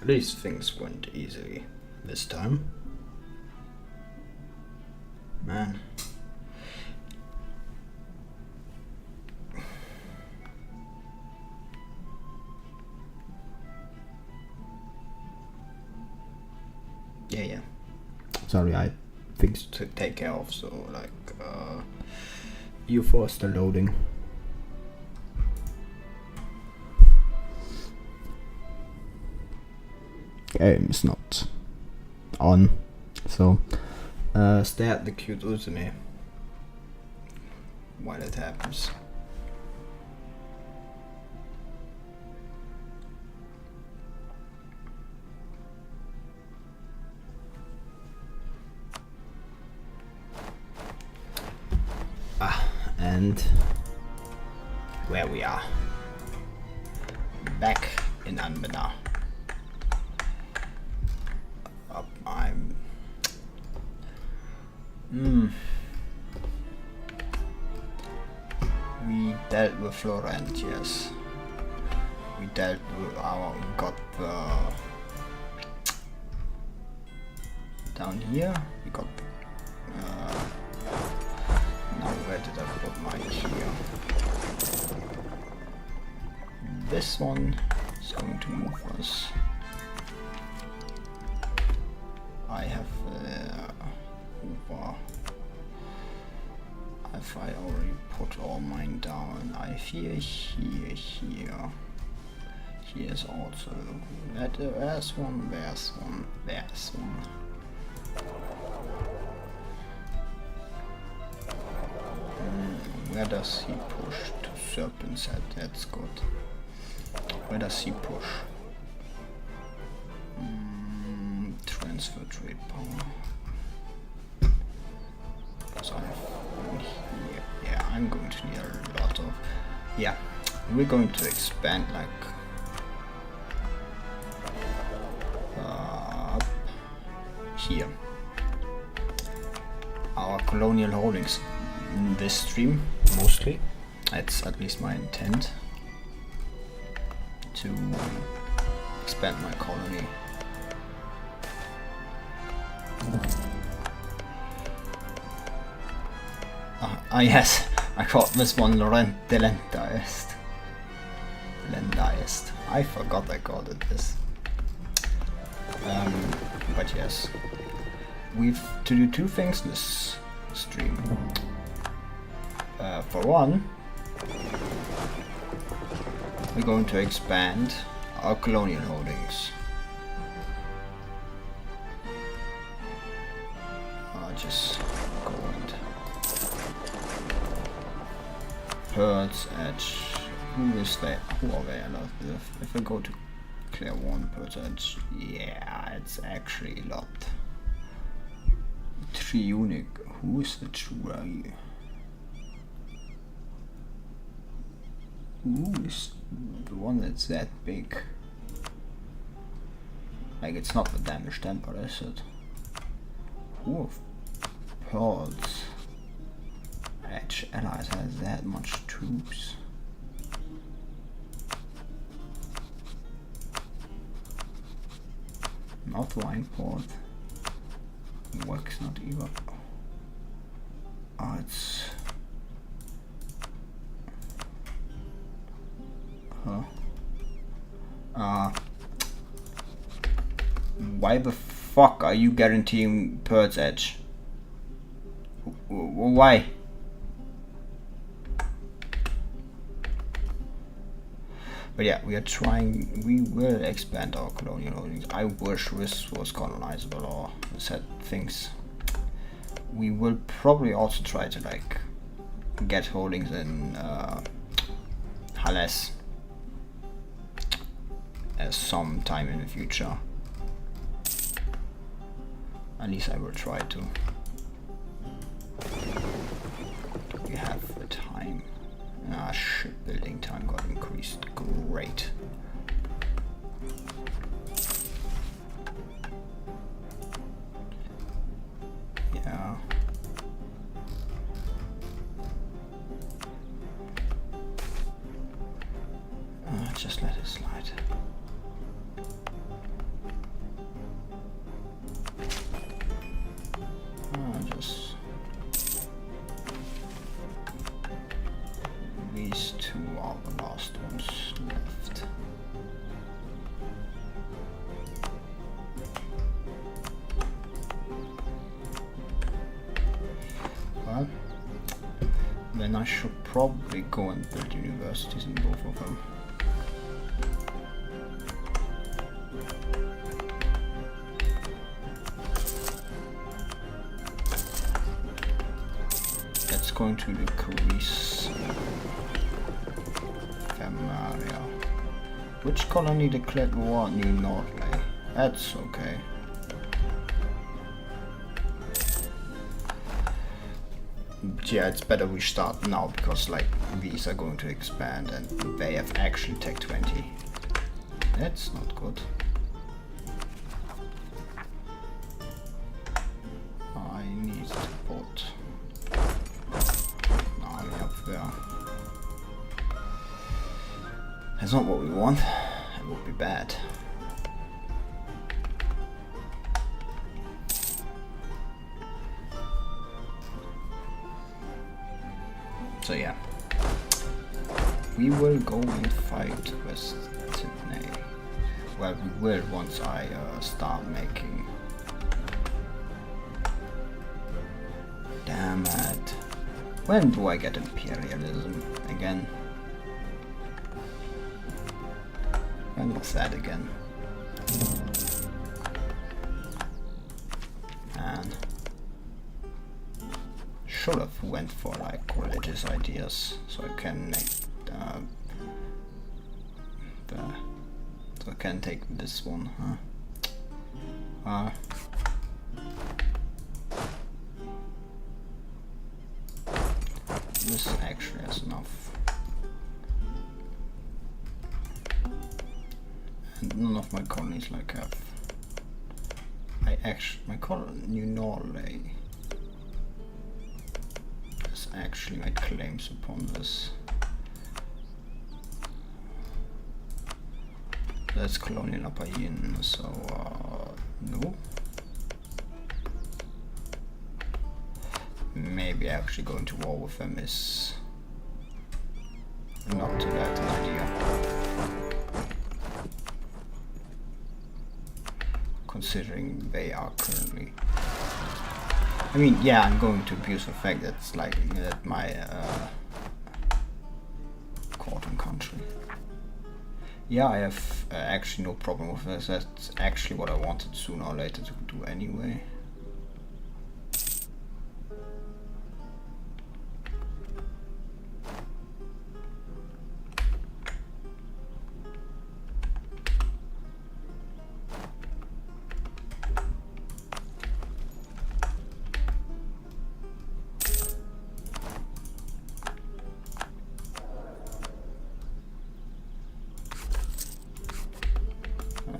These things went easily this time. Man. Yeah. Sorry, I things to take care of, so like EU4 is still loading. Game is not on, so stay at the cute Usune while it happens. And where we are, back in Anbennar. We dealt with Lorent, yes. We got the down here. We got now where did I put mine here? This one is going to move us. I have if I already put all mine down, I here. Here's also there's one. Where does he push? To Serpent's Head, that's good. Where does he push? Transfer trade power. Because I have one here. Yeah, I'm going to need a lot of. Yeah, we're going to expand like up here. Our colonial holdings in this stream, mostly. That's at least my intent, to expand my colony. Yes, I called this one Lorent the Lendhiest. I forgot I called it this. But yes, we've to do two things this stream. For one, we're going to expand our colonial holdings. Just go and Bird's Edge. Who is that? Who are they? If I go to clear one Bird's Edge, yeah, it's actually a lot. Tree unique. Who is the true? Who is the one that's that big? Like, it's not the damage temper, is it? Who of Pearls Edge allies has that much troops? Not Wineport. Wax not either. Oh, it's why the fuck are you guaranteeing Bird's Edge? Why? But yeah, we are trying. We will expand our colonial holdings. I wish this was colonizable or said things. We will probably also try to like get holdings in Halles as some time in the future. At least I will try to. We have the time. Shipbuilding time got increased. Great. Yeah. just let it slide. Just these two are the last ones left. Well, then I should probably go and build universities in both of them. That's going to decrease Femaria. Which colony declared war? New Norway. That's okay. Yeah, it's better we start now because like these are going to expand and they have actually tech 20. That's not good. I need to put an army up there. That's not what we want. It would be bad. So yeah, we will go and fight West Sydney. Well, we will once I start making. Damn it! When do I get imperialism again? When was that again? And should have went for like religious ideas, so I can make so I can take this one, huh? This actually has enough, and none of my colonies like have. My colony New Norway actually made claims upon this. That's colonial Upper Yin, so no. Maybe actually going to war with them is not too bad an idea. Considering they are currently, I mean, yeah, I'm going to abuse the fact that's like that my courting country. Yeah, I have actually no problem with this. That's actually what I wanted sooner or later to do anyway.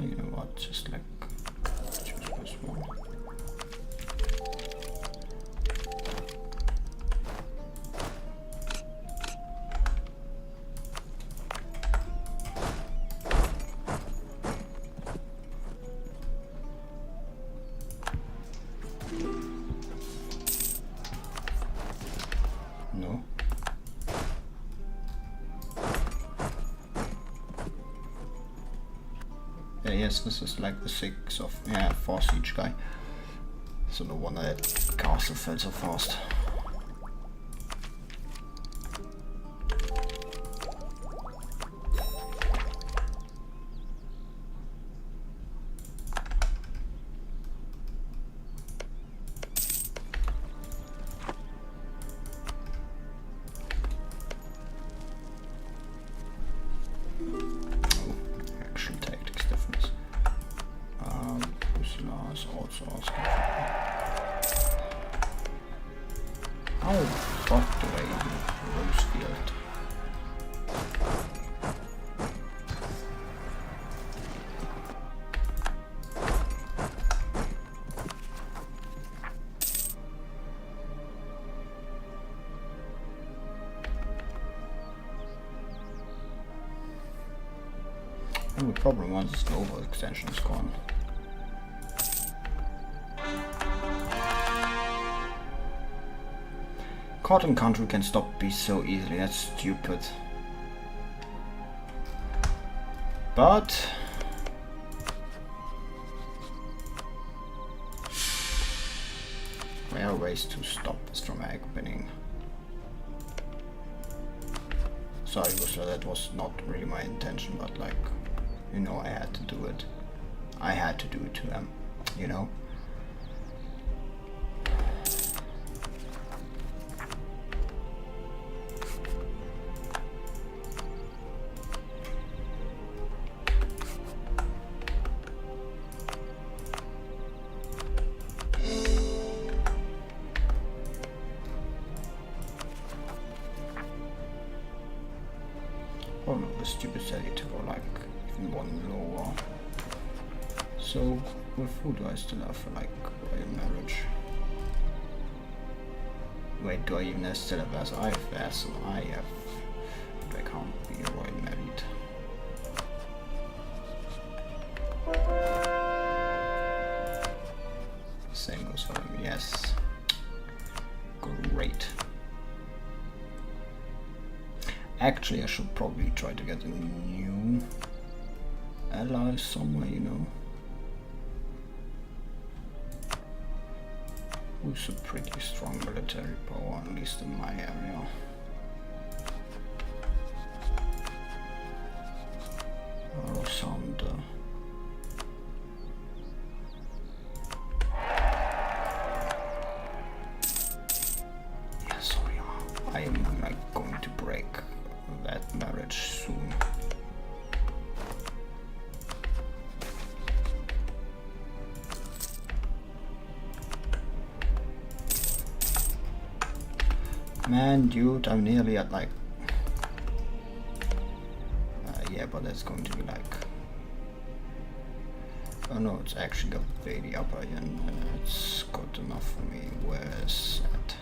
You know what, just like choose this one. No. Yes, this is like the 6 of 4 siege guy. So no wonder that castle fell so fast. only problem once this global extension is gone. Cotton country can stop peace so easily, that's stupid. But there are ways to stop this from happening. Sorry, that was not really my intention, but like, you know, I had to do it. I had to do it to them, you know? Oh no, the stupid study to go like even one lower. So, who do I still have for like royal marriage? Wait, do I even still have vassal? I have vassal, I have... but I can't be royal married. Same goes for him, yes. Great. Actually, I should probably try to get a new ally somewhere, you know. Who's a pretty strong military power, at least in my area. Alexander. Yeah, sorry, I am like going to break that marriage soon. Man, dude, I'm nearly at like... yeah, but that's going to be like... oh no, it's actually got baby upper and it's good enough for me. Where's that?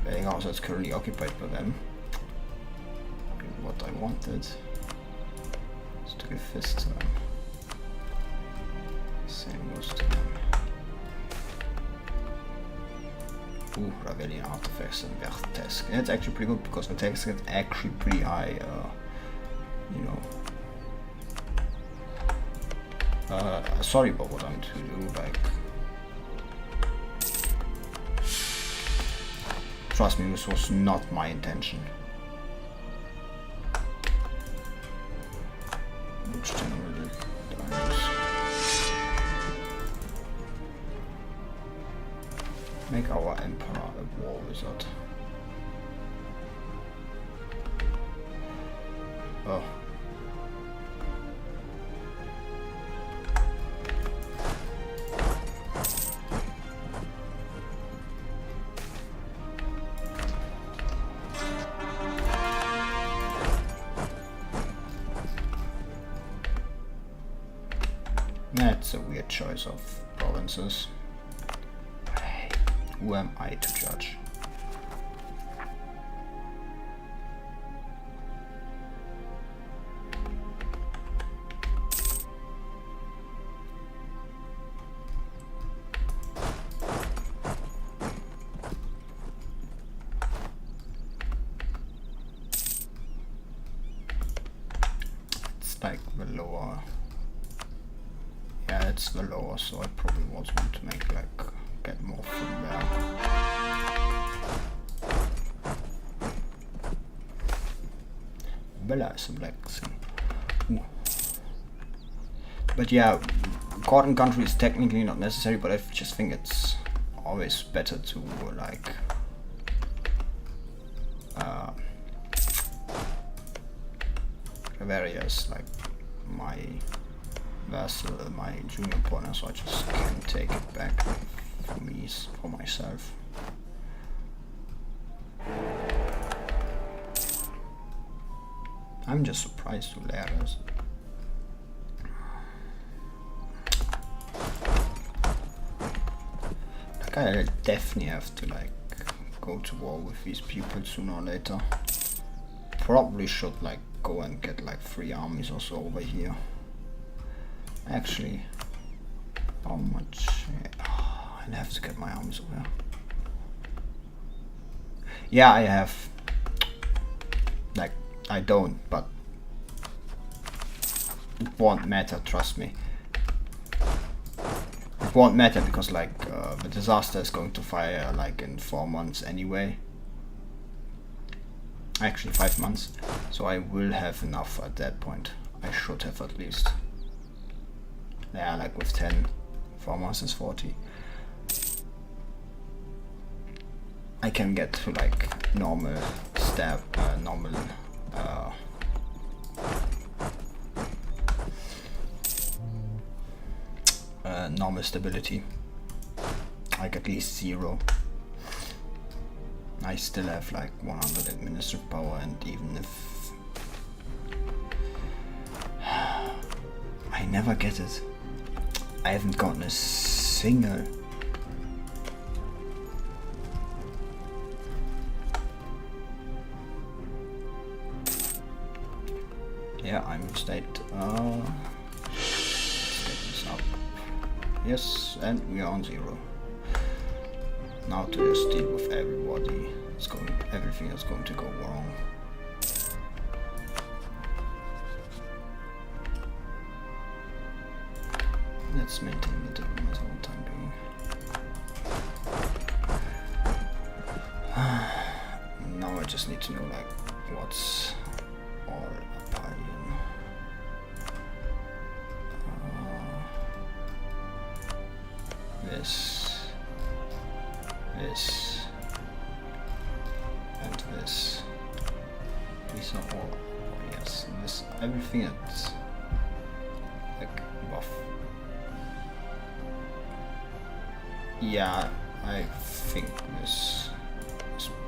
Wedding house that's currently occupied by them. What I wanted is to give fist to them. Same goes to them. Ooh, Ravelian artifacts and Vertesk. And it's actually pretty good because Vertesk is actually pretty high, you know. Sorry about what I'm to do, like... trust me, this was not my intention. Which generally dies. Make our emperor a war wizard. Oh. That's a weird choice of provinces. Hey, who am I to judge? It's like the lower... yeah, it's the lower, so I probably was want to make like get more from there. Bella is a black thing. Ooh. But yeah, cotton country is technically not necessary, but I just think it's always better to like various like my vassal, my junior partner, so I just can take it back for me, for myself. I'm just surprised to layer this. Like I definitely have to like go to war with these people sooner or later. Probably should like go and get like 3 armies or so over here. Actually, how much? Oh, I have to get my armies over here. Yeah, I have. Like, I don't, but it won't matter, trust me. It won't matter because like the disaster is going to fire like in 4 months anyway. Actually 5 months, so I will have enough at that point. I should have at least. Yeah, like with 10, 4 months is 40. I can get to like normal normal stability, like at least 0. I still have like 100 administrative power, and even if I never get it, I haven't gotten a single. Yeah, I'm state. State this up. Yes, and we are on 0. Now to just deal with everybody. Everything is going to go wrong. Let's maintain the development all the time being. Now I just need to know like what's all Appian. This. And this. These are all, yes, this, everything that's like buff. Yeah, I think this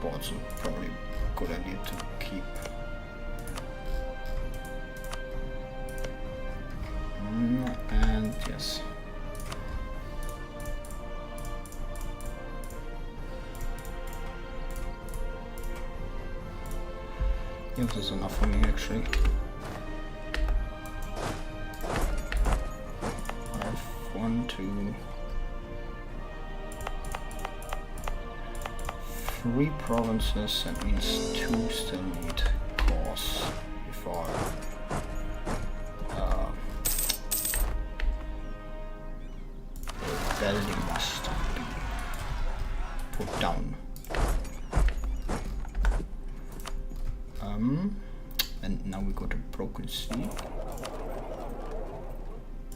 board's probably a good idea to keep. And yes. This is enough for me actually. I have 1, 2, 3 provinces, that means 2 still need cause before the building must be put down. And now we go to Broken Sea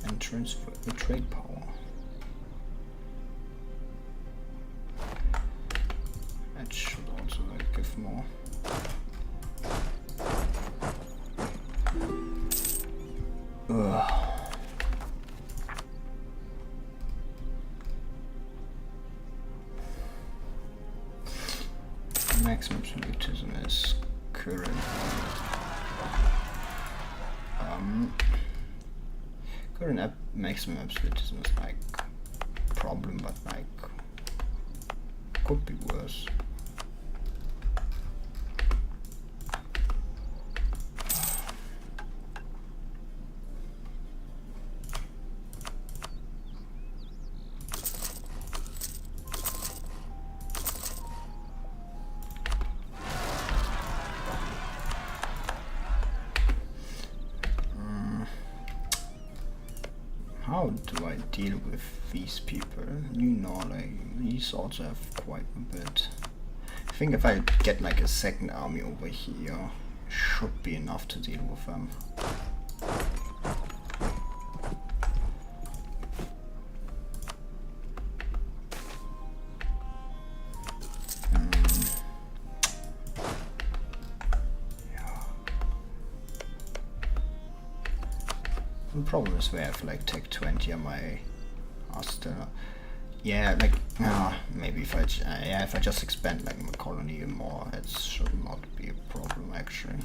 and transfer the trade power. That should also like give more. Maximum absolutism is current. Current maximum absolutism is like problem, but like could be worse. How do I deal with these people? You know, like these also have quite a bit. I think if I get like a second army over here, should be enough to deal with them. The problem is we have like tech 20 on my Astra. Yeah, like maybe if I if I just expand like my colony more, it should not be a problem actually.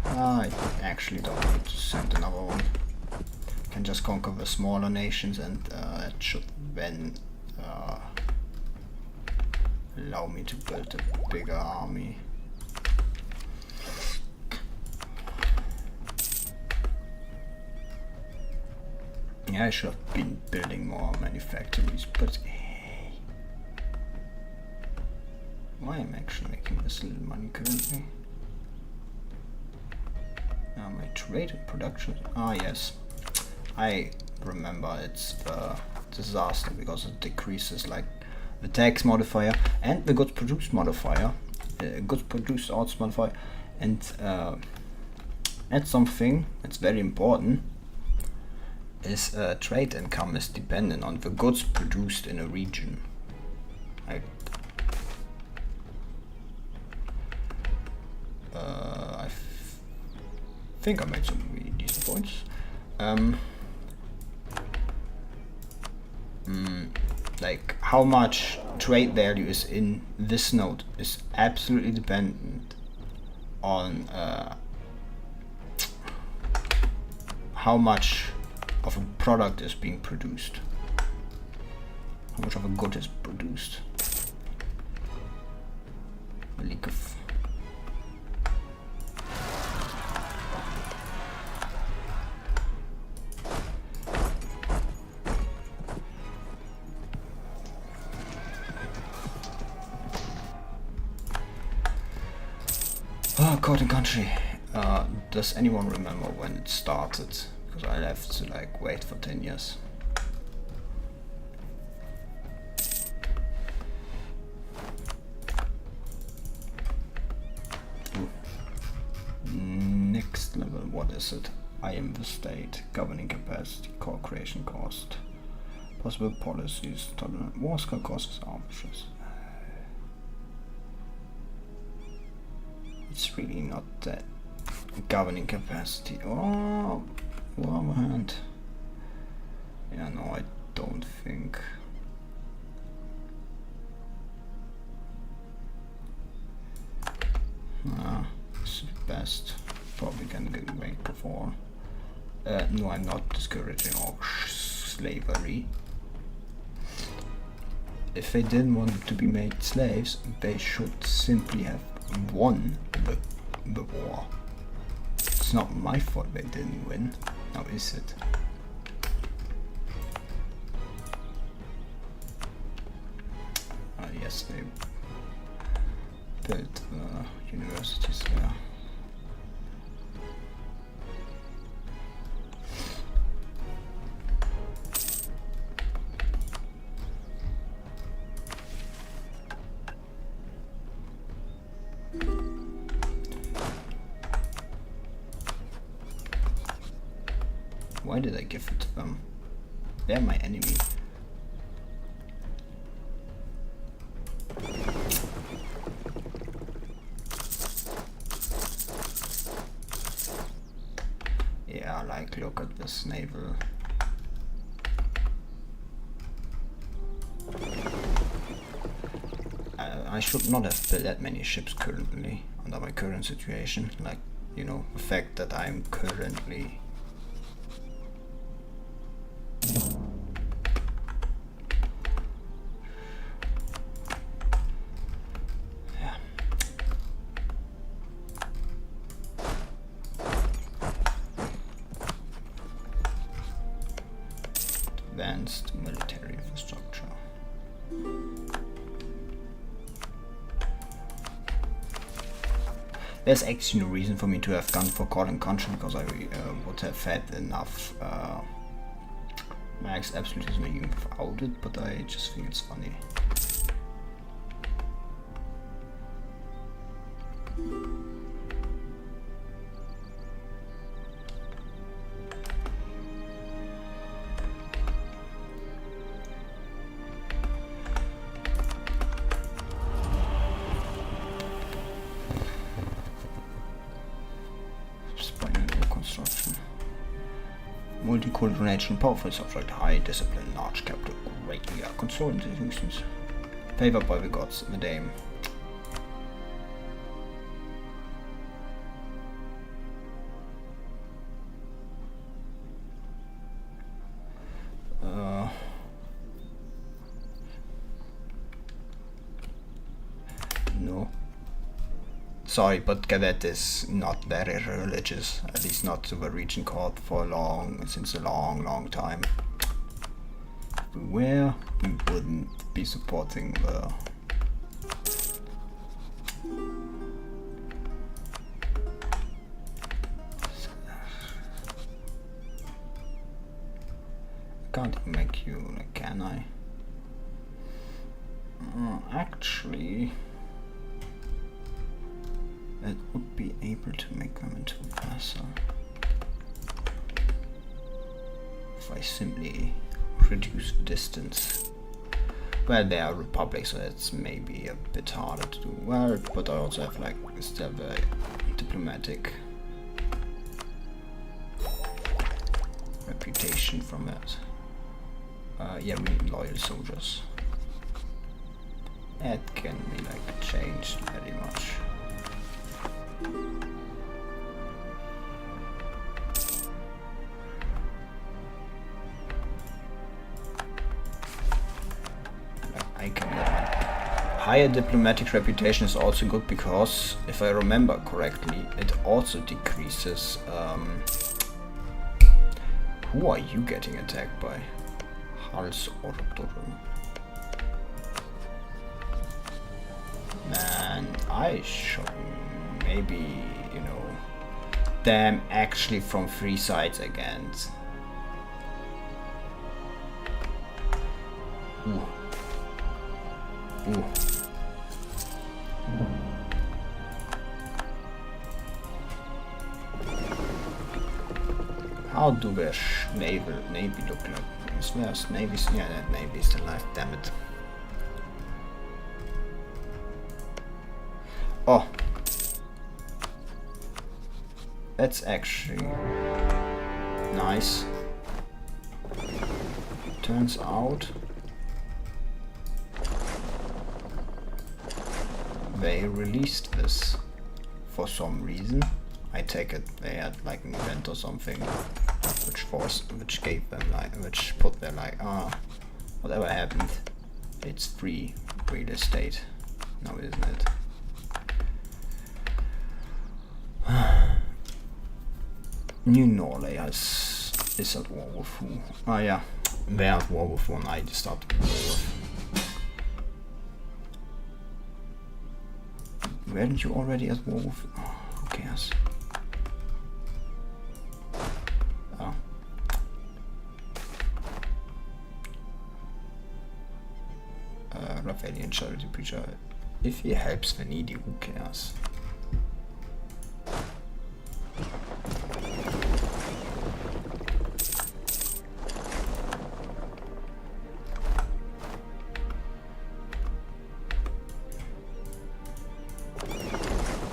I actually don't need to send another one. I can just conquer the smaller nations, and it should then allow me to build a bigger army. Yeah, I should have been building more manufactories, but why am I actually making this little money currently? My trade and production. Ah, yes. I remember it's a disaster because it decreases like the tax modifier and the goods produced modifier, goods produced odds modifier, and that's something that's very important. Is trade income is dependent on the goods produced in a region. I think I made some really decent points. Like how much trade value is in this node is absolutely dependent on how much of a product is being produced, how much of a good is produced. A leak of Code and country. Does anyone remember when it started? Because I have to like wait for 10 years. Ooh. Next level, what is it? I am the state, governing capacity, core creation cost, possible policies, tolerant war score costs, officers. It's really not that governing capacity. Oh, one hand. Yeah, no, I don't think. It's best. Probably can get ranked before. No, I'm not discouraging slavery. If they didn't want to be made slaves, they should simply have won the war. It's not my fault they didn't win. Now is it? Yes, they built universities there. Why did I give it to them? They're my enemy. Yeah, like look at this naval. I should not have built that many ships currently under my current situation. Like, you know, the fact that I'm currently advanced military infrastructure. There's actually no reason for me to have gone for Call and Country because I would have had enough max absolutism even without it, but I just think it's funny. Multi-coordination, powerful subject, high discipline, large capital, great control institutions. Favored by the gods, the dame. sorry, but Gawed is not very religious, at least not to the region court since a long time. If we were, we wouldn't be supporting the can't even make you, can I? Actually, it would be able to make them into vassal if I simply reduce the distance. Well, they are republics, so it's maybe a bit harder to do well, but I also have like still very diplomatic reputation from it. Yeah, we need loyal soldiers. It can be like changed very much. I can higher diplomatic reputation is also good because, if I remember correctly, it also decreases. Who are you getting attacked by? Hals or Man, I should maybe, them actually from 3 sides against. Ooh. How do their navy look like? Is there's navies? Yeah, that navy is still alive, damn it. Oh, that's actually nice. Turns out they released this for some reason. I take it they had like an event or something which gave them which put them whatever happened, it's free real estate now, isn't it? New Norway is at war with who? Oh yeah, they're at war with one I started war with. Weren't you already at war with? Oh, who cares? Oh. Rafaelian charity preacher. If he helps the needy, who cares?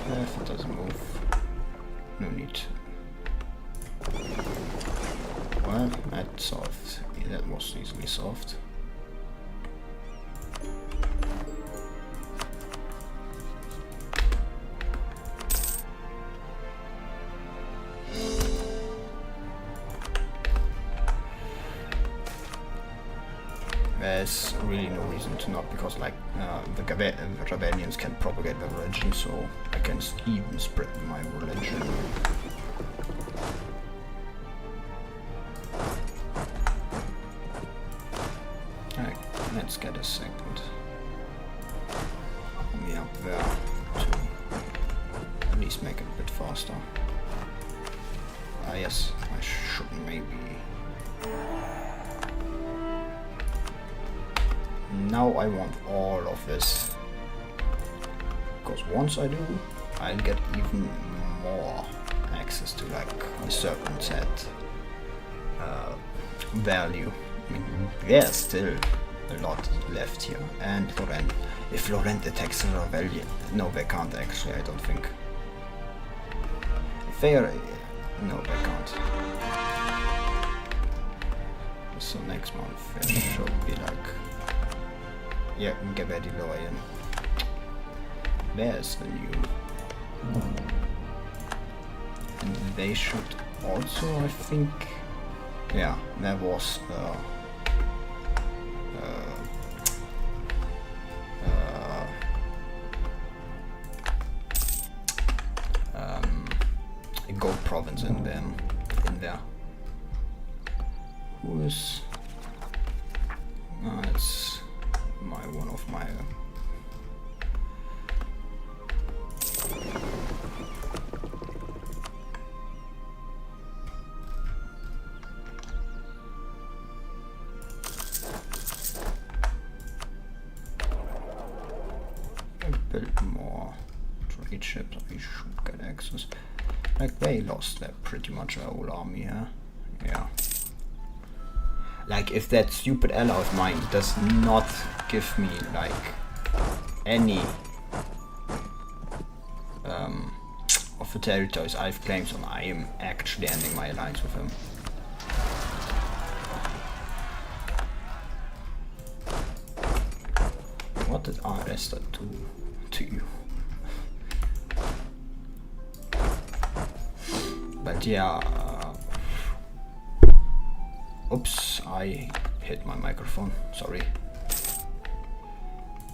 If it doesn't move, no need. Well, that solved. Yeah, that was easily solved. There's really no reason to not, because like the Rebellions can propagate their religion, so I can even spread my religion. Alright, let's get a second. Put me up there to at least make it a bit faster. Yes, I should maybe. Now I want all of this, because once I do, I'll get even more access to like a certain set value. I mean, there's still a lot left here. And Lorent, if Lorent attacks the rebellion, no, they can't actually. I don't think. If they are, no, they can't. So next month it should be like. Yeah, Gawed Lorient. There's the new. And they should also, I think. Yeah, there was. province in there. Who is? It's one of my. Build more trade ships. We should get access. Like they lost their pretty much their whole army here. Yeah. Like if that stupid ally of mine does not give me like any of the territories I've claimed on, I am actually ending my alliance with him. What did Arrester do to you? But yeah, oops, I hit my microphone, sorry.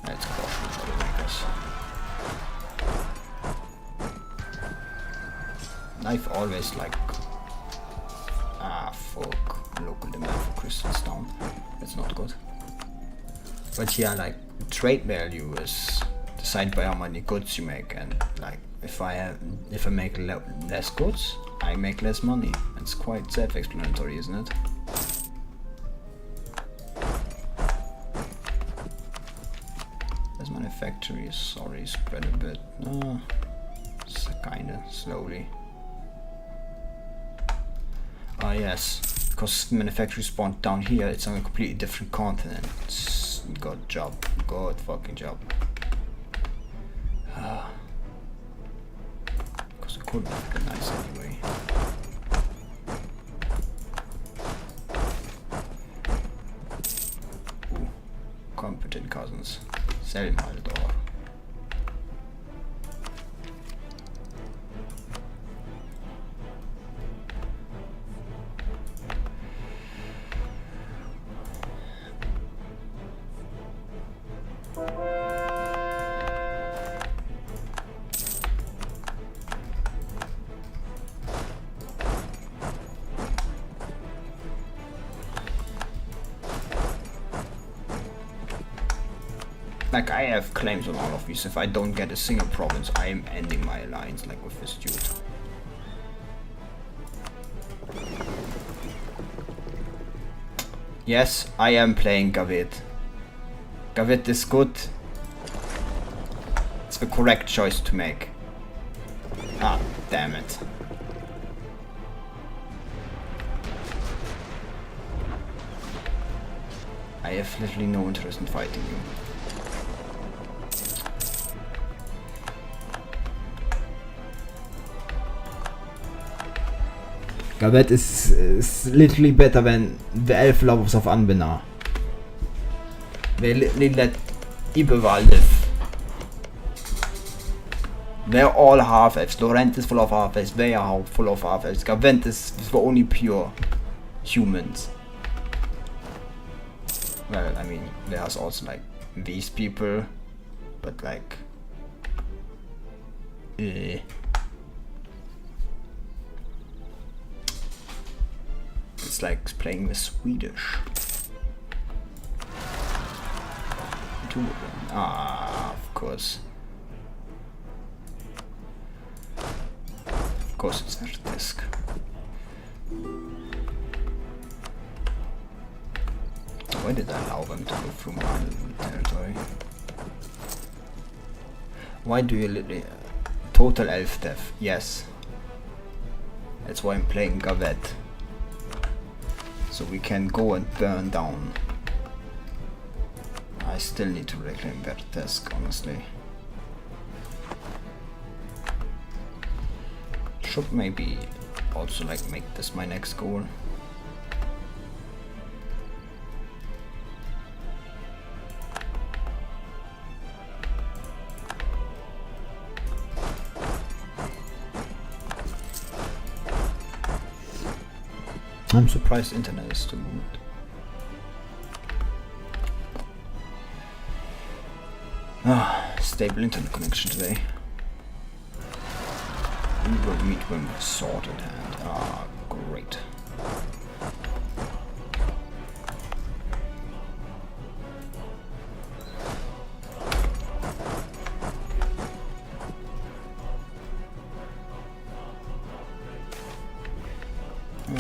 Let's go for the makers. I've always like, fuck, local demand for crystals down, that's not good. But yeah, like trade value is decided by how many goods you make, and like if I make less goods, I make less money. It's quite self-explanatory, isn't it? There's manufactories, sorry, spread a bit. It's kinda slowly. Ah yes, because manufacturing spawned down here, it's on a completely different continent. Good job, good fucking job. Because it could have been nice anyway. Ooh, competent cousins. Sell mal door. Like I have claims on all of these. If I don't get a single province, I am ending my alliance, like with this dude. Yes, I am playing Gawed. Gawed is good. It's the correct choice to make. Ah, damn it. I have literally no interest in fighting you. Gawed is literally better than the elf lovers of Anbennar. They literally let Iberval live. They're all half-elves. Lorent is full of half-elves. They are full of half-elves. Gawed is for only pure humans. Well, I mean, there's also like these people, but like, it's like playing the Swedish. Two of them. Ah, of course. Of course, it's their disk. Why did I allow them to go through my territory? Why do you literally... total elf death, yes. That's why I'm playing Gawed. So we can go and burn down. I still need to reclaim Vertesk, honestly. Should maybe also like make this my next goal. I'm surprised internet is still good. Ah, stable internet connection today. we will meet when with sword in hand. Ah, great.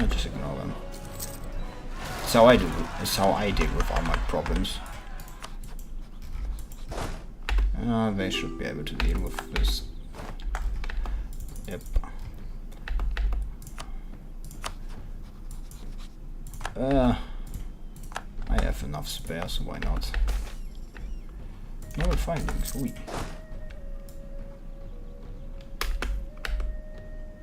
Just ignore them. It's how I do. It's how I deal with all my problems. They should be able to deal with this. Yep. I have enough spare, so why not? Novel findings. Oui.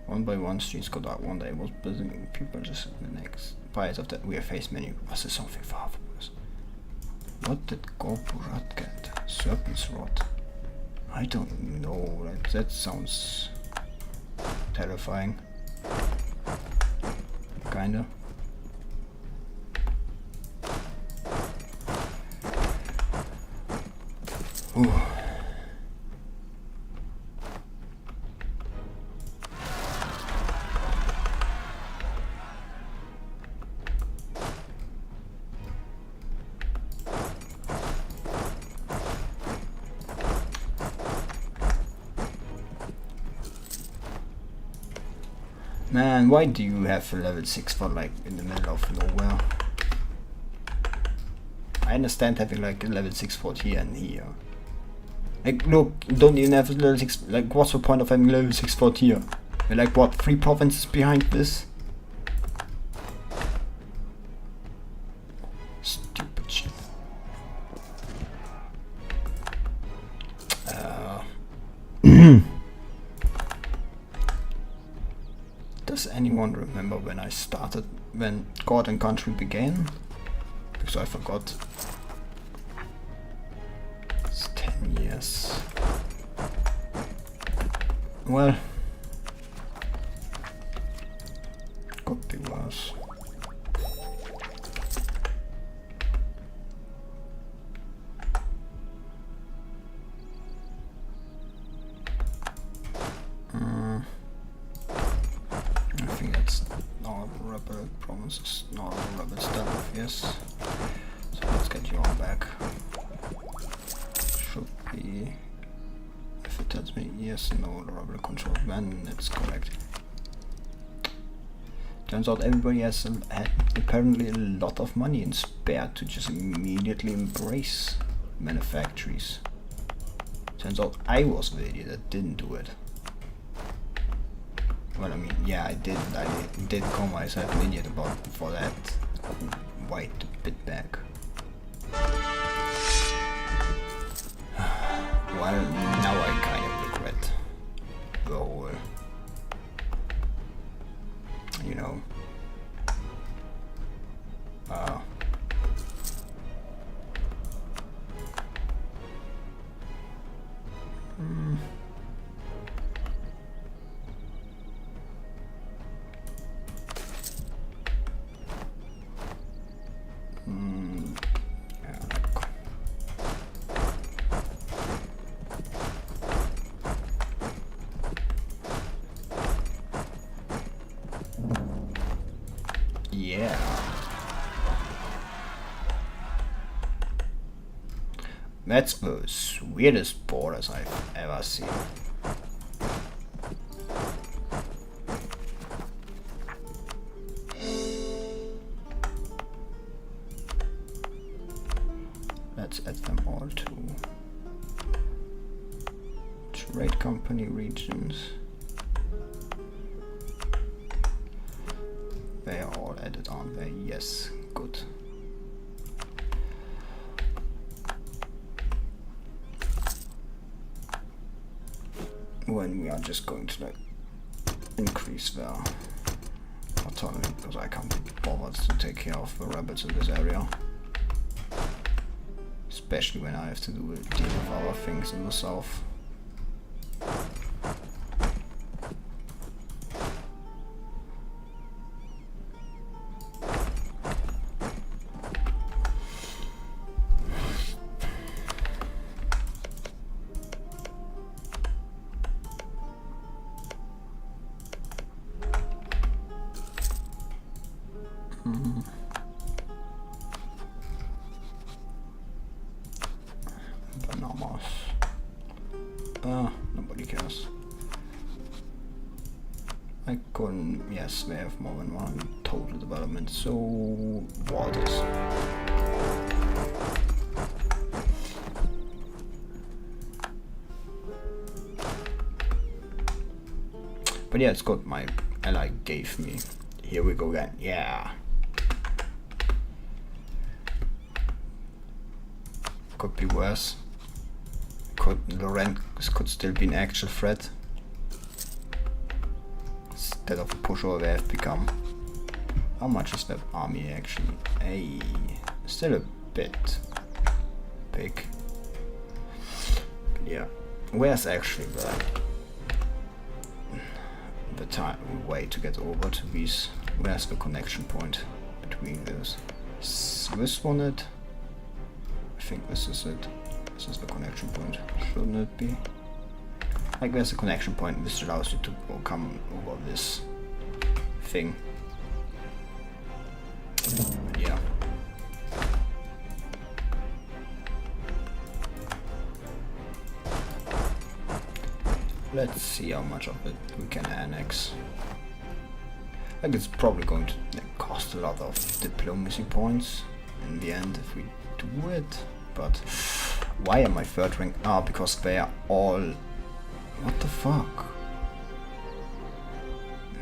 One by one, streets got out. One day was buzzing. People just in the next. Bias of that, we have faced many. Was there something far from us? What did Gawed get? Serpent's rod. I don't know. That sounds terrifying. Kinda. Ooh. Man, why do you have a level 6 for like in the middle of nowhere? I understand having like a level 6 fort here and here. Like, look, don't even have a level 6. Like, what's the point of having level 6 fort here? We're like, what, 3 provinces behind this? Stupid shit. Does anyone remember when I started, when God and Country began? Because I forgot. It's 10 years. Well, could be worse. I think that's not rebel promises, not rebel stuff, yes. So let's get you all back. Should be, if it tells me yes, no, rebel control, then it's correct. Turns out everybody has had apparently a lot of money in spare to just immediately embrace manufactories. Turns out I was the idiot that didn't do it. Well, I mean, yeah, I did call myself an idiot for that white bit back. Well, now I kind of regret the whole, you know, yeah. That's the weirdest borders I've ever seen. Let's add them all to trade company regions. They are all added on there, yes, good. When we are just going to like increase their autonomy, because I can't be bothered to take care of the rebels in this area. Especially when I have to deal with other things in the south. I couldn't, yes, we have more than one total development, so waters. But yeah, it's good, my ally gave me. Here we go again, yeah. Could be worse. Lorent could still be an actual threat. Instead of a pushover they have become. How much is that army actually? Hey, still a bit big. But yeah, where's actually the way to get over to these? Where's the connection point between those? Is this one it? I think this is it. This is the connection point, shouldn't it be? Like there's a connection point which allows you to come over this thing. Yeah. Let's see how much of it we can annex. Like it's probably going to cost a lot of diplomacy points in the end if we do it, but why am I third rank? Ah, because they are all... What the fuck?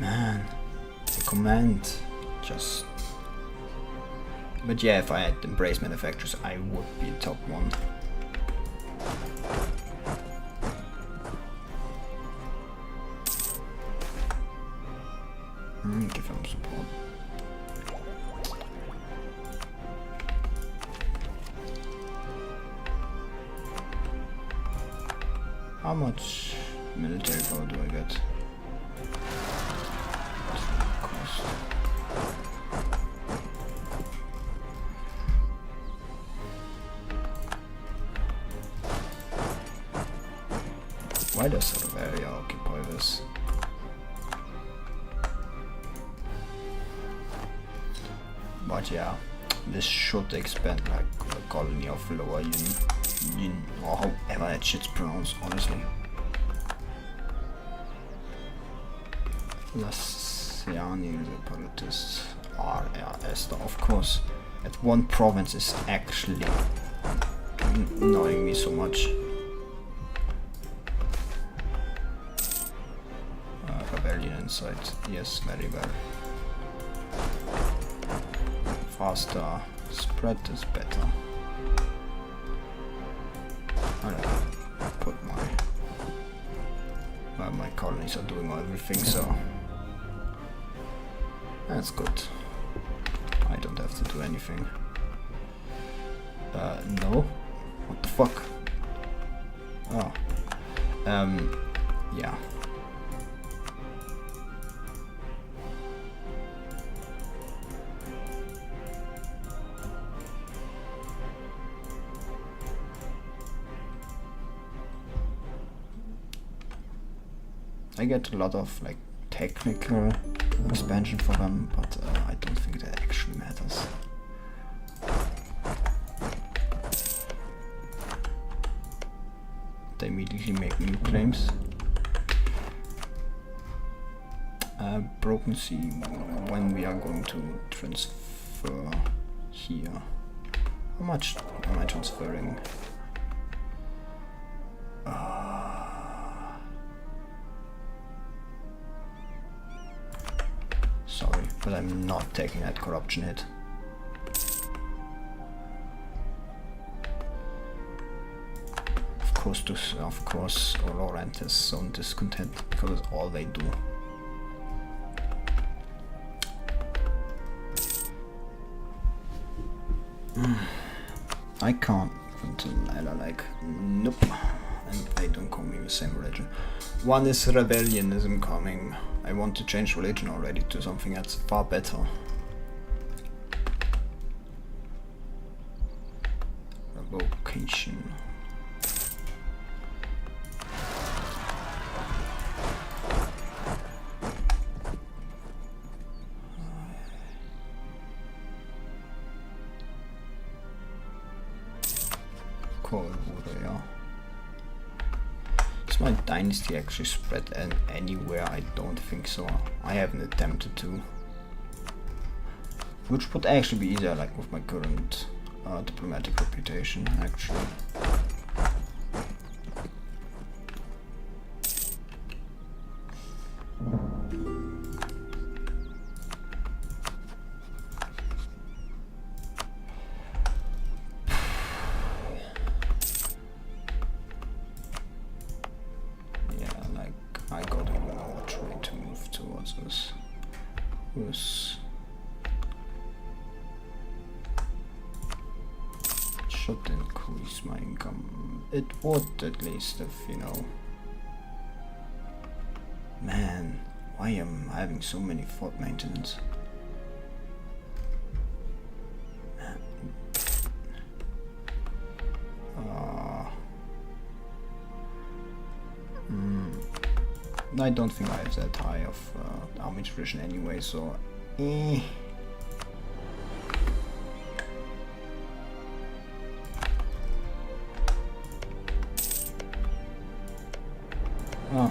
Man, the command just... But yeah, if I had embrace manufacturers, I would be top one. Give him support. How much military power do I get? Cost. Why does sort of area occupy this? But yeah, this should expand like a colony of lower Yin, or however that shit's pronounced, honestly. Lassiani, the politist, RRS, of course. That one province is actually annoying me so much. Rebellion inside, yes, very well. Faster spread is better. I don't know, put my colonies are doing everything, so that's good. I don't have to do anything. No? What the fuck? Oh. Yeah. I get a lot of like technical expansion for them, but I don't think that actually matters. They immediately make new claims. Broken Sea, when we are going to transfer here. How much am I transferring? Sorry, but I'm not taking that corruption hit. Of course, Lorent has some discontent because it's all they do. I can't until Ella like, nope, and they don't call me the same religion. One is rebellionism coming. I want to change religion already to something that's far better. Revocation. Has my dynasty actually spread anywhere? I don't think so. I haven't attempted to. Which would actually be easier, like with my current diplomatic reputation, actually. Should increase my income. It would, at least, if you know. Man, why am I having so many fort maintenance? Man. I don't think I have that high of army tradition anyway, so Oh.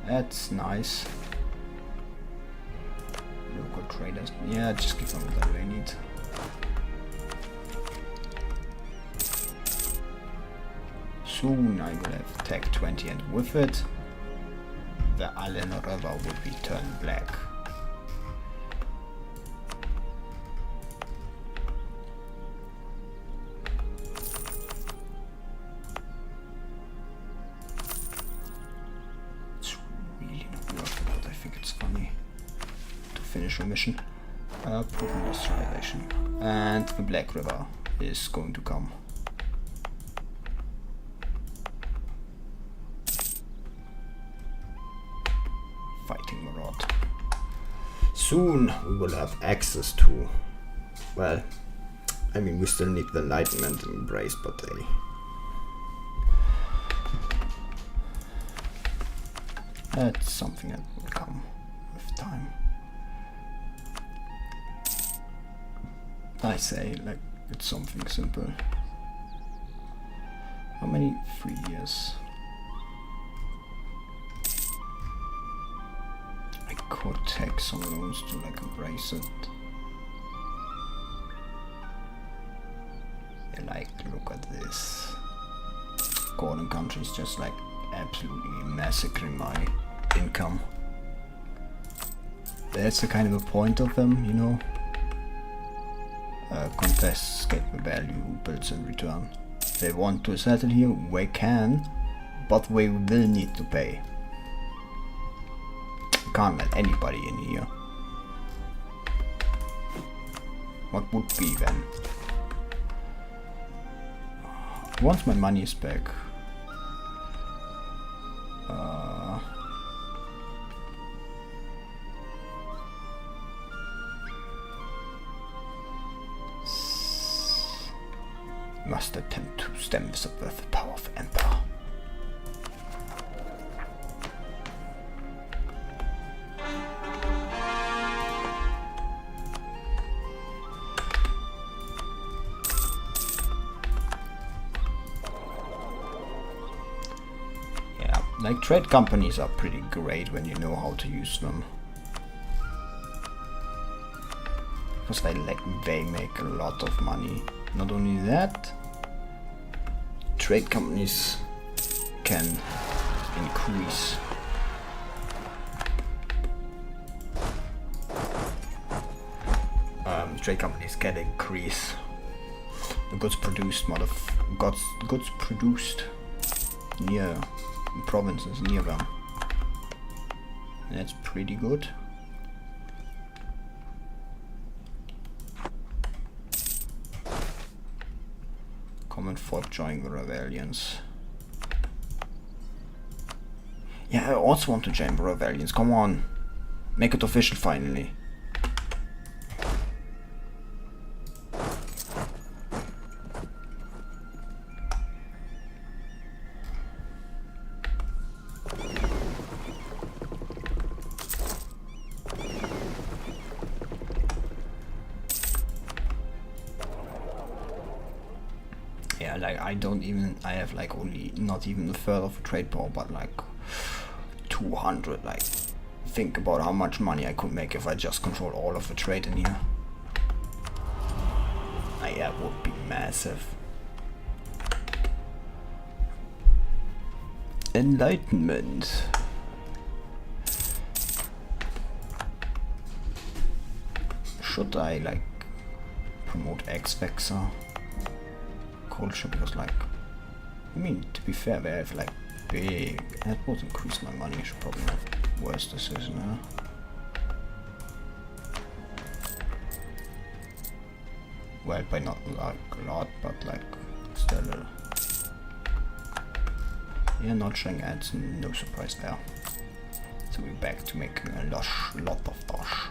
That's nice. Local traders. Yeah, just give them what they need. Soon I will have Tech 20, and with it, the Allen River will be turned black. Finish your mission. Proof industrialization. And the Black River is going to come. Fighting Maraud. Soon we will have access to, well, I mean, we still need the Enlightenment and Embrace, but that's something that will come with time. I say, like, it's something simple. How many? 3 years. I could take some loans to, like, embrace it. Yeah, like, look at this. Golden countries just, like, absolutely massacring my income. That's the kind of a point of them, you know? Contests get the value, builds in return. If they want to settle here, we can, but we will need to pay. Can't let anybody in here. What would be then? Once my money is back, must attempt to stem the subversive power of Emperor. Yeah, like trade companies are pretty great when you know how to use them. Because they make a lot of money. Not only that, trade companies can increase the goods produced goods produced near provinces near them. And that's pretty good. Common folk join the rebellions. Yeah, I also want to join the rebellions. Come on, make it official finally. Yeah, like I have like only not even a third of a trade power, but like 200. Like, think about how much money I could make if I just control all of the trade in here. Yeah, it would be massive. Enlightenment. Should I like promote X-Vexor culture? Because like, I mean, to be fair, they have like big, that would increase my money. I should probably have worse decision, huh? Well, by not like a lot, but like still yeah, not showing ads, no surprise there. So we're back to making a lot of dosh.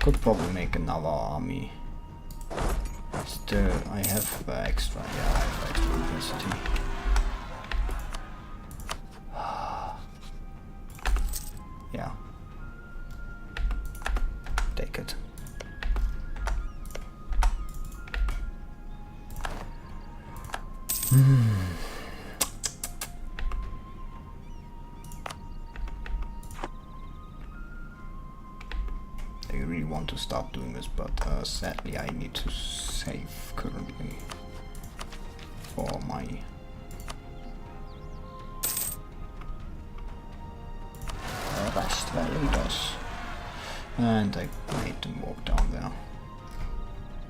Could probably make another army. Still, I have extra, yeah, I have extra university. Yeah. Take it. I really want to start doing this, but sadly I need to save currently for my Rust Valley. And I made them walk down there.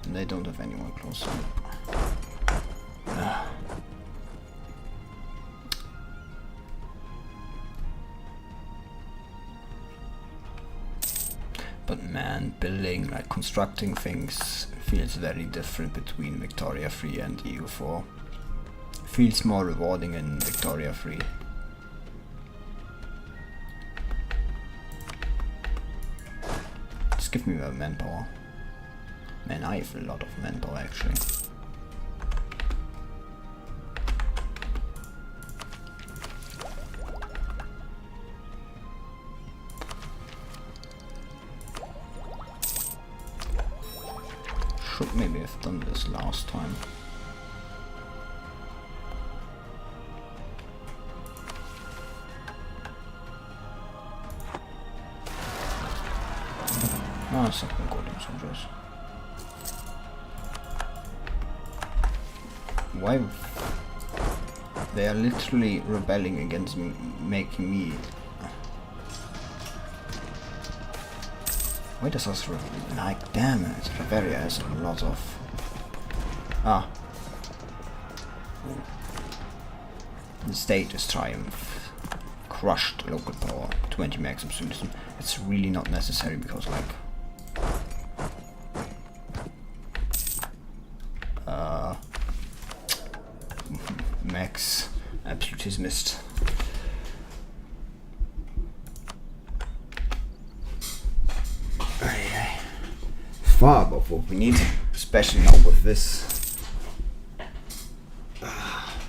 And they don't have anyone close to me. But man, building, like constructing things feels very different between Victoria 3 and EU4. Feels more rewarding in Victoria 3. Just give me more manpower. Man, I have a lot of manpower actually. Should maybe have done this last time. Ah, something golden soldiers. Why? They are literally rebelling against me, making me. Why does us like, damn it, Bavaria has a lot of... The status triumph. Crushed local power, 20 max absolutism. It's really not necessary because like... max absolutismist. Far above what we need, especially now with this. I've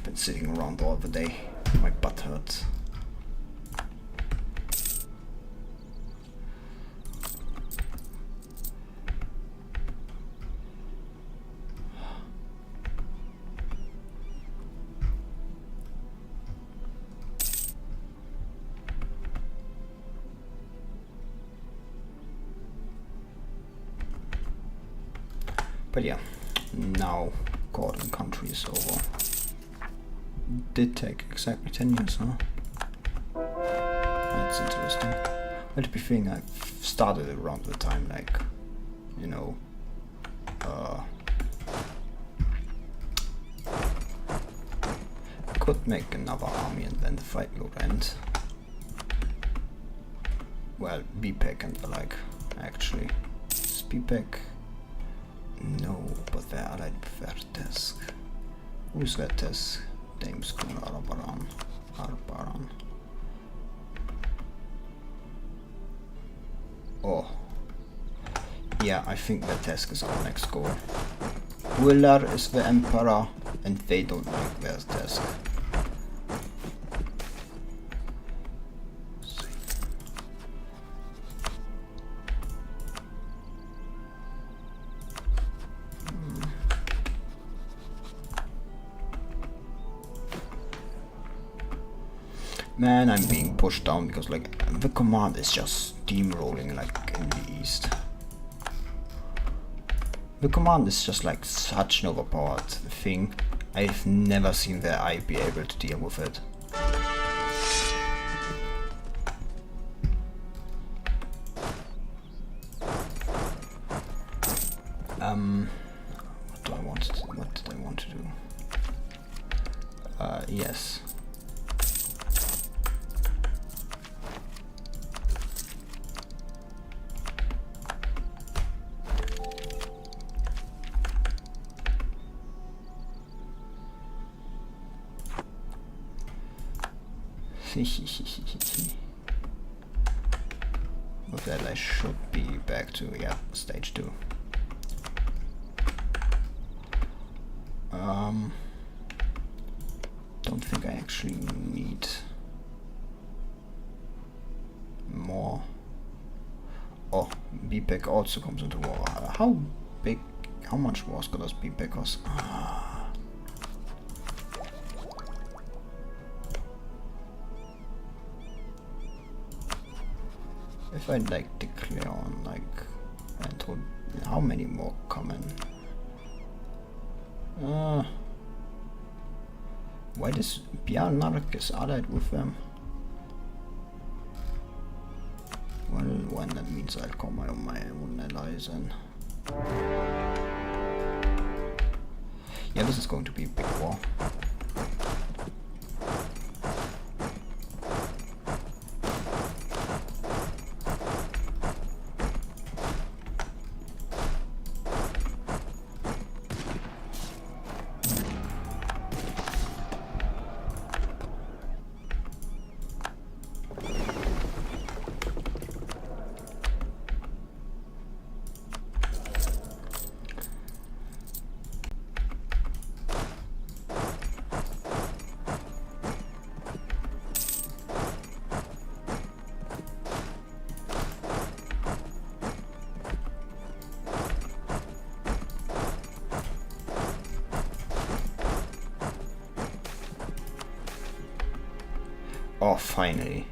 been sitting around all the day, my butt hurts. But yeah, now Gawed country is over. Did take exactly 10 years, huh? That's interesting. Well, to be fair, I started around the time, like, you know, I could make another army and then fight Lorent. Well, BPEC and the like, actually. Is BPEC? No, but they're allied with Vertesk. Who's Vertesk? Dames Arbaran. Oh. Yeah, I think Vertesk is our next goal. Willard is the Emperor, and they don't like Vertesk. Man, I'm being pushed down because like the command is just steamrolling like in the east. The command is just like such an overpowered thing. I've never seen their eye be able to deal with it. What did I want to do? Yes. With that I should be back to, yeah, stage 2. Don't think I actually need more. Oh, BPEC also comes into war. How much war does BPEC cost? If I like declare on like, and told how many more come in? Why does Bjarnark allied with them? Well, when that means I'll call my own allies in. Yeah, this is going to be a big war. Oh, finally.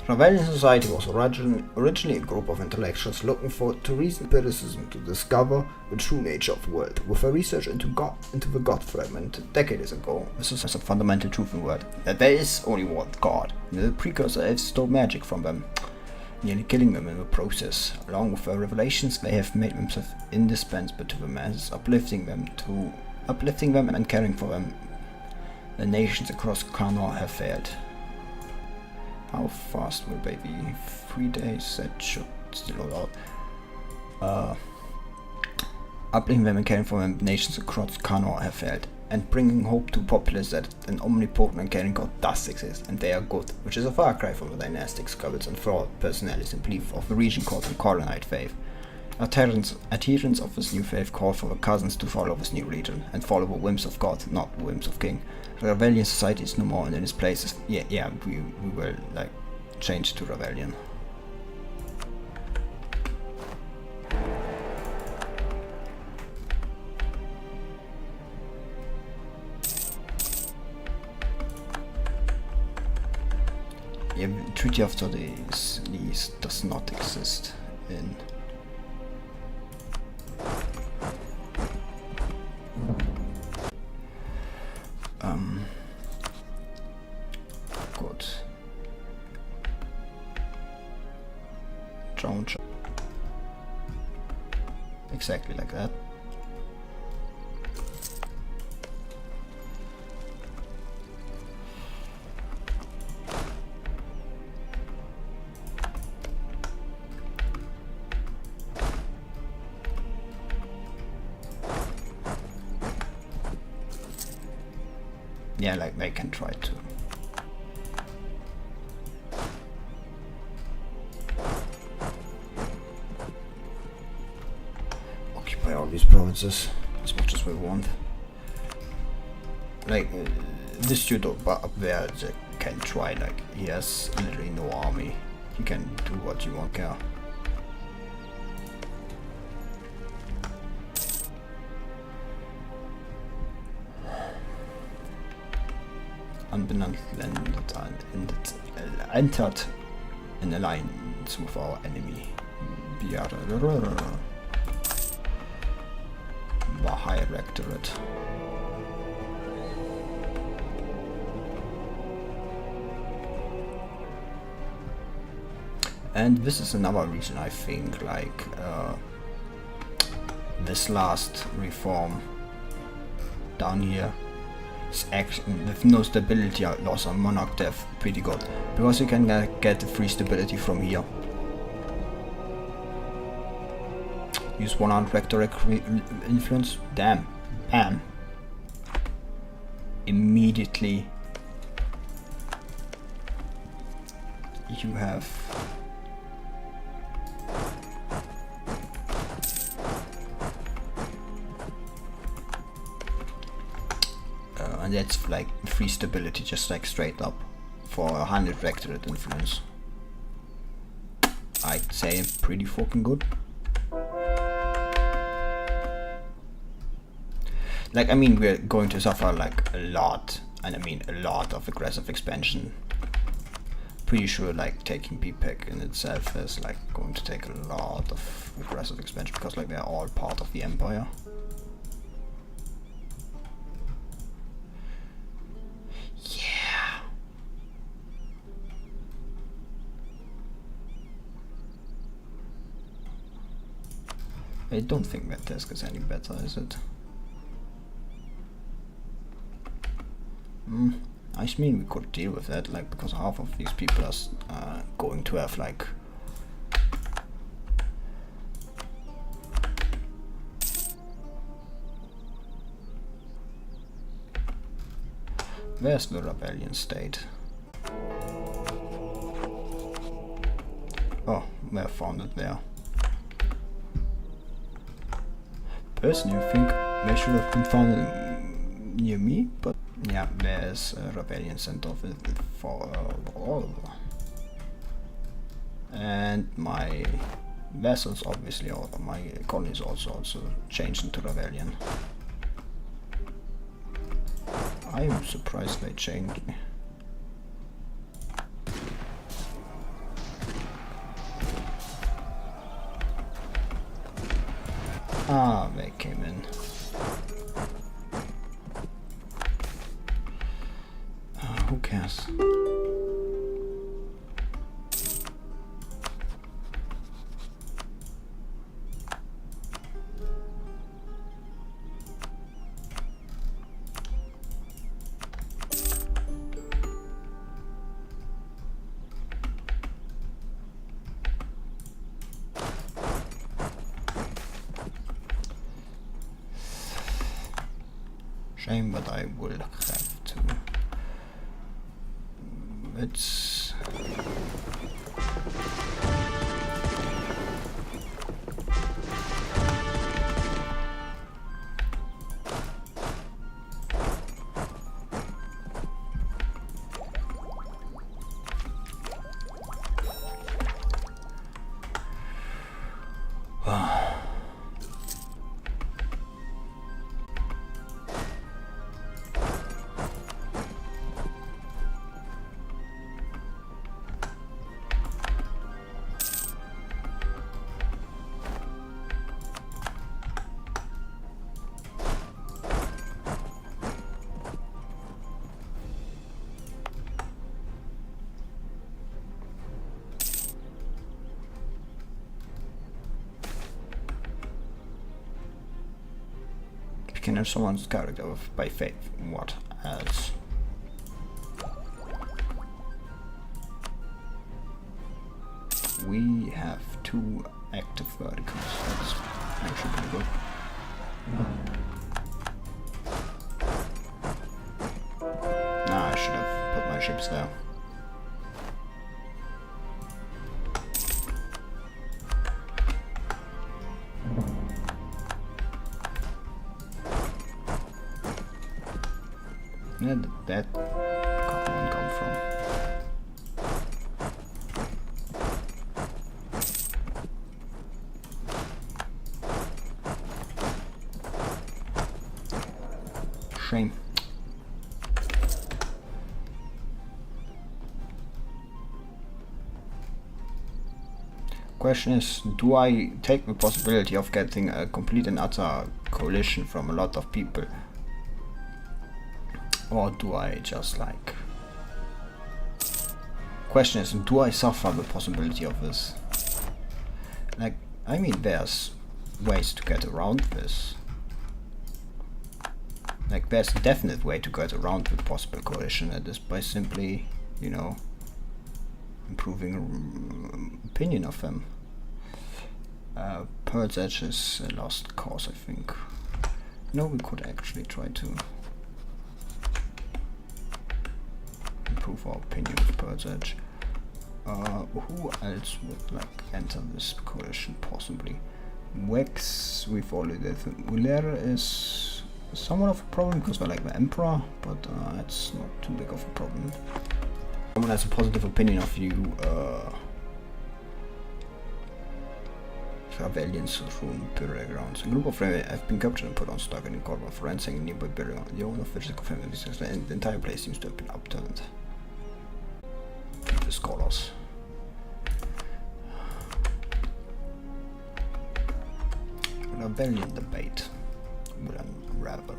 Rebellion Society was originally a group of intellectuals looking to reason criticism to discover the true nature of the world. With a research into the God fragment decades ago, this is a fundamental truth in the world, that there is only one God, and the precursor elves stole magic from them, nearly killing them in the process. Along with their revelations, they have made themselves indispensable to the masses, uplifting them and caring for them. The nations across Karnor have failed. How fast will they be? 3 days, that should still hold out. Uplifting them and caring for them, nations across Karnor have failed, and bringing hope to populace that an omnipotent and caring God does exist, and they are good, which is a far cry from the dynastic scuffles and fraud personalities and belief of the region called the Coronite faith. Adherents of this new faith call for the cousins to follow this new religion and follow the whims of God, not the whims of King. The Rebellion Society is no more, and in its place, we will like change to Rebellion. Yeah, Treaty of Today's lease does not exist in. Good. Jones. Exactly like that. Yeah, like they can try to. Occupy all these provinces as much as we want. Like, this dude up there can try, like, he has literally no army. He can do what you want, yeah. Anbennar entered an alliance with our enemy. High Rectorate. And this is another reason I think, like, this last reform down here is actually, with no stability loss on monarch death, pretty good. Because you can get the free stability from here. Use 100 rectorate influence. Damn. Bam. Immediately you have and that's like free stability, just like straight up for 100 rectorate influence. I'd say pretty fucking good. Like, I mean, we're going to suffer like a lot, and I mean a lot of aggressive expansion. Pretty sure like taking PPEC in itself is like going to take a lot of aggressive expansion, because like they're all part of the empire. Yeah. I don't think that task is any better, is it? I mean, we could deal with that, like, because half of these people are going to have like where's the rebellion state? Oh, they're founded there. Personally, I think they should have been founded near me, but yeah, there's a rebellion center for all. And my vessels, obviously, or my colonies also changed into rebellion. I am surprised they changed. Ah, they came in. Who cares? Shame, but I will have to. It's can have someone's character by faith. What else? We have 2 active verticals. That's actually pretty good. Nah, I should have put my ships there. Where did that one come from? Shame. question is, do I take the possibility of getting a complete and utter coalition from a lot of people? Or do I just like... Question is, do I suffer the possibility of this? Like, I mean, there's ways to get around this. Like, there's a definite way to get around the possible coalition, and is by simply, you know, improving opinion of them. Pearl's Edge is a lost cause, I think. No, we could actually try to improve our opinion of Pearl's Edge. Who else would like enter this coalition? Possibly Wex. We've already did. Ulere is somewhat of a problem because we're like the Emperor, but it's not too big of a problem. Someone has a positive opinion of you. Rebellions through Imperial grounds. A group of rebels have been captured and put on stock in the court of ransom in nearby burial. The owner of which is confirmed and the entire place seems to have been upturned. The scholars. Rebellion debate will unravel.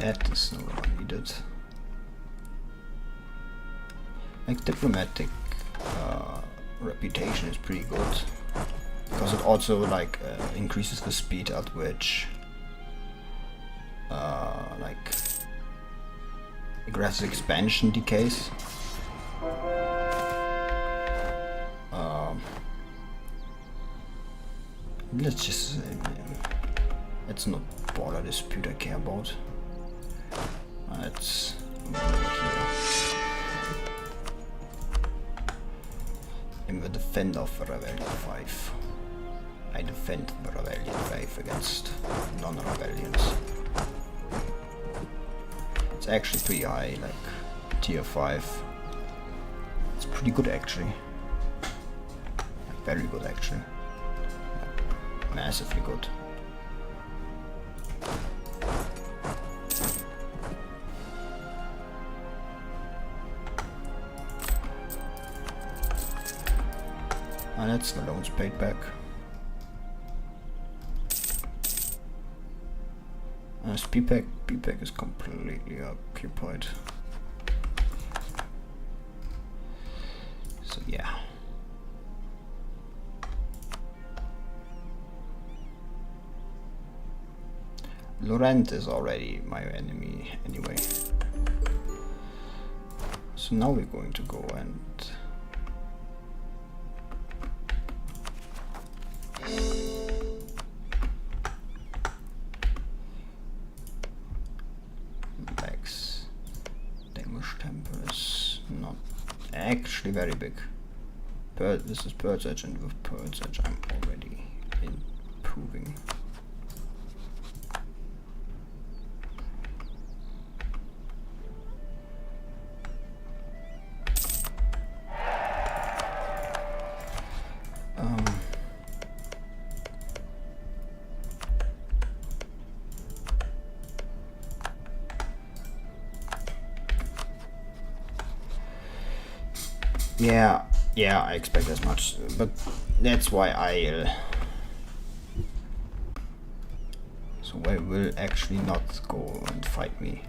That is no longer needed. Like, diplomatic reputation is pretty good because it also like increases the speed at which like aggressive expansion decays. Let's just say, it's not border dispute I care about. Let's over here. In the defend of Rebellion 5. I defend the Rebellion 5 against non-rebellions. It's actually pretty high, like tier 5. It's pretty good actually. Like, very good actually. Like, massively good. And that's the loans paid back. PPAC is completely occupied. So yeah. Lorent is already my enemy anyway. So now we're going to go and actually very big. This is Pearl's Edge, and with Pearl's Edge I'm already improving. Yeah, I expect as much, but that's why so I will actually not go and fight me.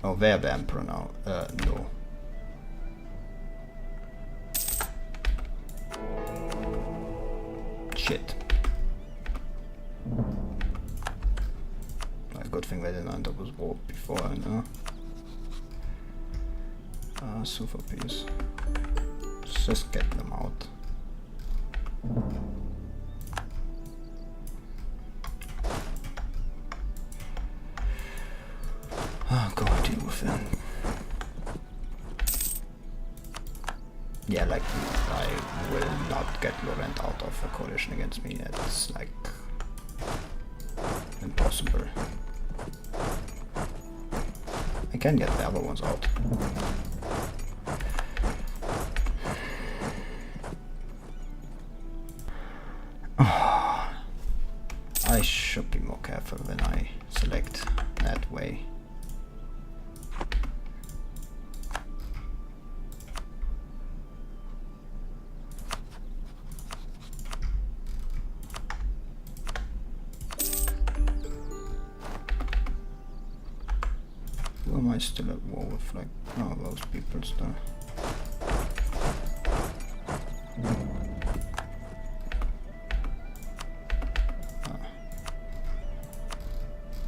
Oh, they're the Emperor now. No. Shit. Good thing they didn't end up with war before, I know. Super piece. Let's just get them out. Go deal with them. Yeah, like, I will not get Lorent out of a coalition against me. It's like impossible. I can get the other ones out. I should be more careful when I select that way. Who am I still at war with? Like, oh, those people still.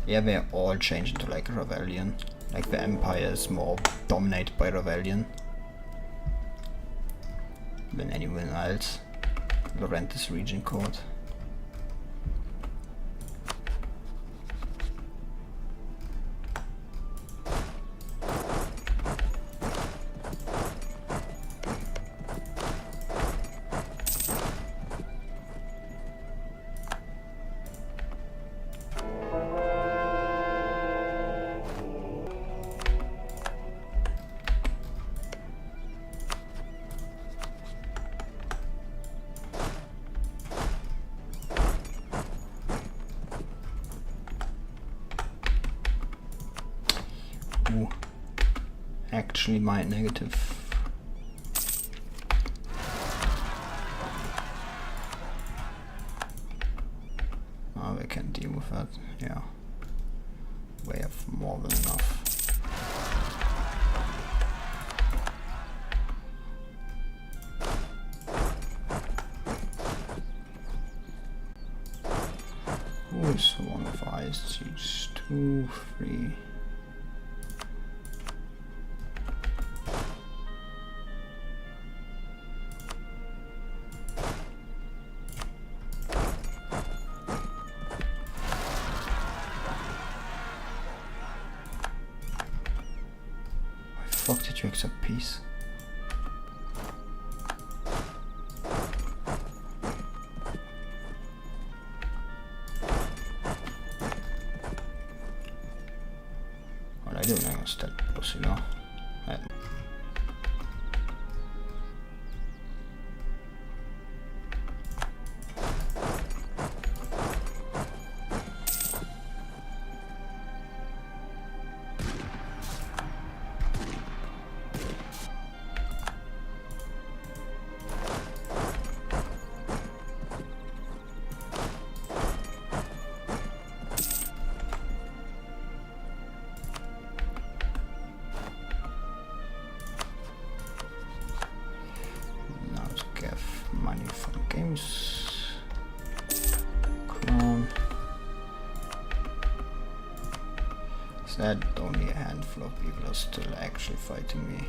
Yeah, they're all changed into like rebellion. Like the empire is more dominated by rebellion than anyone else. Lorent is region code. Actually my negative. Oh, we can deal with that, yeah. We have more than enough. Who is one of ice? 2, 3. Fuck, did you accept peace? What I do against that pussy, no? Money from games. Crown. Sad, only a handful of people are still actually fighting me.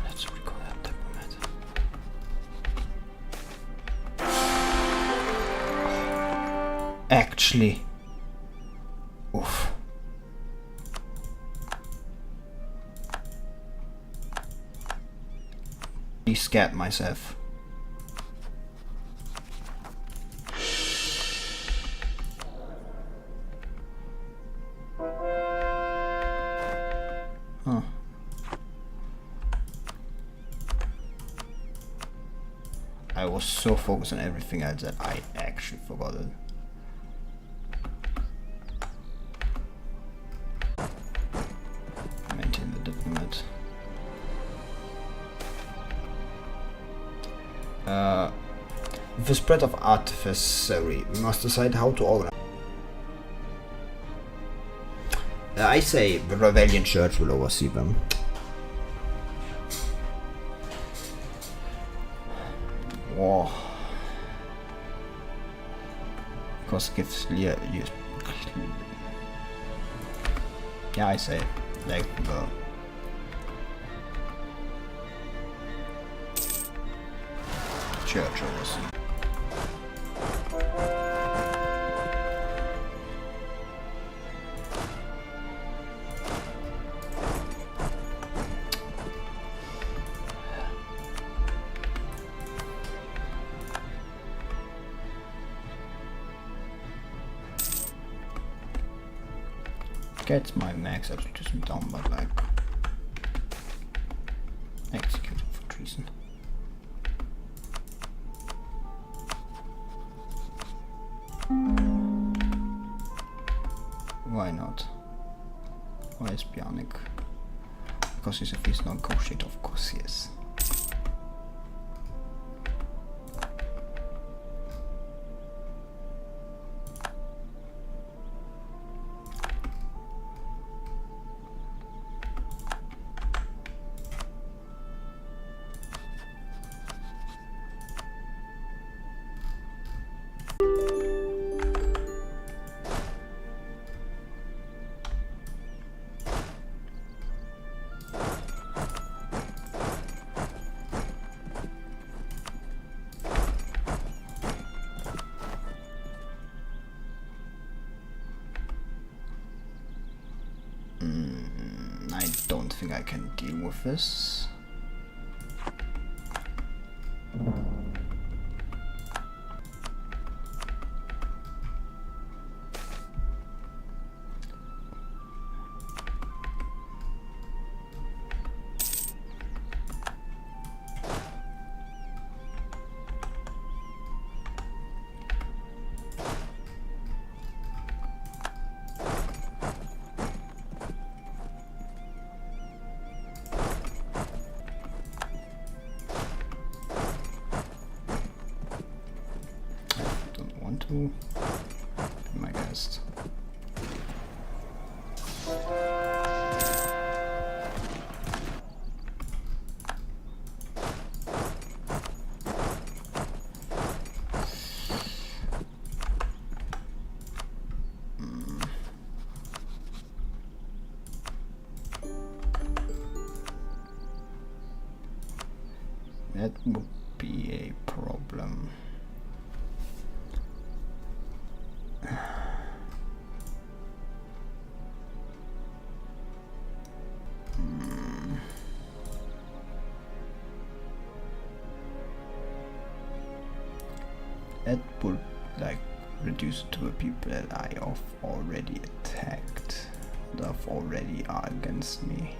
Let's recall that diplomat. Actually. Oof. I scared myself. Huh. I was so focused on everything else that I actually forgot it. Maintain the diplomat. With the spread of adversary, we must decide how to organize. I say the rebellion church will oversee them. War. Because it gives Yeah, I say, like the church oversee. Gets my max absolutism down, but like execute for treason. Why not? Why is Bionic? Because he's a feast non-negotiator, of course he is. I don't think I can deal with this. Do my best. That would be a problem. That would like reduce it to the people that I have already attacked, that already are against me.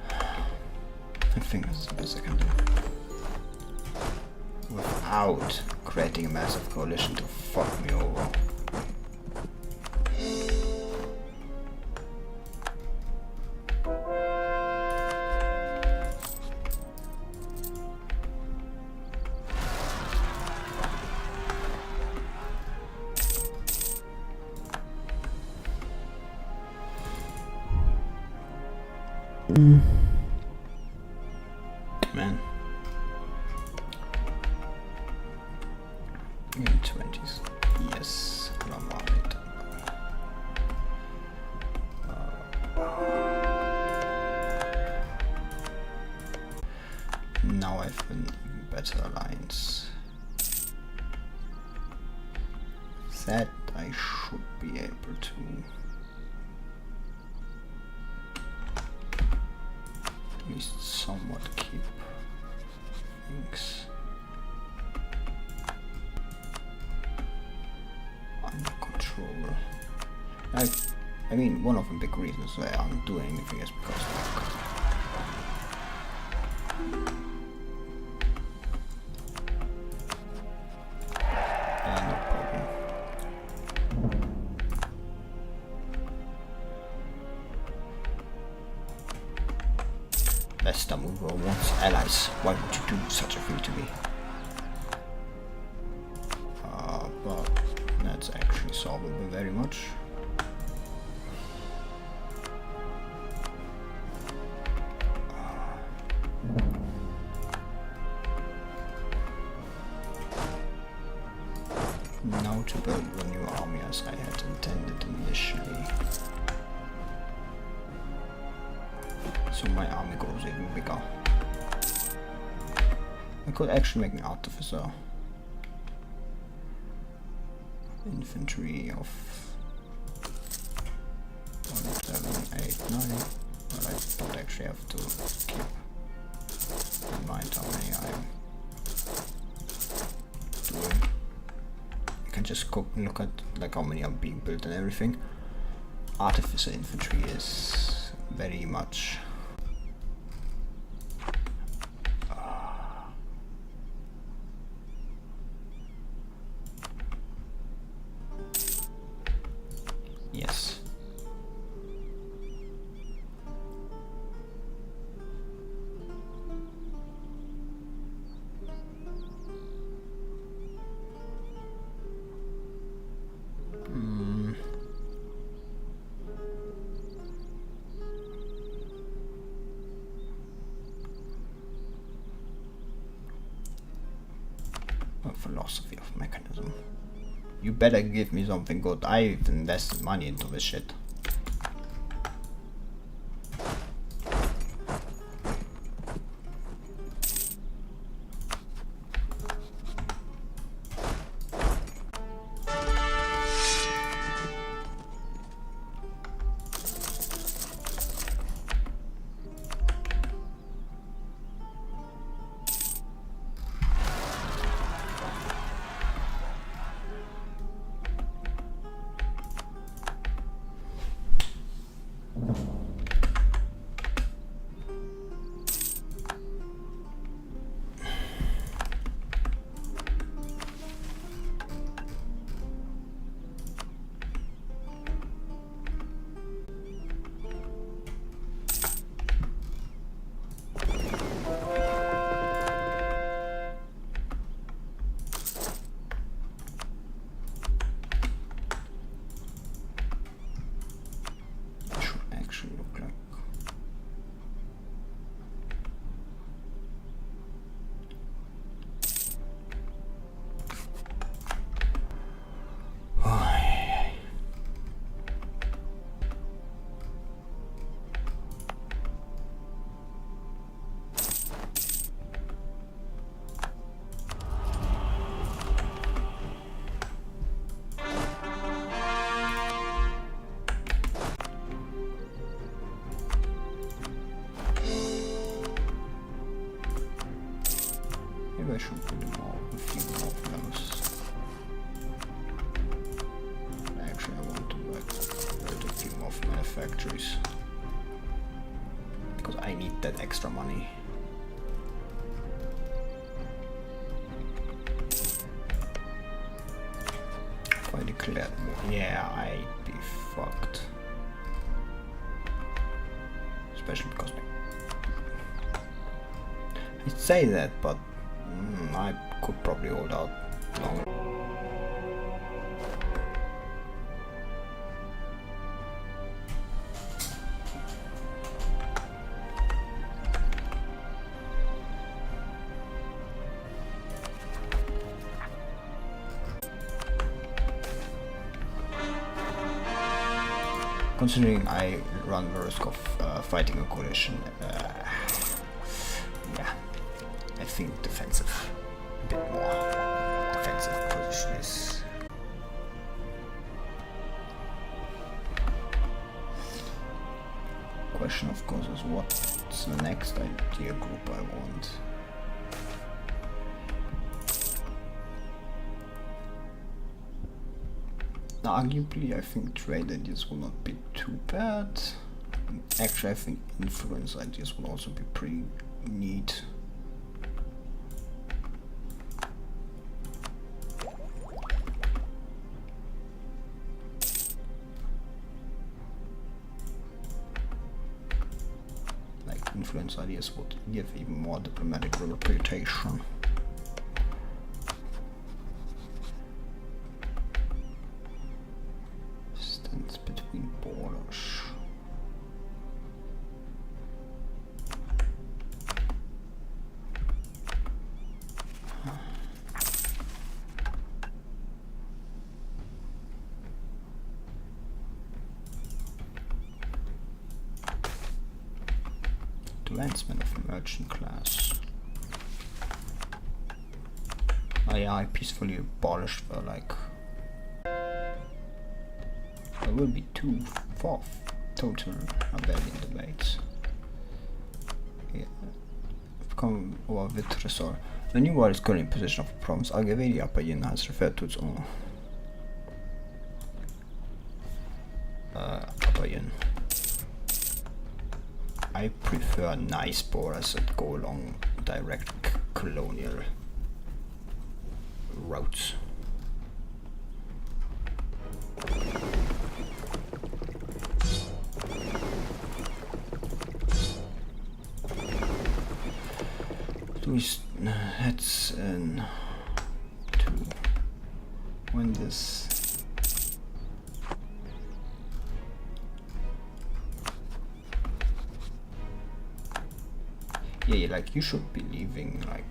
I think this is the best I can do. Without creating a massive coalition to fuck me over. Man. 20s. Yes, I'm on it. Now I have an even better alliance. That I should be able to at least somewhat keep things under control. I mean, one of the big reasons why I aren't doing anything is because no problem. Leicester Mover wants allies. Why would you do such a thing to me? But that's actually solvable very much. now to build a new army as I had intended initially. So my army grows even bigger. I could actually make an artificer. Infantry of 1, 7, 8, 9. But I don't actually have to keep in mind how many I'm doing. You can just look at like how many are being built and everything. Artificer infantry is very much yes. A philosophy of mechanism. You better give me something good. I've invested money into this shit. Maybe I should put a few more of those. Actually, I want to build a few more manufactories because I need that extra money. If I declared war, yeah, I'd be fucked. Especially because I'd say that, but I could probably hold out longer. Considering I run the risk of fighting a coalition, yeah, I think defensive, a bit more defensive position is. Question, of course, is what's the next idea group I want. Arguably, I think trade ideas will not be too bad. Actually, I think influence ideas will also be pretty neat. Like, influence ideas would give even more diplomatic reputation. Between borders. advancement of merchant class. Oh yeah, I peacefully abolished the like. There will be 4 total rebellion debates. Yeah. Come over with Tresor. The new war is currently in possession of a province. Gawed Apayin has referred to its own. Apayin. I prefer nice borders that go along direct colonial routes. That's in 2 when this yeah, like you should be leaving like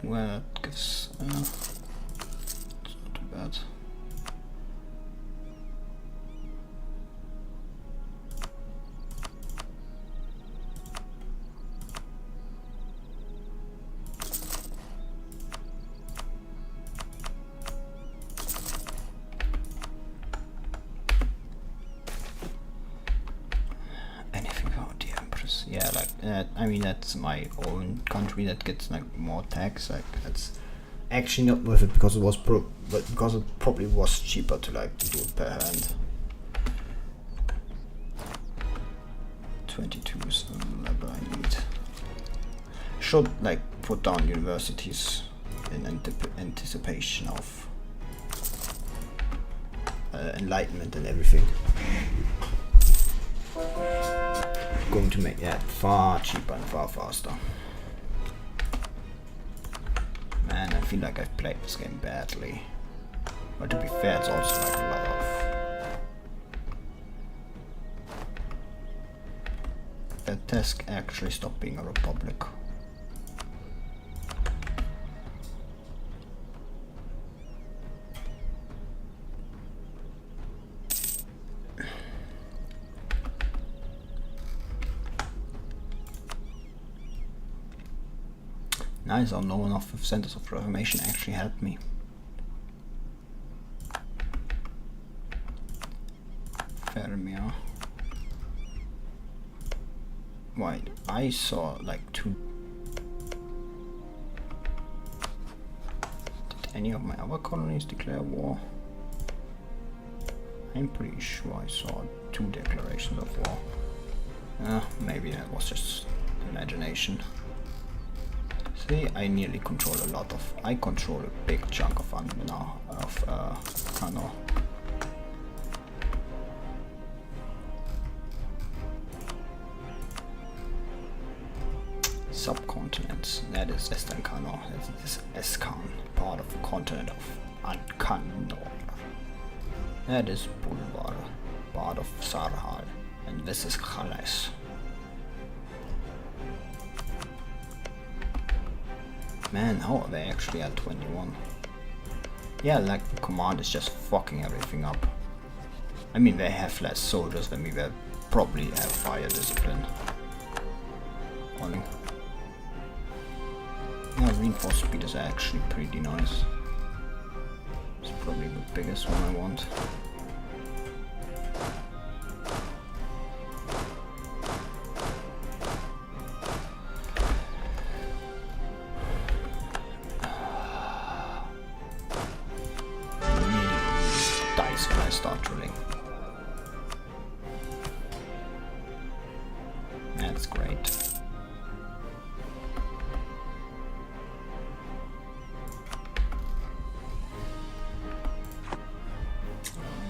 well, that gives it's not too bad. Anything about the Empress? Yeah, like I mean that's my own country that gets like more tax. Like that's actually not worth it because it was but because it probably was cheaper to like do it per hand. 22 is the level I need. Should like put down universities in anticipation of enlightenment and everything. Going to make that far cheaper and far faster. Man, I feel like I've played this game badly. But to be fair, it's also like a lot of that task actually stop being a republic. Nice, I know enough of Centers of Reformation actually helped me. Fermia. Wait, I saw like 2. Did any of my other colonies declare war? I'm pretty sure I saw 2 declarations of war. Maybe that was just imagination. See, I nearly control a lot of. I control a big chunk of Anbennar, of Kano. Subcontinents. That is Western Kano. That is Eskan, part of the continent of Ankandor. That is Bulvar, part of Sarhal, and this is Khales. Man, how are they actually at 21? Yeah, like the command is just fucking everything up. I mean, they have less soldiers than we will probably have fire discipline. On. Yeah, reinforced speed is actually pretty nice. It's probably the biggest one I want. That's great.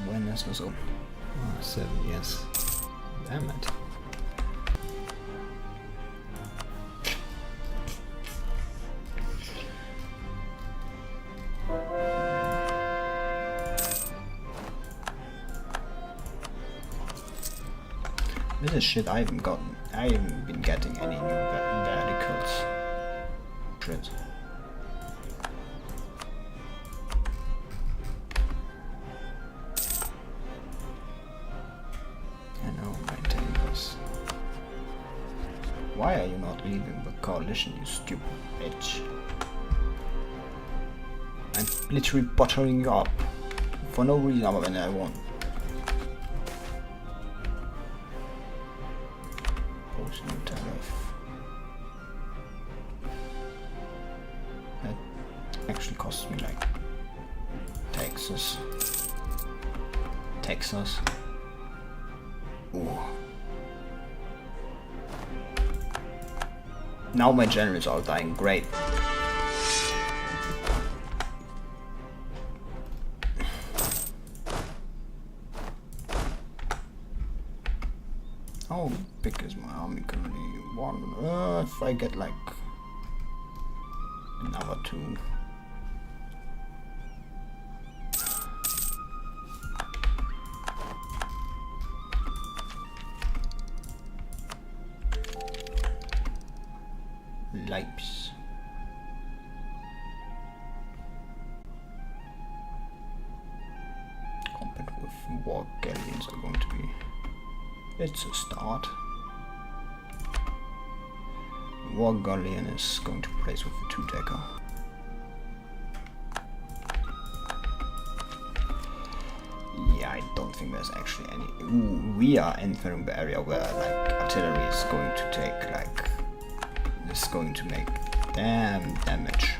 When das war so. 7 years. Damn it. This is shit I haven't gotten. I haven't been getting any new radicals. Shit. I know, maintain this. Why are you not leaving the coalition, you stupid bitch? I'm literally buttering you up. For no reason other than I want. New tariff. That actually costs me like Texas. Ooh. Now my generals are dying. Great. How big is my army currently? One. If I get like another 2. Leipzig. Compared with war galleons are going to be. It's a start. War galleon is going to place with a 2-decker. Yeah, I don't think there's actually any. Ooh, we are entering the area where like artillery is going to take like. Is going to make damn damage.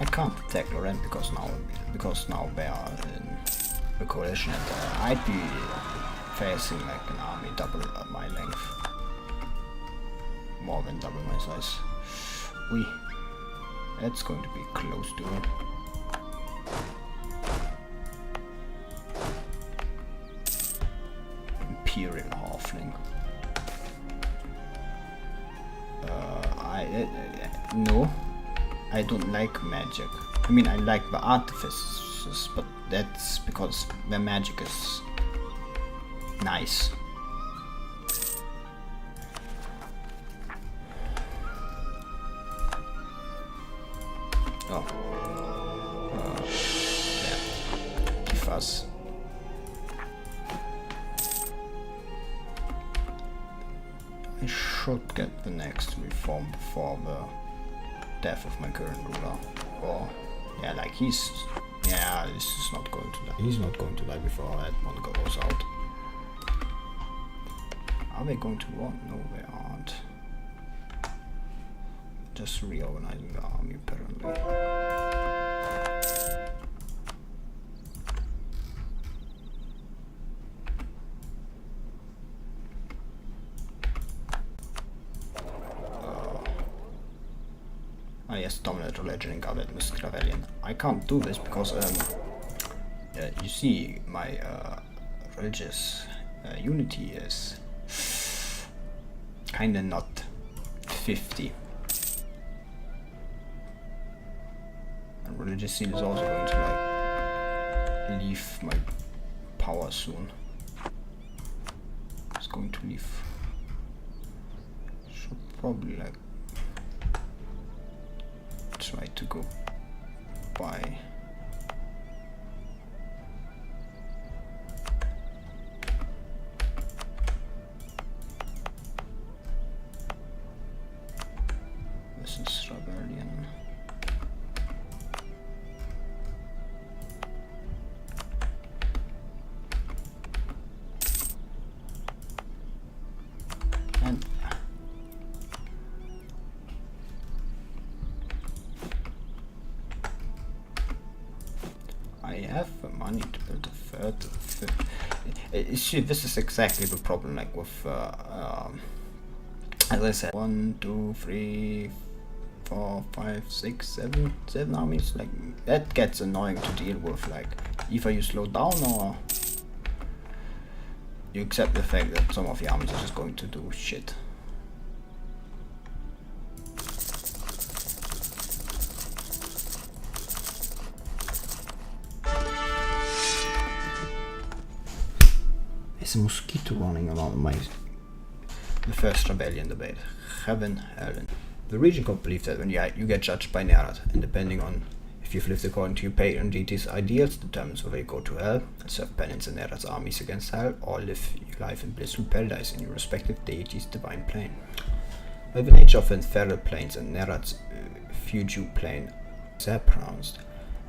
I can't attack Lorent because now they are in the coalition and I'd be facing like an army double my length, more than double my size. That's going to be close to it. Imperial Halfling. No, I don't like magic. I mean, I like the artifices, but that's because the magic is nice. Oh. Yeah. Give us. I should get the next reform before the death of my current ruler. Or, yeah, like he's. Yeah, this is not going to die. He's not going to die before that one goes out. Are they going to war? No, they aren't. Just reorganizing the army apparently. Yes, dominant religion in Gawed with Rebellion. I can't do this because you see my religious unity is kinda not 50. Religious seal is also going to like leave my power soon. It's going to leave. Should probably like try to go by. This is rebellion. And I have the money to build a third, fifth. See, this is exactly the problem, like with, as I said, 1, 2, 3, 4, 5, 6, 7 armies. Like, that gets annoying to deal with. Like, either you slow down or you accept the fact that some of the armies are just going to do shit. There's a mosquito running around the first rebellion debate. Heaven, Helen. The region court believes that when you get judged by Nerat, and depending on if you've lived according to your patron deity's ideals, determines whether you go to hell and serve penance in Nerat's armies against hell, or live your life in blissful paradise in your respective deity's divine plane. By the nature of the infernal planes and Nerat's Fugu plane, are pronounced,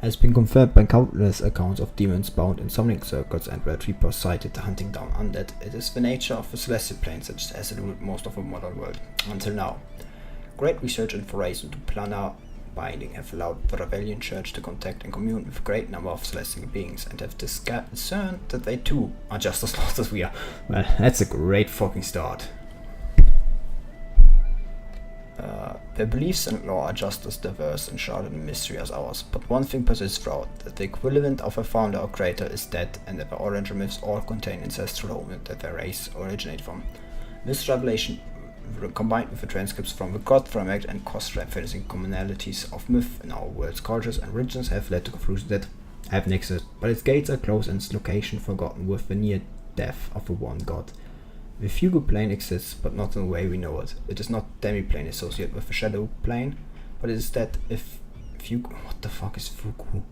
has been confirmed by countless accounts of demons bound in summoning circles and where Reapers sighted hunting down undead. It is the nature of the celestial planes that has eluded most of the modern world, until now. Great research and forays into planar binding have allowed the Rebellion Church to contact and commune with a great number of celestial beings, and have discerned that they too are just as lost as we are. Well, that's a great fucking start. Their beliefs and law are just as diverse and shrouded in mystery as ours, but one thing persists throughout, that the equivalent of a founder or creator is dead, and that the Oranger myths all contain ancestral homeland that their race originate from. This revelation, combined with the transcripts from the God Framework and cross-referencing commonalities of myth in our world's cultures and religions, have led to conclusions that heaven exists, but its gates are closed and its location forgotten with the near death of the one God. The Fugu plane exists, but not in the way we know it. It is not demi-plane associated with the shadow plane, but it is that if Fugu... What the fuck is Fugu?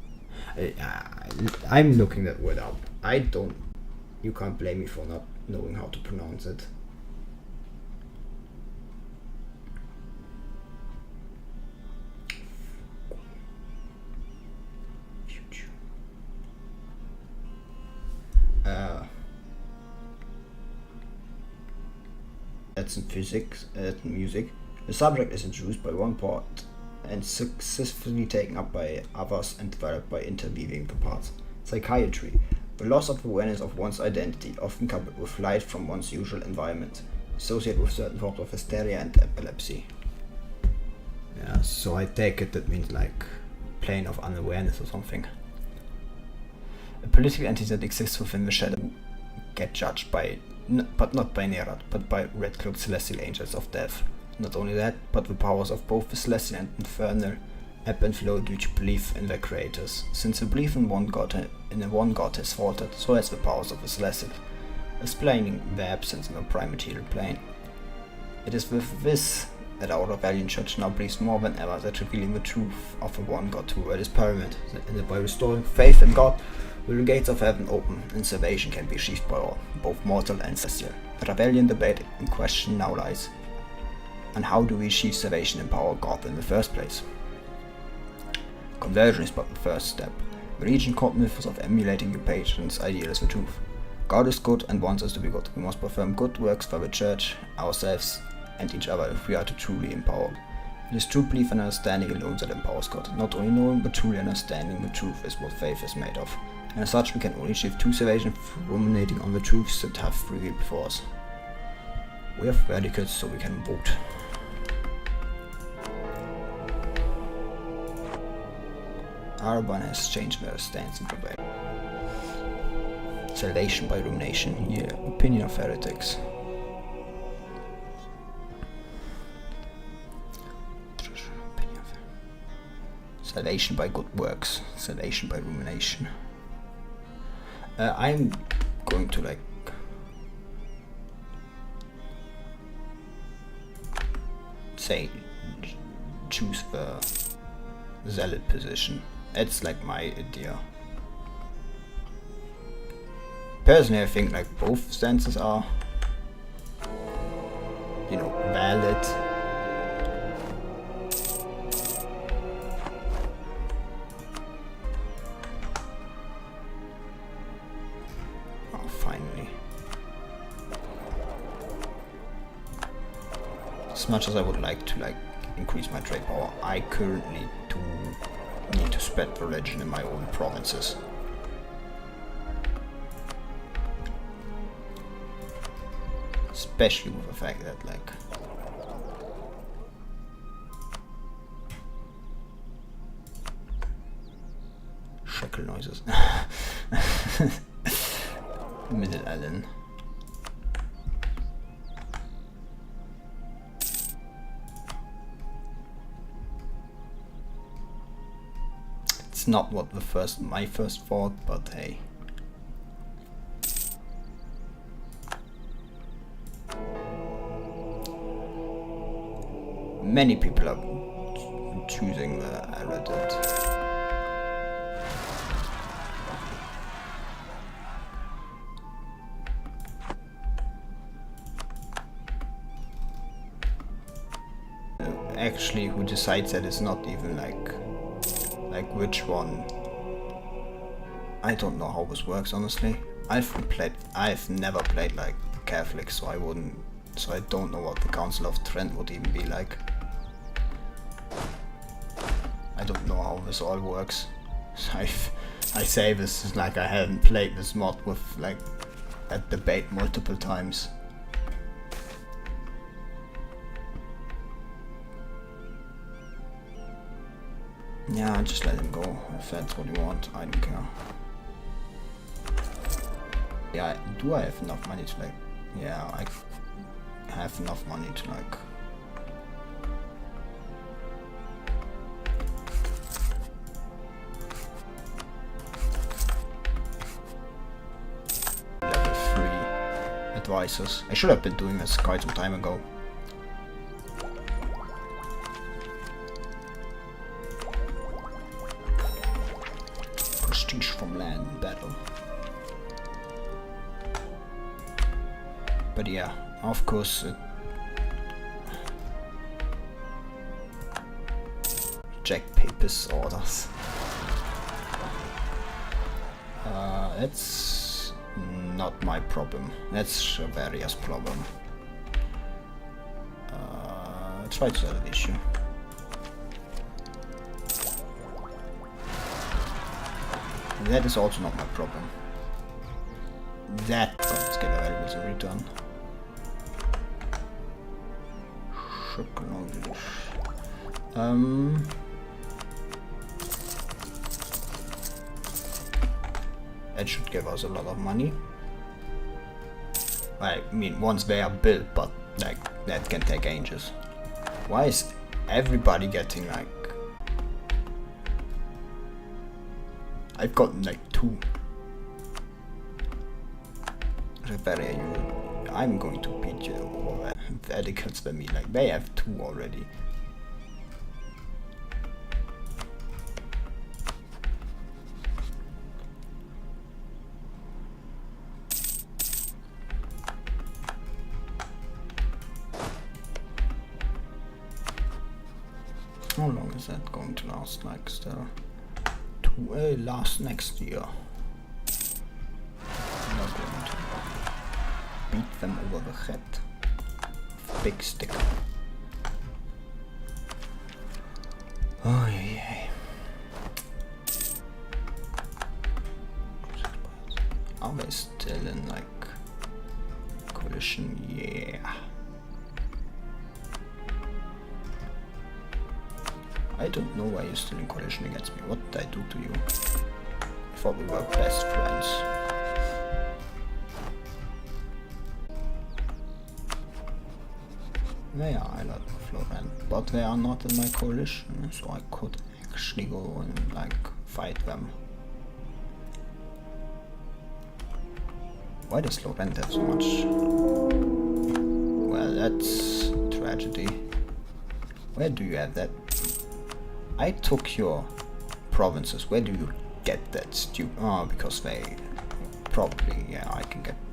I'm looking that word up. I don't... You can't blame me for not knowing how to pronounce it. That's in physics, in music. The subject is introduced by one part and successfully taken up by others and developed by interweaving the parts. Psychiatry. The loss of awareness of one's identity, often coupled with flight from one's usual environment, associated with certain forms of hysteria and epilepsy. Yeah, so I take it that means like plane of unawareness or something. A political entity that exists within the shadow get judged by, but not by Nerat, but by red-cloaked celestial angels of death. Not only that, but the powers of both the celestial and infernal ebb and flow due to belief in their creators. Since the belief in one god has faltered, so has the powers of the celestial, explaining their absence in the prime material plane. It is with this that our Rebellion Church now believes more than ever that revealing the truth of the one God to the world is paramount, and that by restoring faith in God, will the gates of heaven open, and salvation can be achieved by all, both mortal and celestial. The rebellion debate in question now lies. And how do we achieve salvation and empower God in the first place? Conversion is but the first step. The region court mythos of emulating your patron's ideal is the truth. God is good and wants us to be good. We must perform good works for the church, ourselves, and each other if we are to truly empower. It is true belief and understanding alone that empowers God. Not only knowing, but truly understanding the truth is what faith is made of. And as such, we can only achieve true salvation ruminating on the truths that have revealed before us. We have radicals, so we can vote. Araban has changed their stance in rebellion. Salvation by rumination. Here, opinion of heretics. Salvation by good works. Salvation by rumination. I'm going to like say choose the zealot position. It's like my idea. Personally, I think like both stances are, you know, valid. Oh, finally. As much as I would like to like increase my trade power, I currently do need to spread religion in my own provinces. Especially with the fact that, like, shackle noises. Middle Allen. It's not what my first thought, but hey. Many people are choosing the Reddit. Actually, who decides that it's not even like which one? I don't know how this works, honestly. I've never played like Catholic, so I don't know what the Council of Trent would even be like. I don't know how this all works. I say this like I haven't played this mod with like that debate multiple times. Yeah, just let him go. If that's what you want, I don't care. Yeah, do I have enough money to like... Yeah, I have enough money to like... Level 3 advisors. I should have been doing this quite some time ago. From land battle. But yeah, of course Jack Papist orders. That's not my problem. That's Bavaria's problem. Try to solve the issue. That is also not my problem. That got get valuables in return. That should give us a lot of money. I mean, once they are built, but like that can take ages. Why is everybody getting like... I've gotten like 2. I'm going to beat you over Vatican's than me. Like they have 2 already. How long is that going to last? Like still? Last next year. I'm not going to beat them over the head. Big stick. Oh yeah. Are they still in like coalition? Yeah. I don't know why you're still in coalition against me. What did I do to you? I thought we were best friends. They are allied with Lorent, but they are not in my coalition, so I could actually go and like fight them. Why does Lorent have so much? Well, that's tragedy. Where do you have that? I took your provinces. Where do you get that Oh, because they probably, yeah,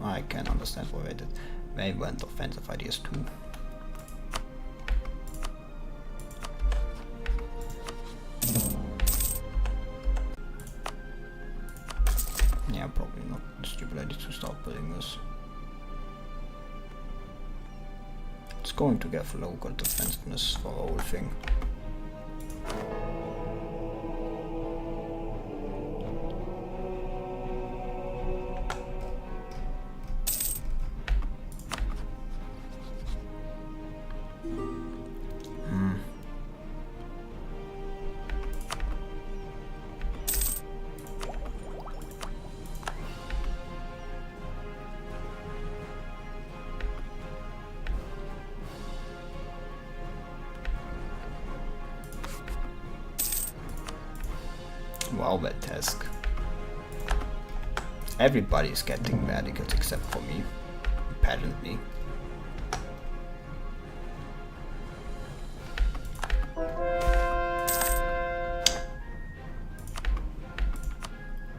I can understand why they did. They went offensive ideas too. Yeah, probably not a stupid idea to start building this. It's going to get local defensiveness for the whole thing. Wow, that task. Everybody is getting radicals except for me, apparently.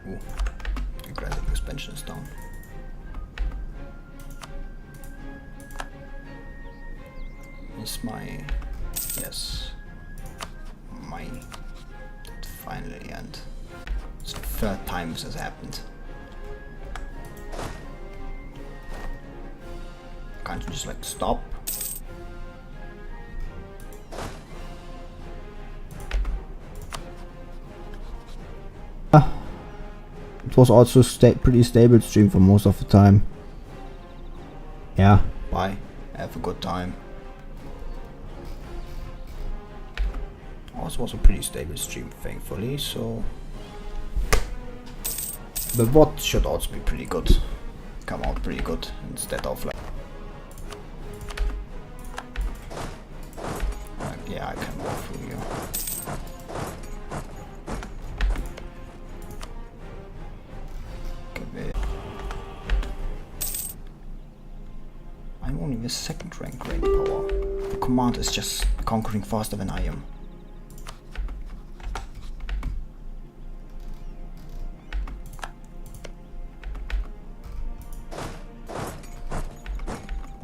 Ooh, aggressive expansion is down. Is my... yes. My... finally end. It's the third time this has happened. Can't you just like stop? It was also pretty stable stream for most of the time. Yeah. Bye. Have a good time. Also was a pretty stable stream, thankfully, so... the bot should also be pretty good. Come out pretty good, instead of like... yeah, I can walk through here. I'm only the second rank raid power. The command is just conquering faster than I am.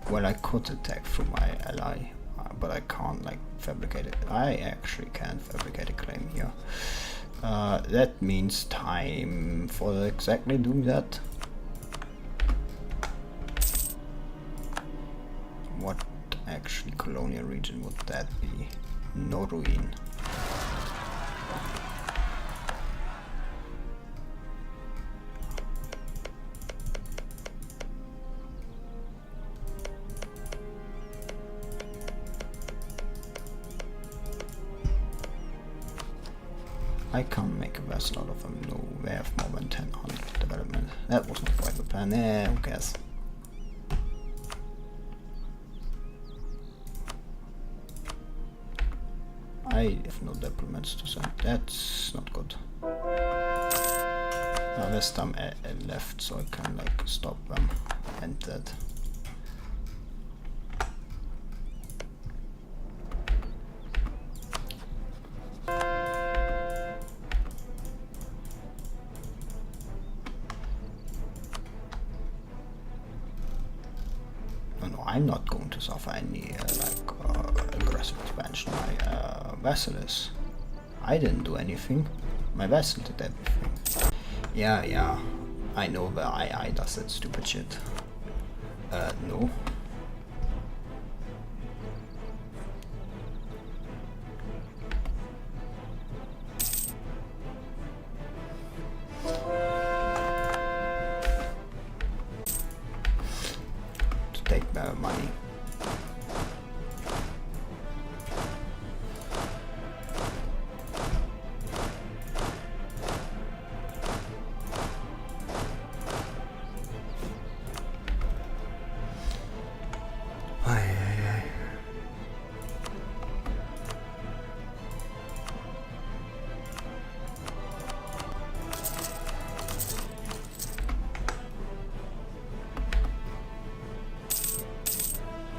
Well, I could attack through my ally, but I can't like fabricate it. I actually can fabricate a claim here. That means time for exactly doing that. What actually colonial region would that be? Norway. I can't make a vessel out of them. No, they have more than 1000 development. That was not quite the plan. Who cares? I have no diplomats to send. That's not good. This time I left, so I can like stop them and that. I'm not going to suffer any aggressive expansion. My vessel is. I didn't do anything. My vessel did everything. Yeah. I know the II does that stupid shit. No. Take their money.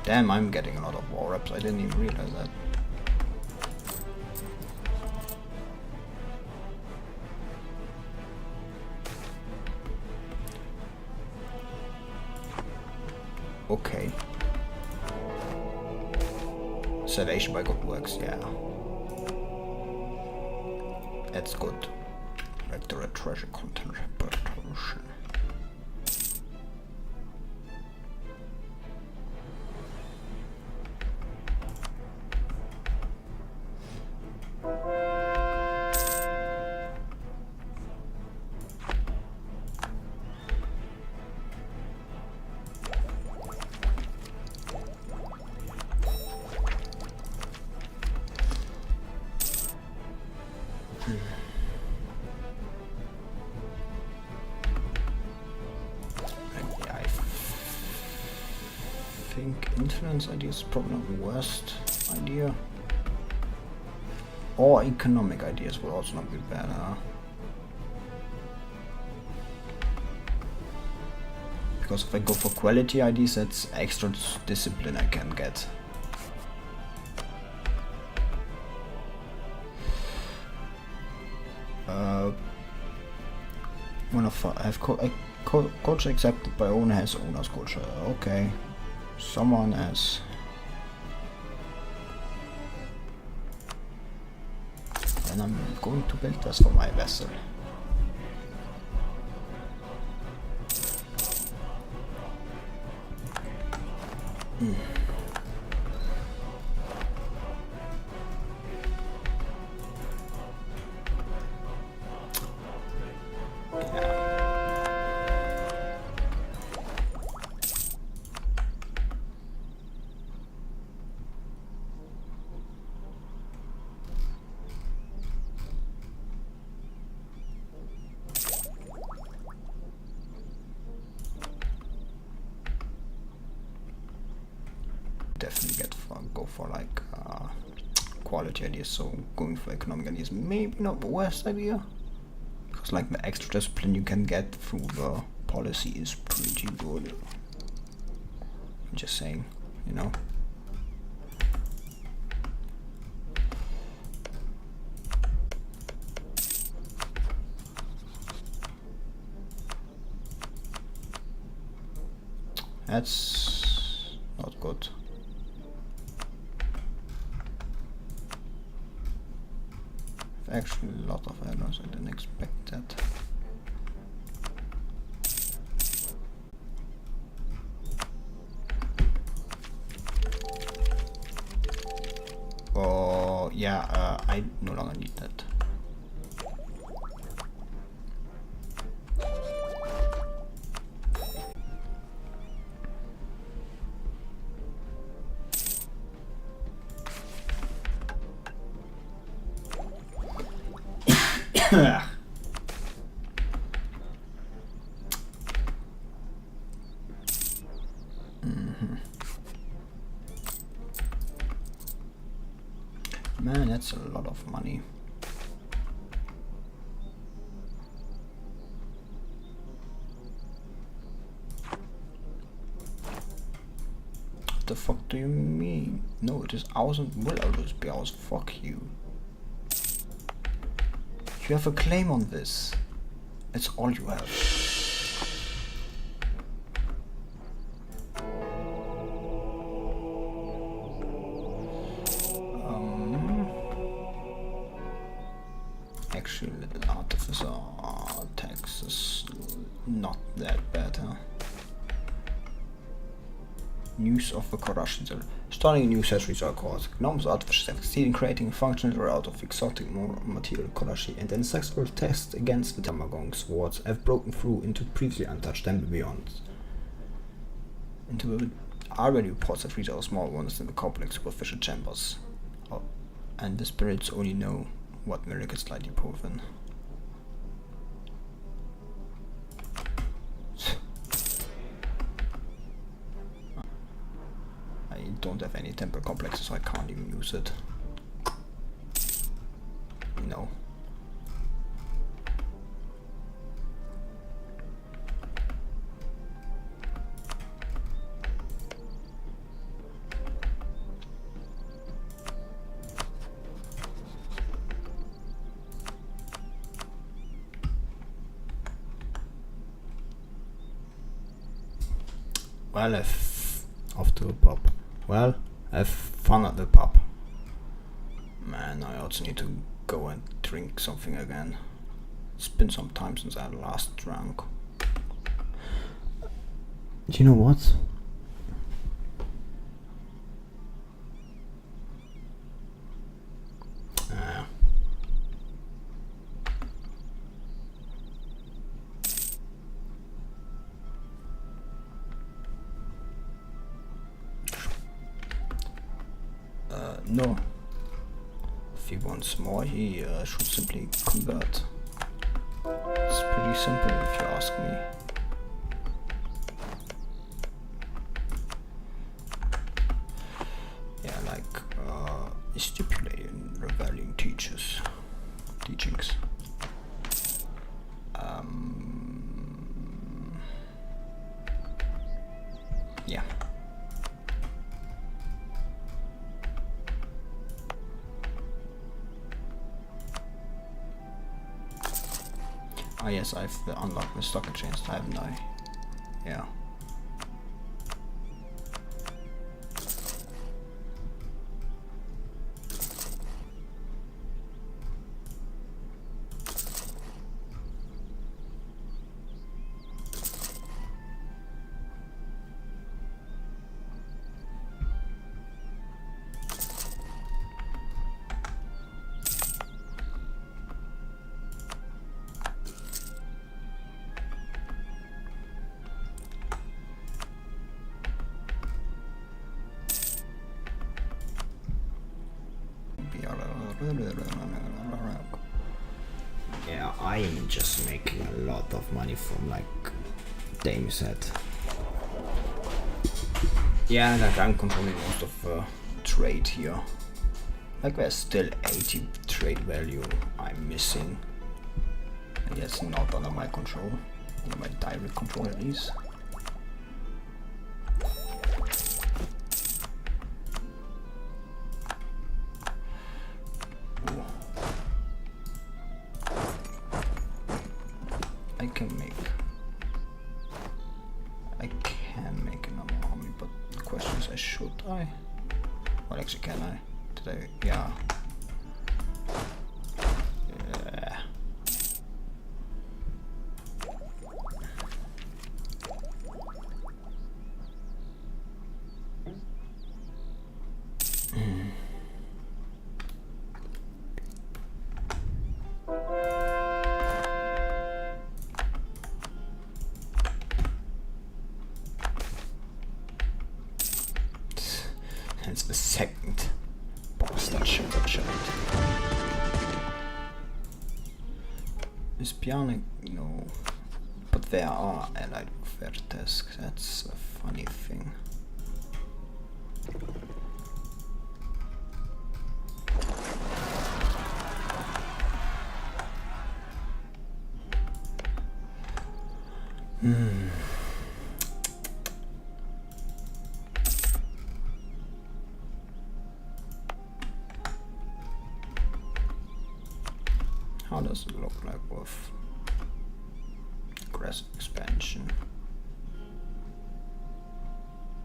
Damn, I'm getting a lot of war reps. I didn't even realize that. Okay. Salvation by good works, yeah. That's good. Vector treasure content representation. I think influence idea is probably not the worst idea. Or economic ideas will also not be bad, huh? Because if I go for quality IDs, that's extra discipline I can get. One of I have culture accepted by owner has owner's culture. Okay, someone has. And I'm going to build this for my vessel. Definitely go for like quality ideas, so going for economic ideas maybe not the worst idea, because like the extra discipline you can get through the policy is pretty good. I'm just saying, you know. That's not good. Actually, a lot of errors. I didn't expect that. Oh yeah, I no longer need that. Man, that's a lot of money. What the fuck do you mean? No, it is ours and will always be ours. Fuck you. You have a claim on this. It's all you have. Actually, little artificer tax is not that bad, huh? News of the corruption. Starting a new century are called Gnomes artificial have succeeded in creating a functional route of exotic material Kodashi, and then successful tests against the Tamagong swords have broken through into previously untouched and beyond. Into the already reports that reach small ones in the complex superficial chambers. Oh, and the spirits only know what miracles slightly proven. I don't have any temple complexes, so I can't even use it. No. Well, off to the pub. Well, have fun at the pub. Man, I also need to go and drink something again. It's been some time since I last drank. You know what? No. If he wants more, he should simply convert. It's pretty simple if you ask me. Yeah, like stipulating rebelling teachings. Ah yes, I've unlocked the stock exchange, haven't I? Yeah. Yeah, I'm just making a lot of money from like Dame said. Yeah, like I'm controlling most of trade here. Like there's still 80 trade value I'm missing. And that's not under my control. Under my direct control at least. I can make another army, but the question is, should I? Well, actually, can I? Did I? Yeah. Yeah. It's the second bastard sugar child. Is Pianic? No. But there are allied Vertes. That's a funny thing. How does it look like with aggressive expansion?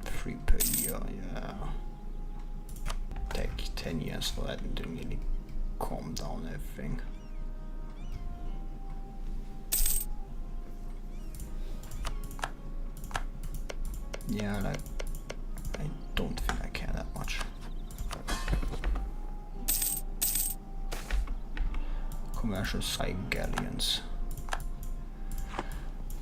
3 per year, yeah. Take 10 years for that and didn't really calm down everything. Yeah, like, I don't think I care that much. Commercial side galleons.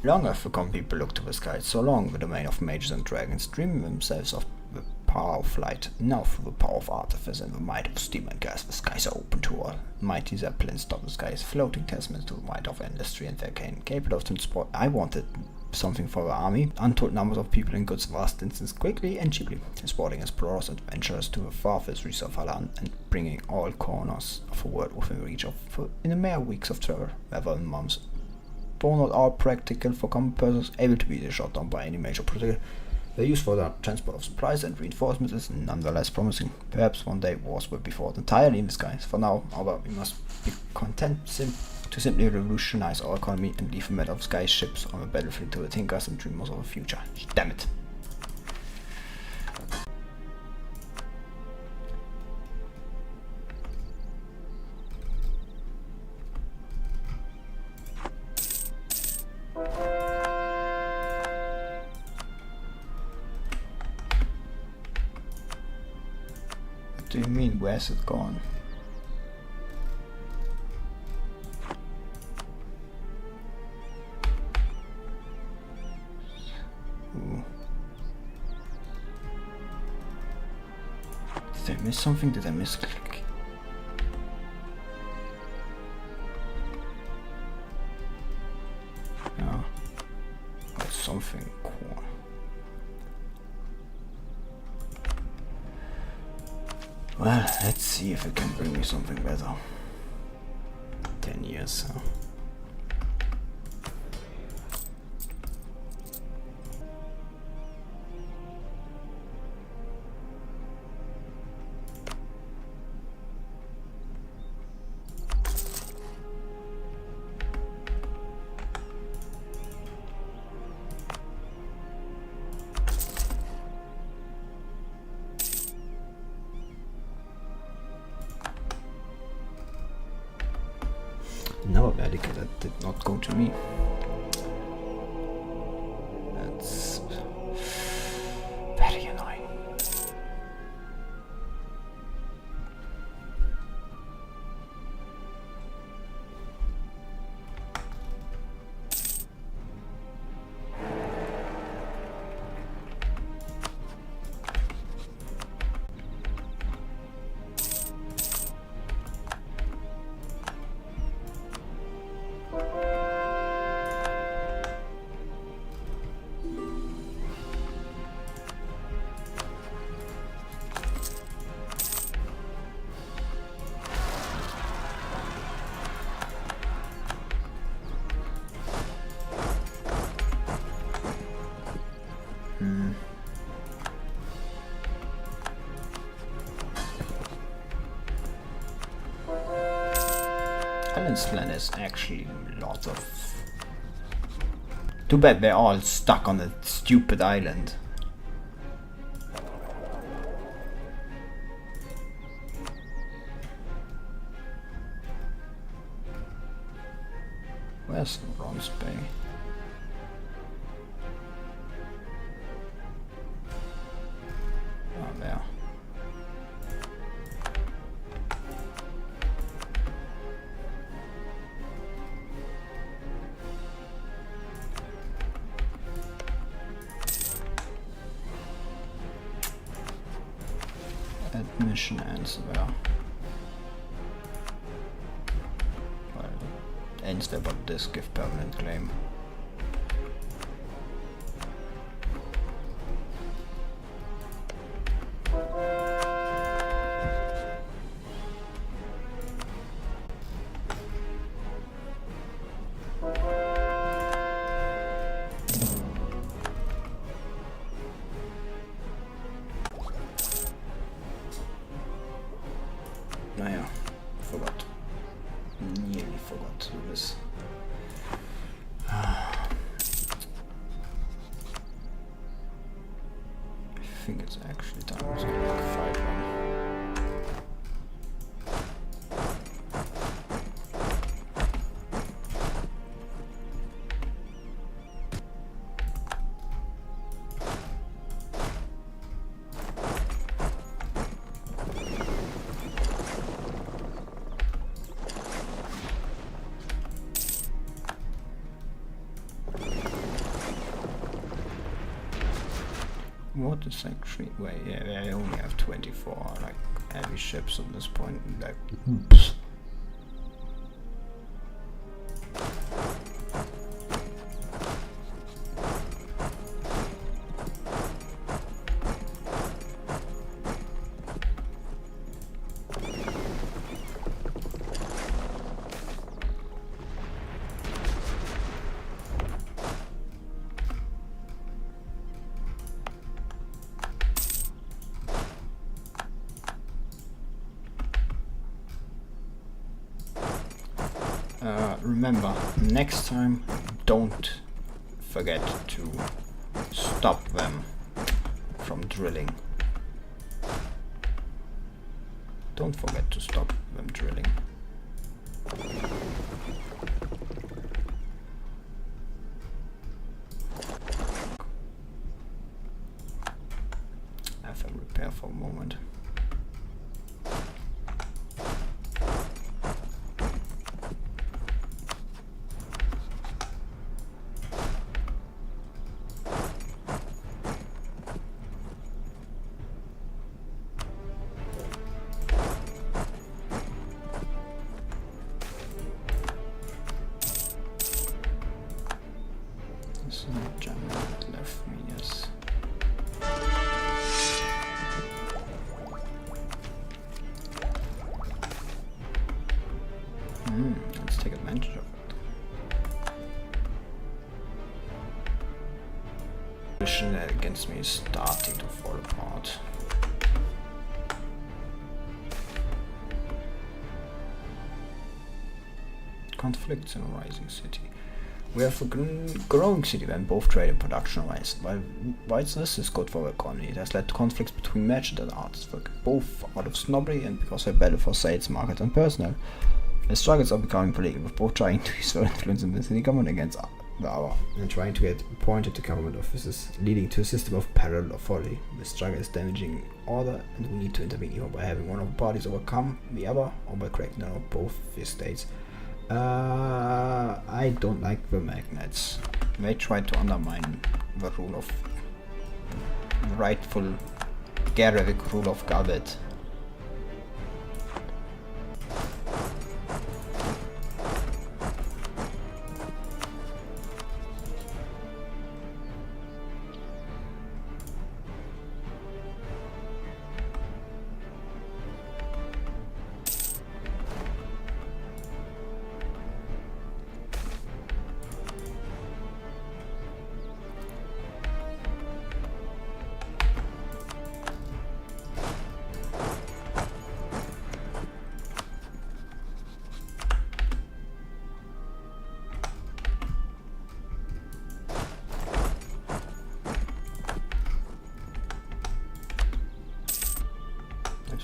Long have the common people looked to the sky, so long the domain of mages and dragons dream themselves of the power of flight. Now through the power of artifice and the might of steam and gas, the skies are open to all. Mighty zeppelins stop the skies, floating testaments to the might of industry and their cane, capable of transport. I wanted something for the army. Untold numbers of people in goods vast distance quickly and cheaply, transporting explorers and adventurers to the farthest reaches of our land and bringing all corners of the world within reach of in a mere weeks of travel, rather than months. Though not all practical for common persons, able to be shot down by any major project, their use for the transport of supplies and reinforcements is nonetheless promising. Perhaps one day wars will be fought entirely in the skies. For now, however, we must be content to simply revolutionize our economy and leave the matter of sky ships on the battlefield to the thinkers and dreamers of the future. Damn it! What do you mean, where's it gone? Ooh. Did I miss something? Did I misclick? Yeah. That's something cool. Well, let's see if it can bring me something better. 10 years, huh? Another medical that did not go to me. That's very annoying. Land is actually lots of. Too bad they're all stuck on that stupid island. Where's the Bronze Bay? Oh, there. Admission ends there. Well, ends there, but this give permanent claim. Naja, forgot. Nearly forgot to do this. I think it's actually time to like fight one. What is actually... Wait, yeah, I only have 24, like, heavy ships at this point, like... Remember, next time don't forget to stop them from drilling. Don't forget to stop them drilling. I have to repair for a moment. Let's take advantage of it. Mission against me is starting to fall apart. Conflicts in a rising city. We have a growing city when both trade and production rise. Why this is good for the economy. It has led to conflicts between merchant and artists, both out of snobbery and because they battle for sales, market and personnel. The struggles are becoming political, with both trying to use their influence in the city government against the other, and trying to get appointed to government offices, leading to a system of parallel authority. The struggle is damaging order, and we need to intervene either by having one of the parties overcome the other, or by cracking down on both these states. I don't like the magnets. They try to undermine the rule of the rightful Garrick rule of Gawed.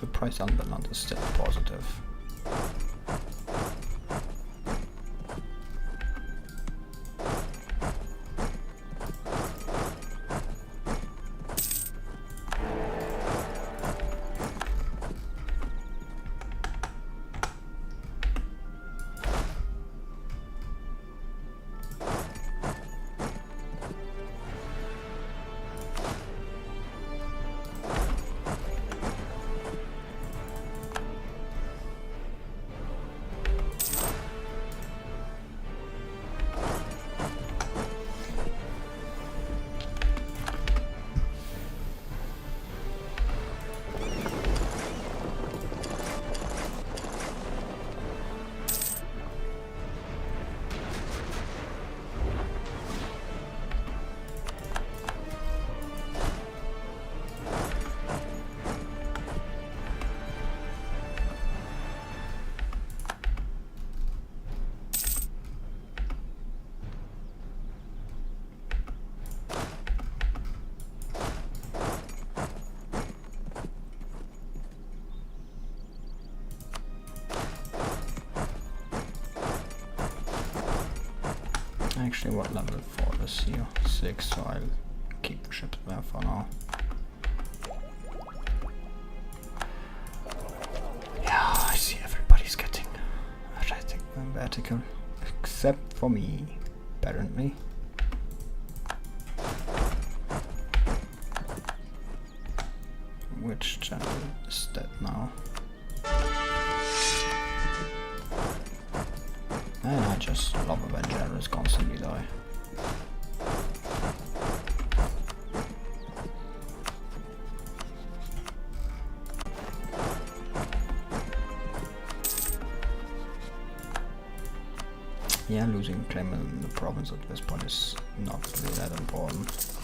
The price Anbennar is still positive. Actually, what level 4 is here? 6, so I'll keep the ships there for now. Yeah, I see everybody's getting vertical, except for me, apparently. Which channel is that now? And I just love it when generals constantly die. Yeah, losing claim in the province at this point is not really that important.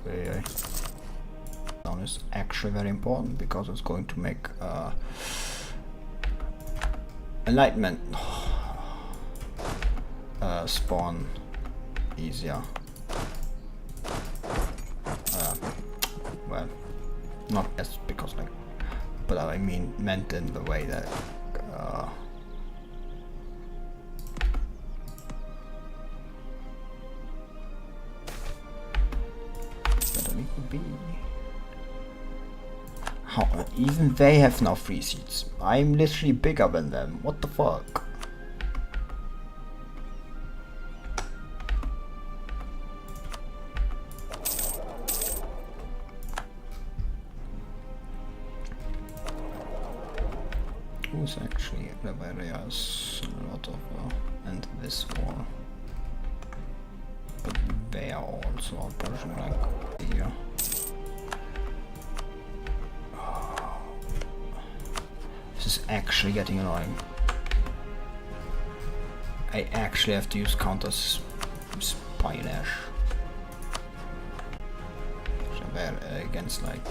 Yeah. Down is actually very important because it's going to make enlightenment spawn easier. Well, not as because like, but I mean meant in the way that that it would be. How even they have now 3 seats. I'm literally bigger than them. What the fuck? Who's actually Bavaria's a lot of and this war, but they are also approaching like here. This is actually getting annoying. I actually have to use counter spionage. So they're against like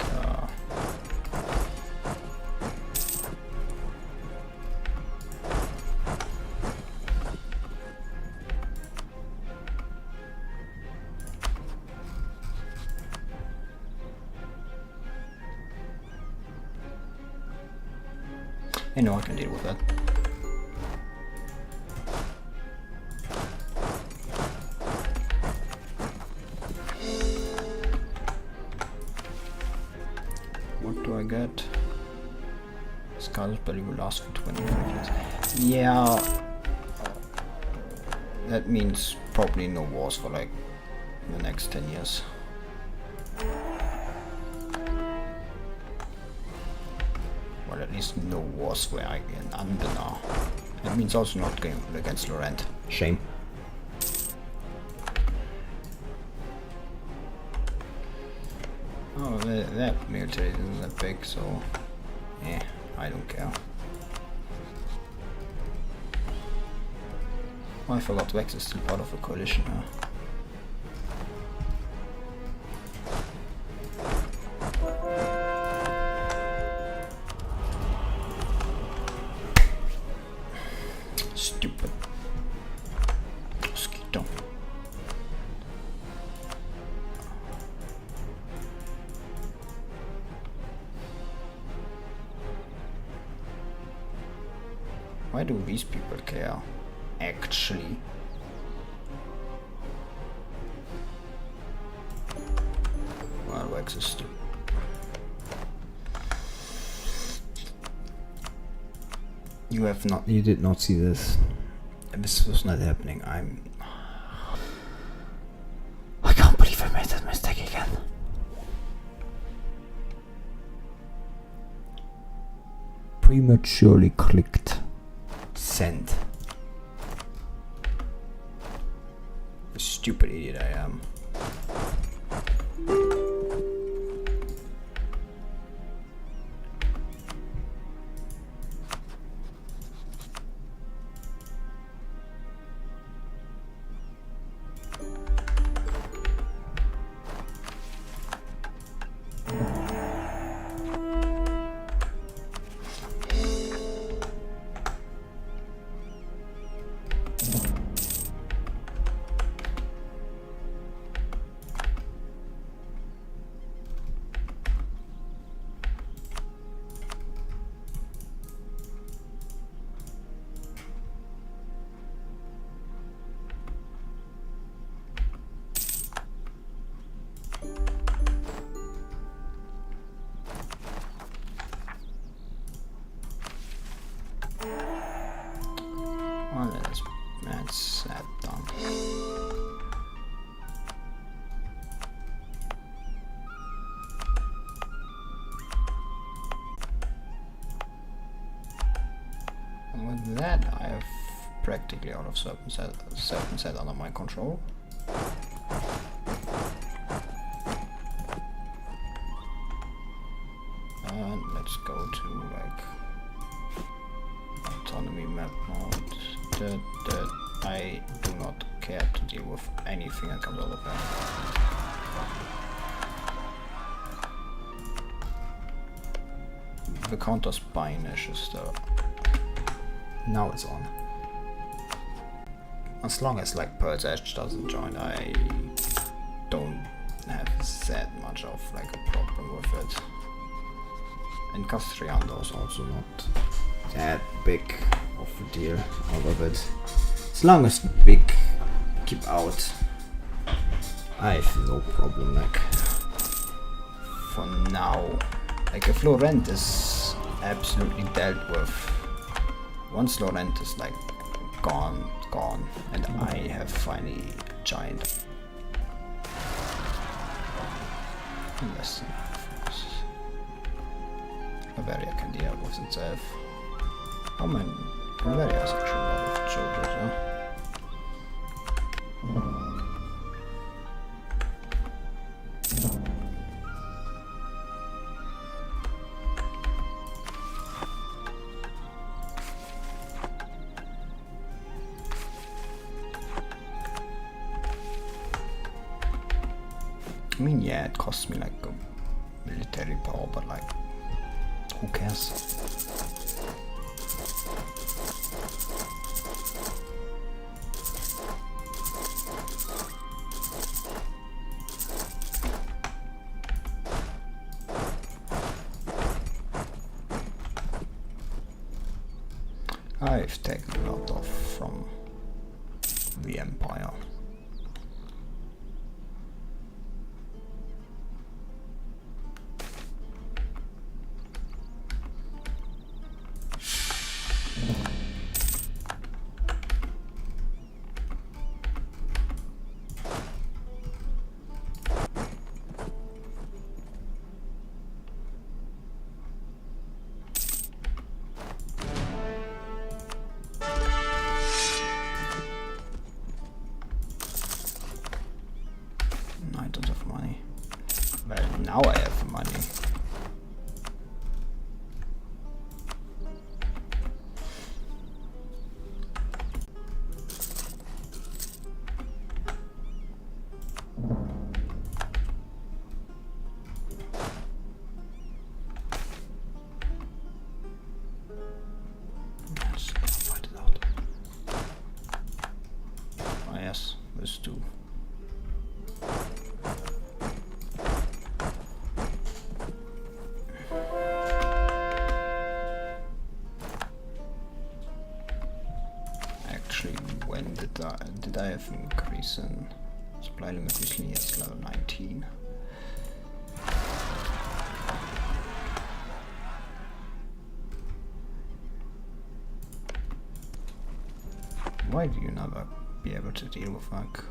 I know I can deal with that. forget. Scarlet Belly will last for 25 years. Yeah. That means probably no wars for like the next 10 years. Well, at least no wars where I in Anbennar. That means also not going against Lorent. Shame. Oh, that military isn't that big, so yeah, I don't care. Oh, I forgot Vex is still part of a coalition, huh? Stupid mosquito. Why do these people care? Actually. Well, Vex is still. You did not see this. This was not happening. I can't believe I made that mistake again. Prematurely clicked send. The stupid idiot I am. Well, that's that done. And with that, I have practically all of certain set under my control. And let's go to like autonomy map mode. That I do not care to deal with anything that comes out of that. The counter spine is just now it's on. As long as like Pearl's Edge doesn't join, I don't have that much of like a problem with it. And Castriando is also not that big of a deal out of it. As long as big keep out, I have no problem like for now. Like if Lorent is absolutely dealt with, once Lorent is like gone, and I have finally giant. Less than half, of course. Bavaria can deal with itself. Oh man, Bavaria is actually a lot of soldiers, huh? I mean, yeah, it costs me like a military power, but like, who cares? I've taken a lot off from the Empire. Now I have the money. Let's do. Actually, when did I have an increase in supply limit recently? It's level 19. Why do you never be able to deal with like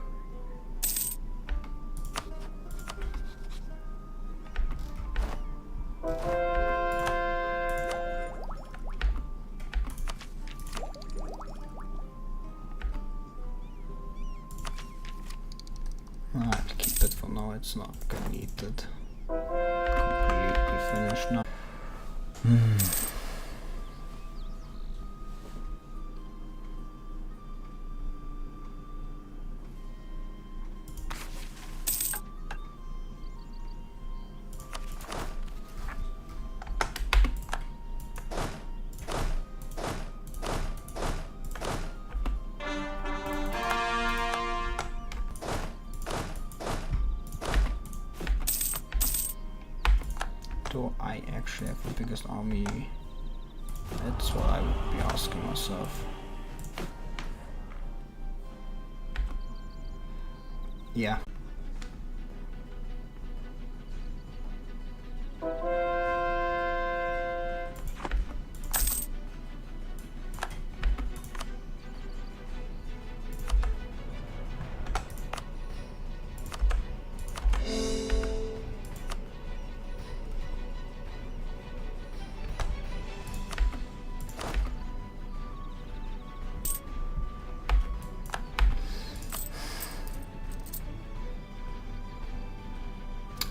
I'll keep it for now, it's not gonna need it. Completely finished now. Do I actually have the biggest army? That's what I would be asking myself. Yeah.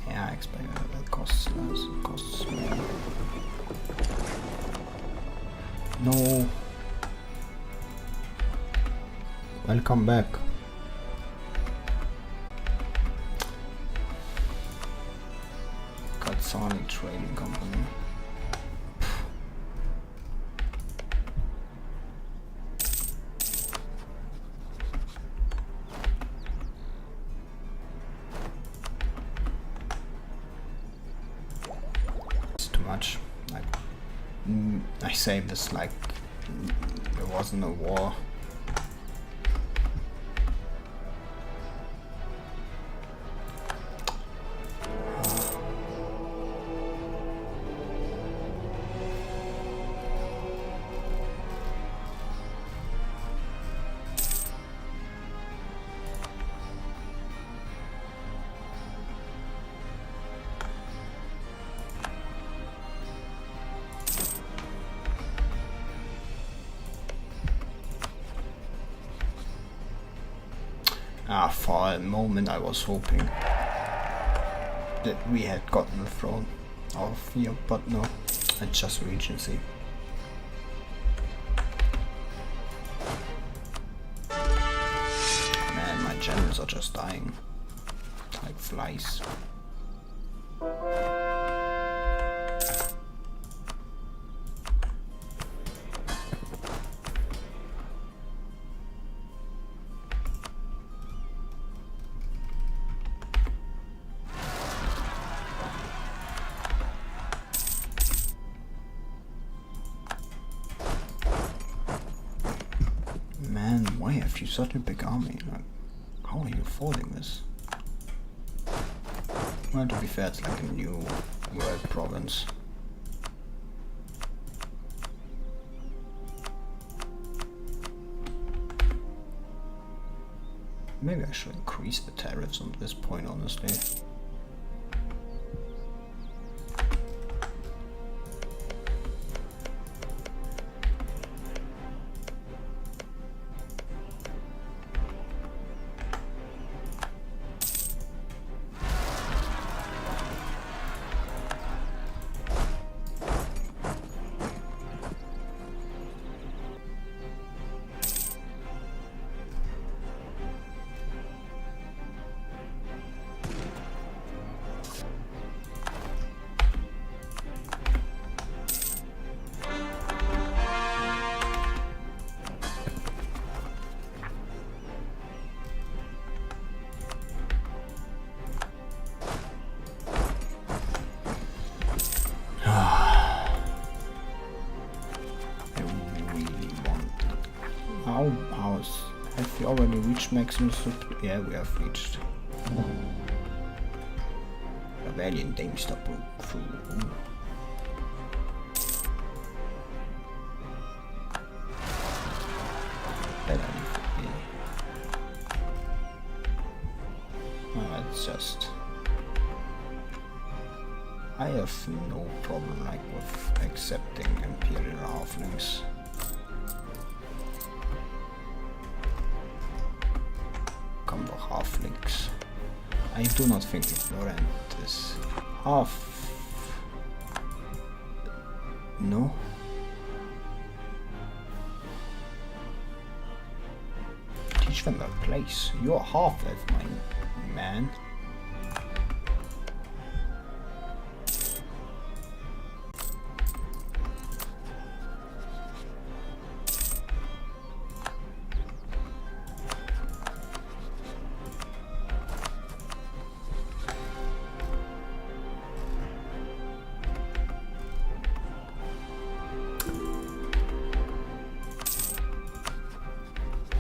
Yeah, I expect that costs less, it costs more. No. Welcome back. Katsani Trading Company. Much. Like, I say this like there wasn't a war. For a moment I was hoping that we had gotten the throne out of here, but no, it's just Regency. Man, my generals are just dying like flies. Man, why have you such a big army? Like, how are you affording this? Well, to be fair, it's like a new world province. Maybe I should increase the tariffs at this point, honestly. Have we already reached maximum supply? Yeah, we have reached. Rebellion Dame-Star broke through. Ooh. It's just I have no problem like with accepting Imperial halflings. Come the halflings. I do not think that Lorent is half. No. Teach them their place. You're half-elf, my man.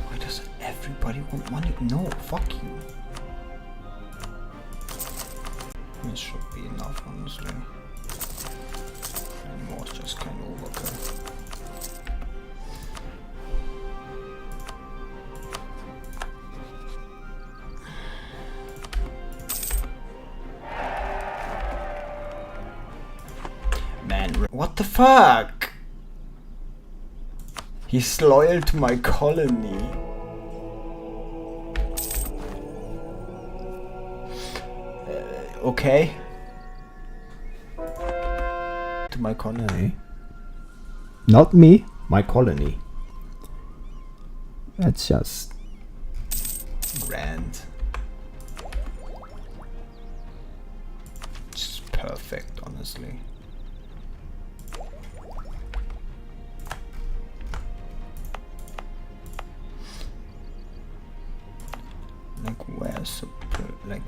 Why does everybody want money? No, fuck you. This should be enough, honestly. And more is just kind of overkill. Man, what the fuck? He's loyal to my colony. Okay. To my colony. Not me, my colony. That's just grand. Just perfect, honestly.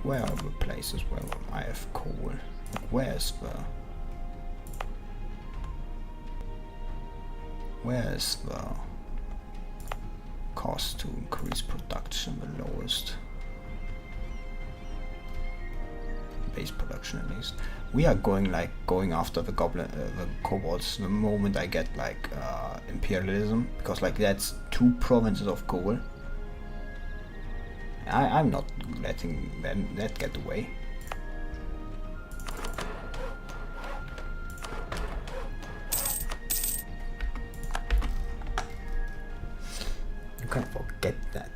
Where are the places where I have coal? Like, where's the cost to increase production the lowest? Base production at least. We are going after the kobolds the moment I get imperialism, because like that's 2 provinces of coal. I'm not letting them that get away. You can't forget that.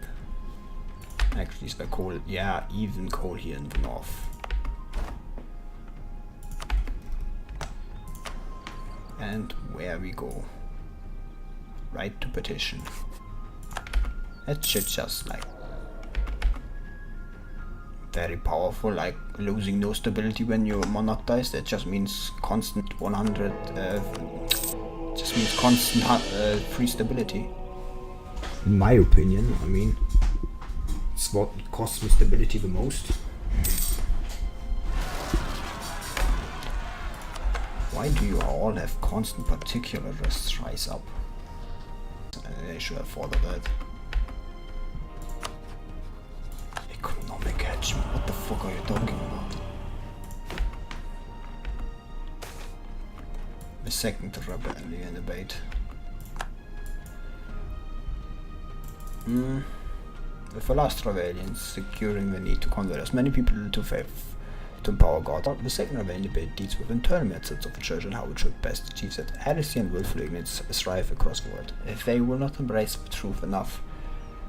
Actually, it's the coal. Yeah, even coal here in the north. And where we go. Right to petition. That shit just like very powerful, like losing no stability when your monarch dies. That just means constant 100 just means constant free stability. in my opinion. I mean, it's what costs me stability the most. Why do you all have constant particular risk rise up? They should have thought of that. Economic hedge, what the fuck are you talking about? The second rebellion debate. With the last rebellion securing the need to convert as many people to faith to empower God, the second rebellion debate deals with internal methods of the church and how it should best achieve that. Heresy and willful ignorance strive across the world. If they will not embrace the truth enough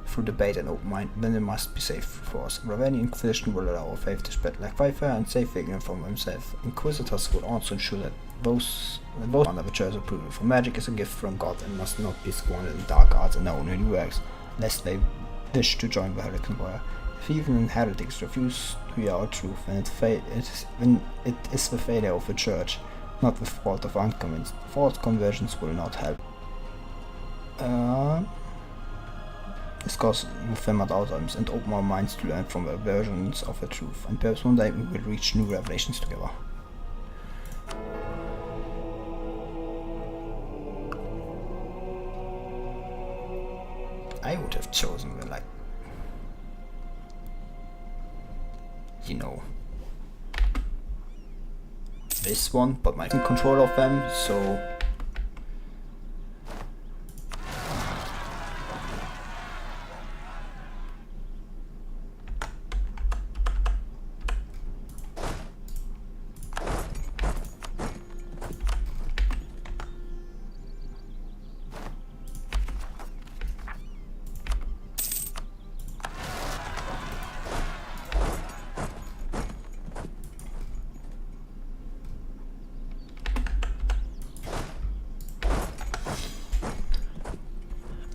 through debate and open mind, then it must be safe for us. Rebellion Inquisition will allow our faith to spread like wildfire and save ignorance from themselves. Inquisitors will also ensure that those under the church approval. For magic is a gift from God and must not be squandered in dark arts and own holy works, lest they wish to join the heretics empire. If even heretics refuse to hear our truth, then it is the failure of the church, not the fault of unconvinced. False conversions will not help. Discuss with them at all times and open our minds to learn from their versions of the truth, and perhaps one day we will reach new revelations together. I would have chosen the is one, but my control of them, so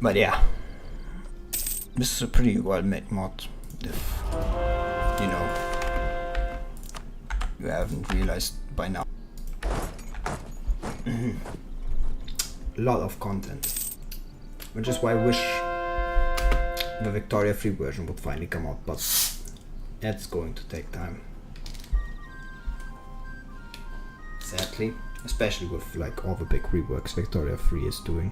but yeah, this is a pretty well made mod, if you know, you haven't realized by now. A lot of content, which is why I wish the Victoria free version would finally come out, but that's going to take time, sadly, especially with like all the big reworks Victoria free is doing.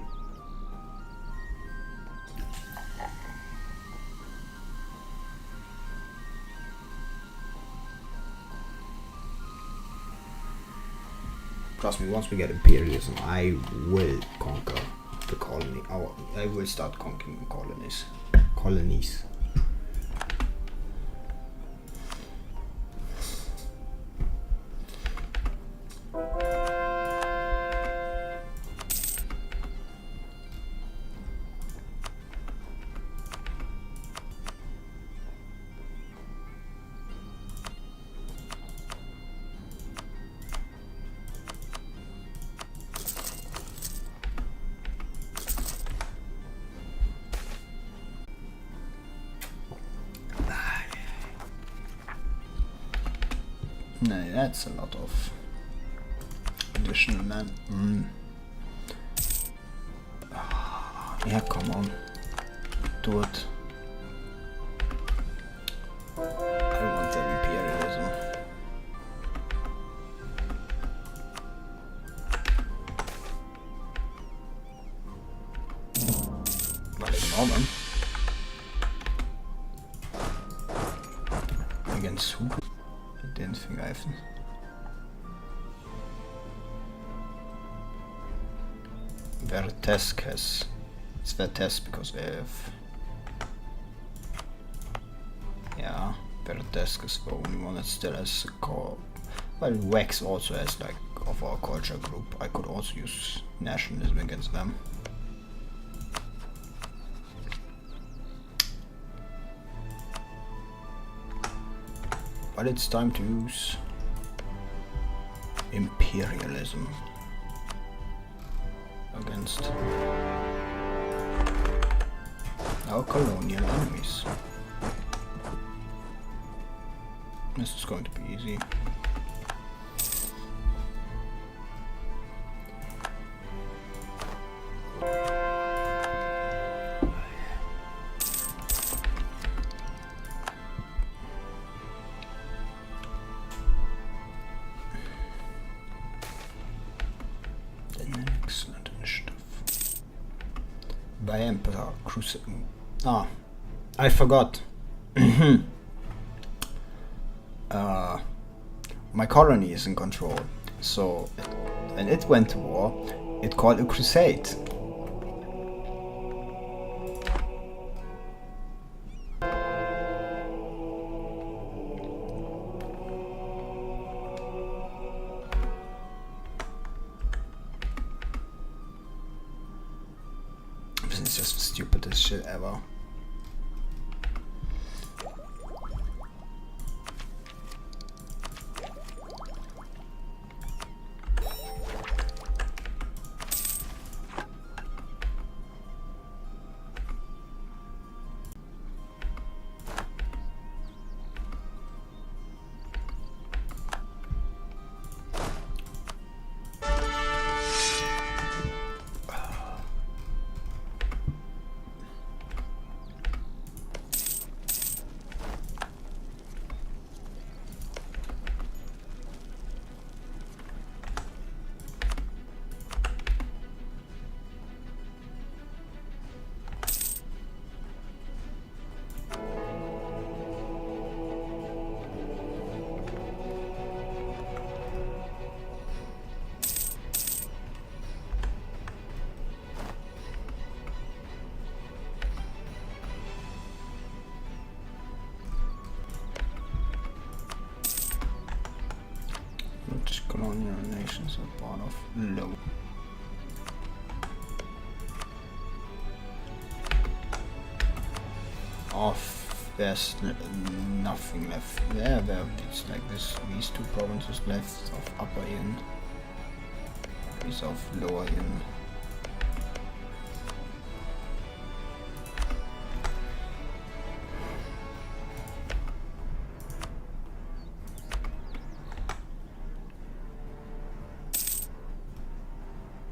Trust me, once we get imperialism, I will conquer the colony. I will start conquering the colonies. No, that's a lot of additional land. Yeah, come on. Do it. I want that imperialism. But ignore them. Against who? Den vergreifen. Vertesk has... It's Vertesk because they have... Yeah, Vertesk is the only one that still has a core. Well, Wax also has like of our culture group. I could also use nationalism against them. But it's time to use imperialism against our colonial enemies. This is going to be easy. Excellent initiative. By Emperor Crusade. Ah, I forgot. My colony is in control, so when it went to war, it called a crusade. This is just the stupidest shit ever. of low. Off, there's nothing left. Yeah, it's like this. These two provinces left of Upper Yin, these of Lower Yin.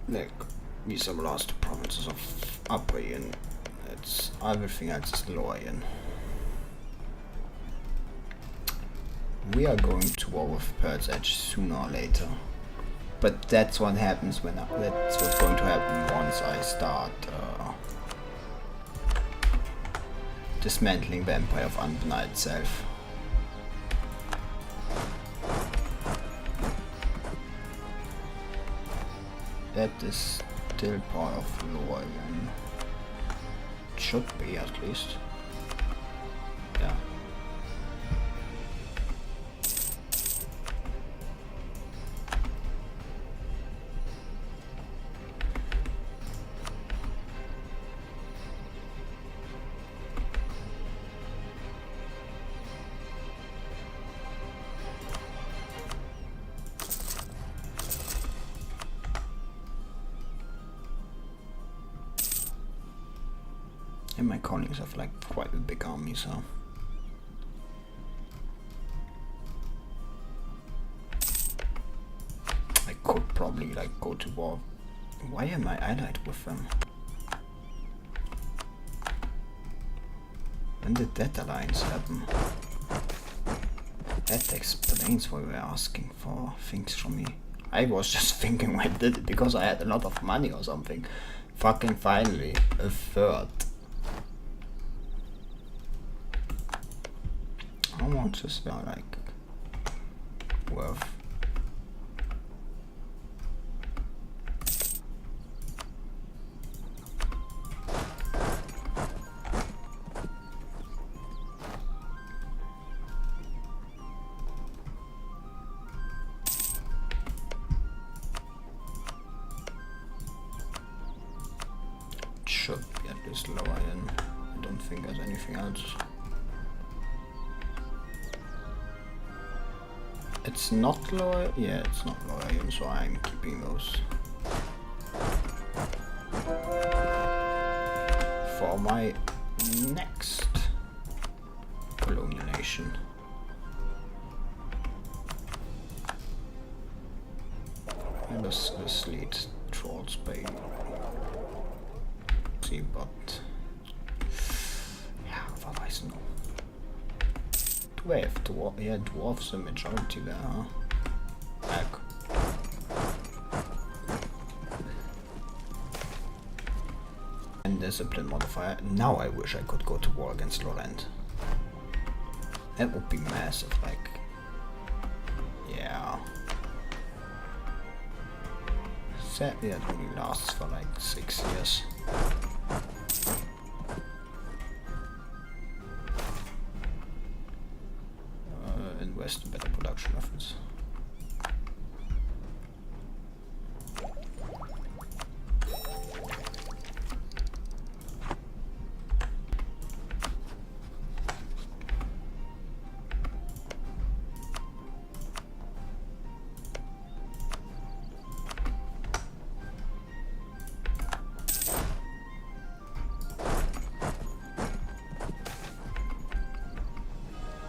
Like, these are the last two provinces of Upper Yin. It's everything else is Lower Yin. We are going to war with Pearl's Edge sooner or later, but that's what happens when that's what's going to happen once I start dismantling the Empire of Anbennar itself. That is still part of Lower Yin. Should be, at least. Yeah. And my colonies have like quite a big army, so I could probably like go to war. Why am I allied with them? When did that alliance happen? That explains why we're asking for things from me. I was just thinking I did it because I had a lot of money or something. Fucking finally, a third. How much is that like worth? Should be at least lower in. I don't think there's anything else. It's not lower, yeah, it's not lower Yin, so I'm keeping those for my next colonial nation. And this lead towards Spain. See, but yeah, otherwise no. Do I have dwarf? Yeah, dwarfs a majority there, huh? Heck. And discipline modifier. Now I wish I could go to war against Lorent. That would be massive, like. Yeah. Sadly, that only lasts for like 6 years. Invest in better production methods.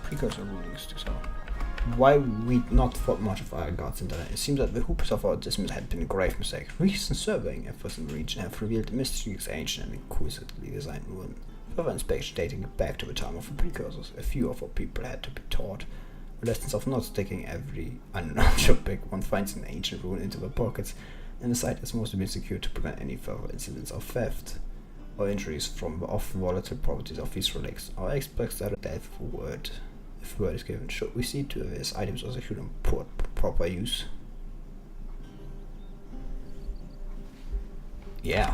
Precursor ruling sticks out. Why we not fought much of our guards in that? It seems that the hoops of our dismiss had been a grave mistake. Recent surveying efforts in the region have revealed a mysterious, ancient and exquisitely designed ruin. Further inspection dating back to the time of the precursors, a few of our people had to be taught the lessons of not sticking every unknown shipwreck one finds an ancient ruin into their pockets, and the site has mostly been secured to prevent any further incidents of theft or injuries from the often volatile properties of these relics. Our experts are death for word. If word is given, should we see to these items are secured and put proper use? Yeah.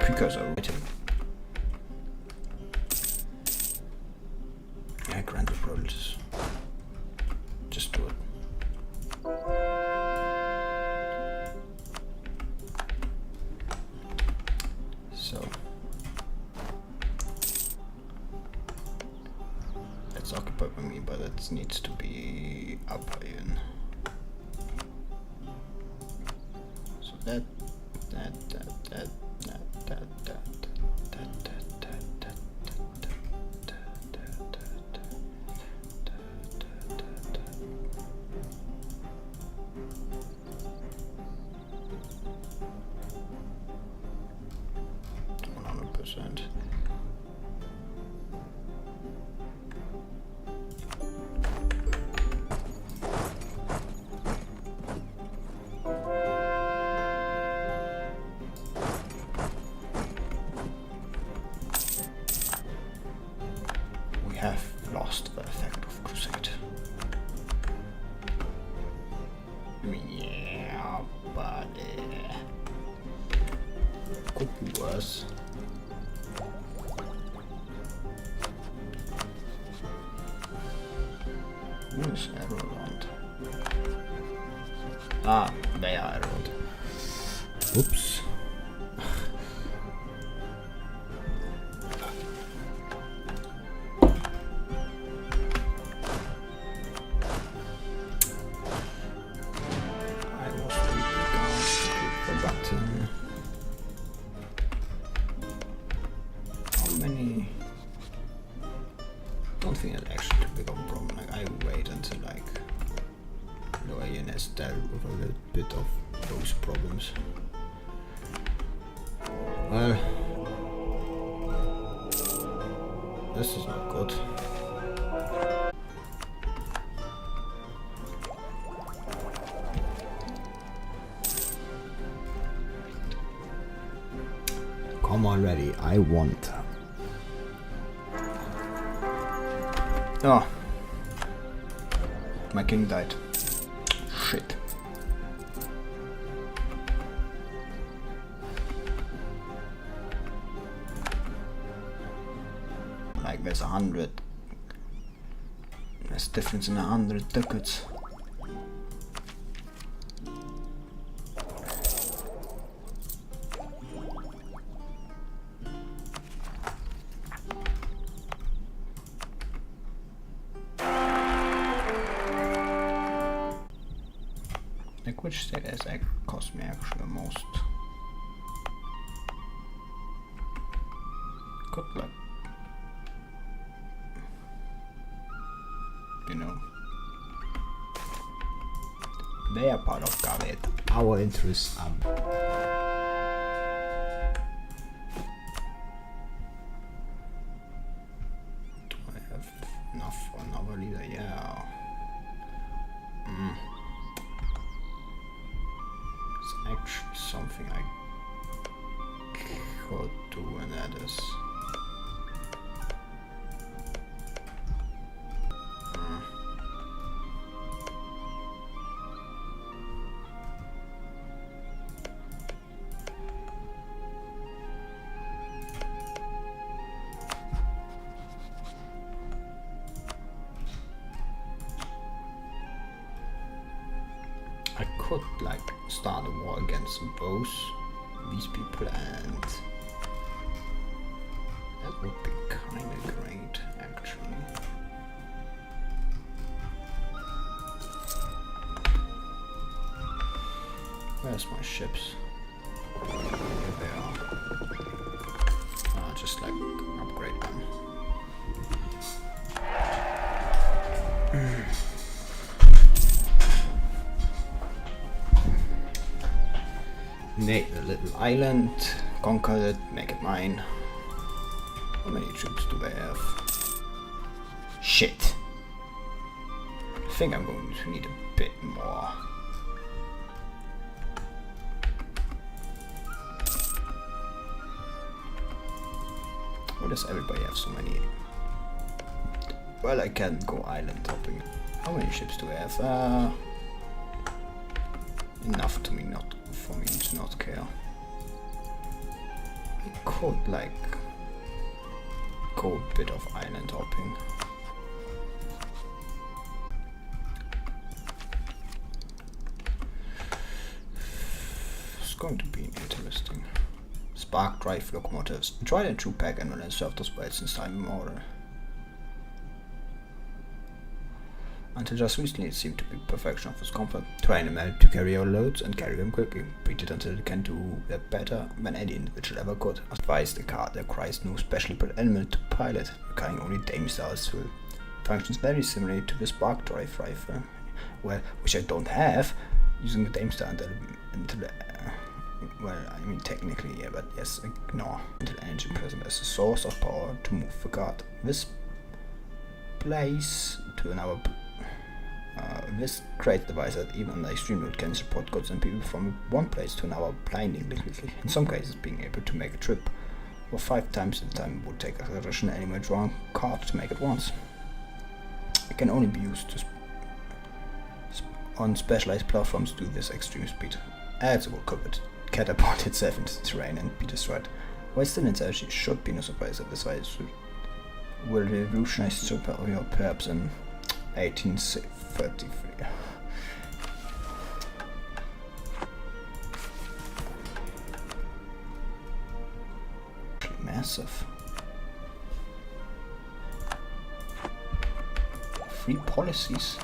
Precursor writing. Yeah, grant the privileges. Just do it. It's occupied by me, but it needs to be up even. So that. Where's Lorent? Ah, they are Lorent. Oops. I was forgotten. How many? I don't think it's actually too big of a problem. Like, I wait until like the INS dealt with a little bit of those problems. Well, this is not good. Come already, I want. Oh, my king died. Shit. Like there's 100. There's difference in 100 ducats. Like which state has cost me actually the most? Could like, you know, they are part of Gawed. Our interests are. Do I have enough for another leader? Yeah. Actually something I could do, and that is I could like start a war against both these people, and that would be kind of great actually. Where's my ships? Here they are. Just like upgrade them. Make a little island, conquer it, make it mine. How many troops do they have? Shit. I think I'm going to need a bit more. Why does everybody have so many? Well, I can't go island hopping. How many ships do I have? Enough to me not for me to not care. I could like go a bit of island hopping. It's going to be interesting. Spark drive locomotives. Try the 2-pack and then serve those blades in time order. Until just recently it seemed to be perfection of its comfort. Train a man to carry our loads and carry them quickly. Beat it until it can do that better than any individual ever could. Advise the car that requires no specially bred animal to pilot, requiring only dame styles through. Functions very similarly to the spark drive rifle, well, which I don't have, using the dame style until well, I mean technically, yeah, but yes, ignore until energy present as a source of power to move the guard. This place to another. This great device that even on the extreme route can support goods and people from one place to another blindingly quickly. In some cases, being able to make a trip or 5 times the time it would take a traditional animal drawn cart to make it once. It can only be used to on specialized platforms to this extreme speed. As it will catapult itself into the terrain and be destroyed. While still in its it should be no surprise that this device will revolutionize superhero perhaps in 1833. Massive. 3 policies.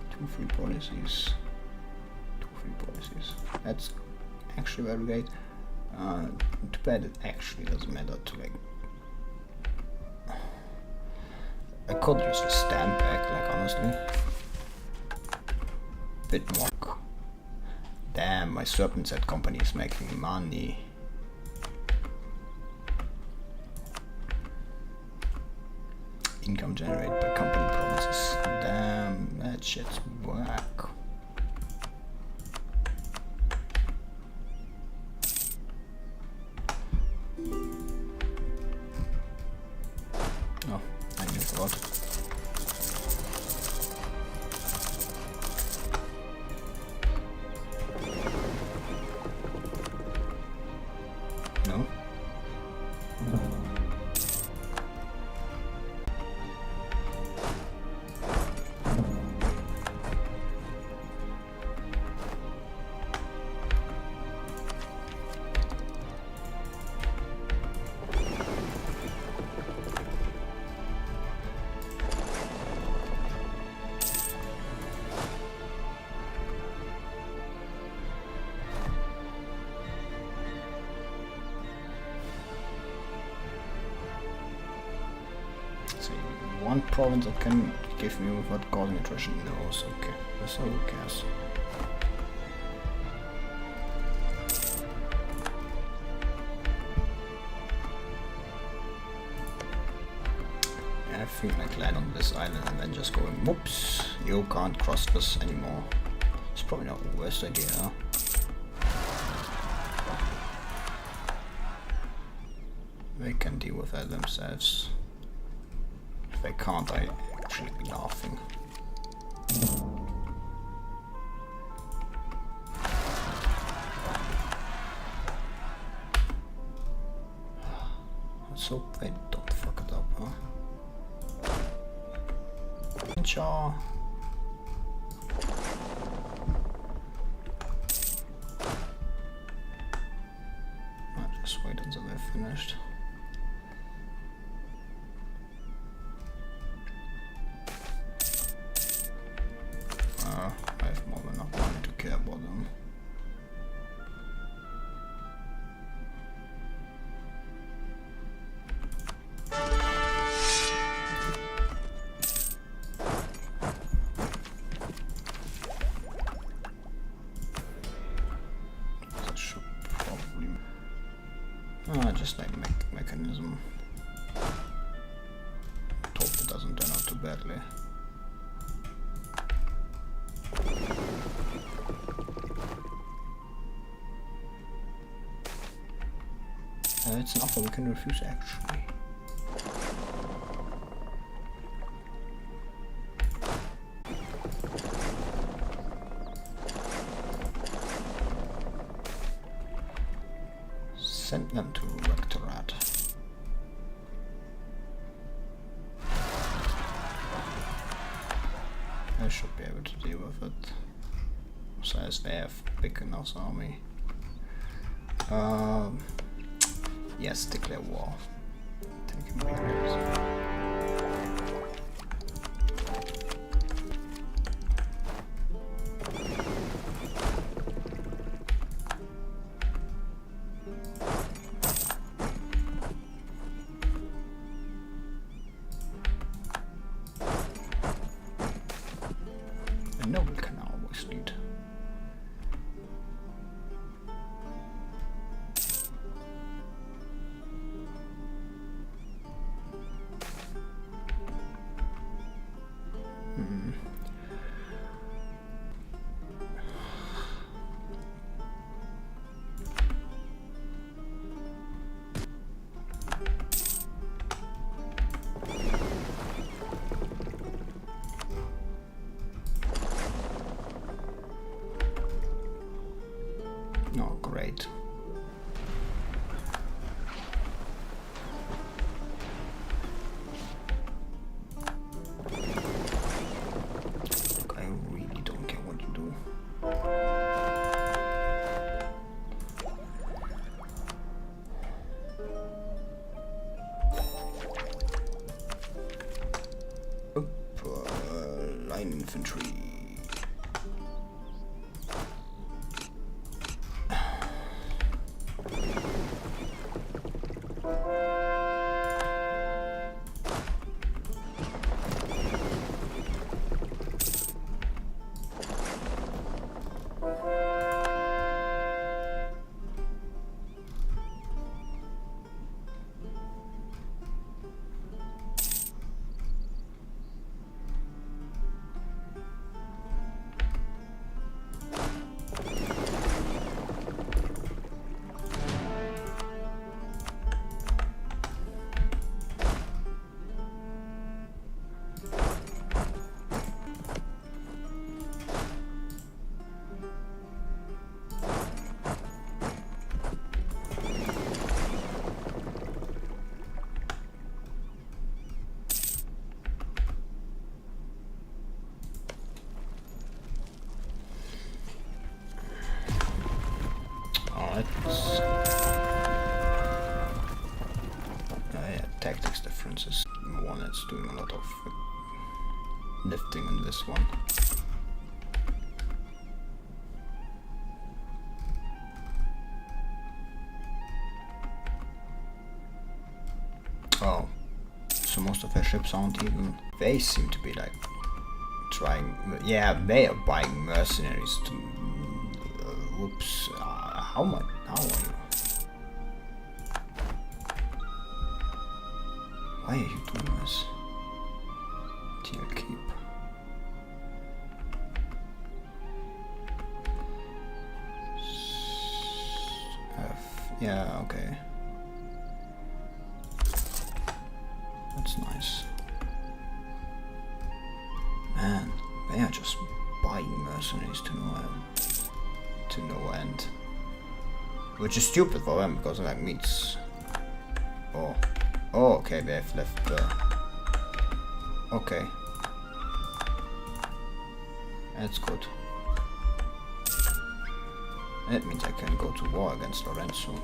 Two free policies. That's actually very great. Too bad it actually doesn't matter to like. I could use the stamp back, like honestly. Bit more. Damn, my serpent set company is making money. Income generated by company promises. Damn, that shit's whack. Oh, I knew forgot. No? One province that can give me without causing attrition. No, it's okay. So who cares? Yeah, I think like land on this island and then just going, whoops, you can't cross this anymore. It's probably not the worst idea, huh? They can deal with that themselves. If they can't, I actually be laughing. Let's hope they don't fuck it up, huh? Chaw. I'll just wait until they're finished. I have more than enough money to care about them. That should probably just like mechanism. Hope it doesn't turn out too badly. It's an offer we can refuse, actually. Send them to Rectorate. I should be able to deal with it. Besides, they have big enough army. Yes, declare war. Taking minerals. A noble can always lead. Oh, great. I really don't care what you do. Line infantry. Yeah, tactics differences. One that's doing a lot of lifting in this one. Oh, so most of their ships aren't even. They seem to be like trying. Yeah, they are buying mercenaries to. Whoops. How much? How are you? Why are you doing this? Deal keep. Yeah, okay. That's nice. Man, they are just buying mercenaries to no end. Which is stupid for them because that means. Oh, okay, they have left. Okay, that's good. That means I can go to war against Lorent soon.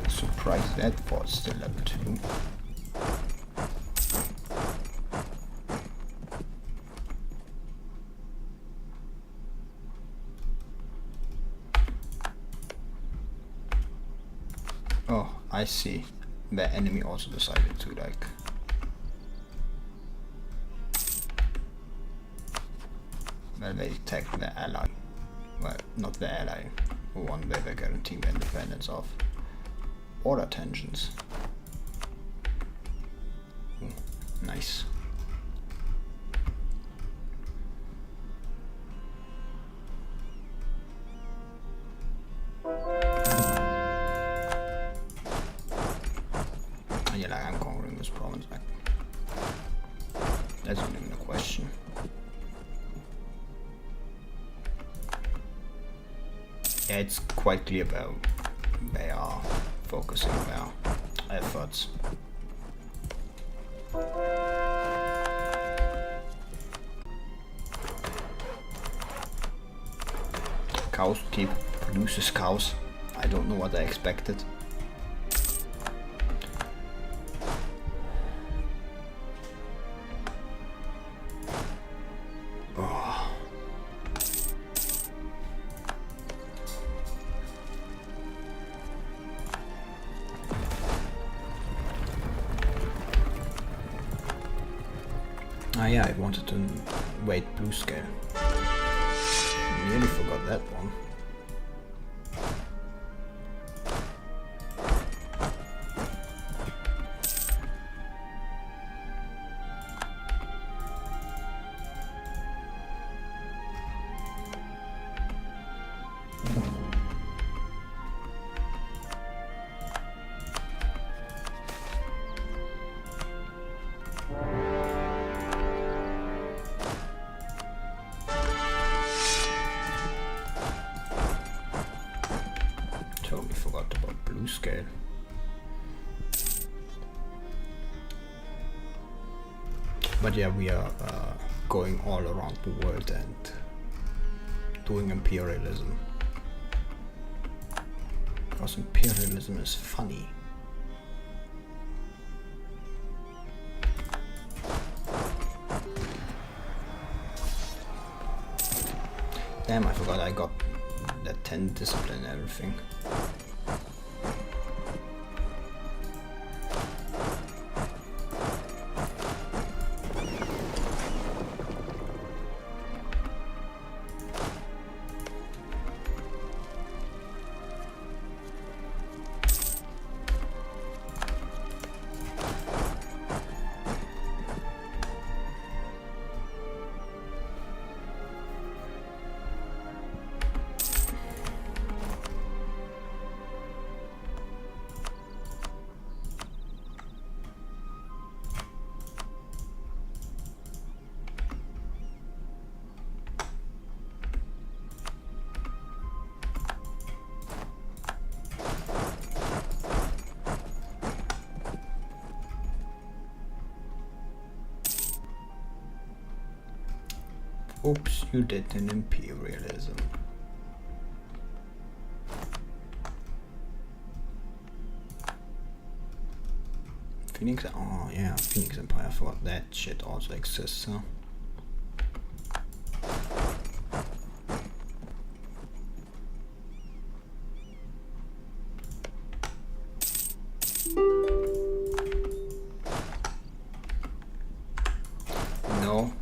Surprised that fort's still level 2. Oh, I see. The enemy also decided to like Well, they attacked the ally. Well, not the ally. One way they guarantee the independence of border tensions. Ooh, nice. Yeah, like I'm conquering this province. Like, that's not even a question. Yeah, it's quite clear about they are focusing their efforts. Cows keep produces cows. I don't know what I expected. Ah yeah, I wanted to wait blue scale. Nearly forgot that one. Totally forgot about blue scale. But yeah, we are going all around the world and doing imperialism. Because imperialism is funny. Damn, I forgot I got that 10 discipline and everything. Oops, you did an imperialism. Phoenix, oh yeah, Phoenix Empire, I forgot that shit also exists, huh? No.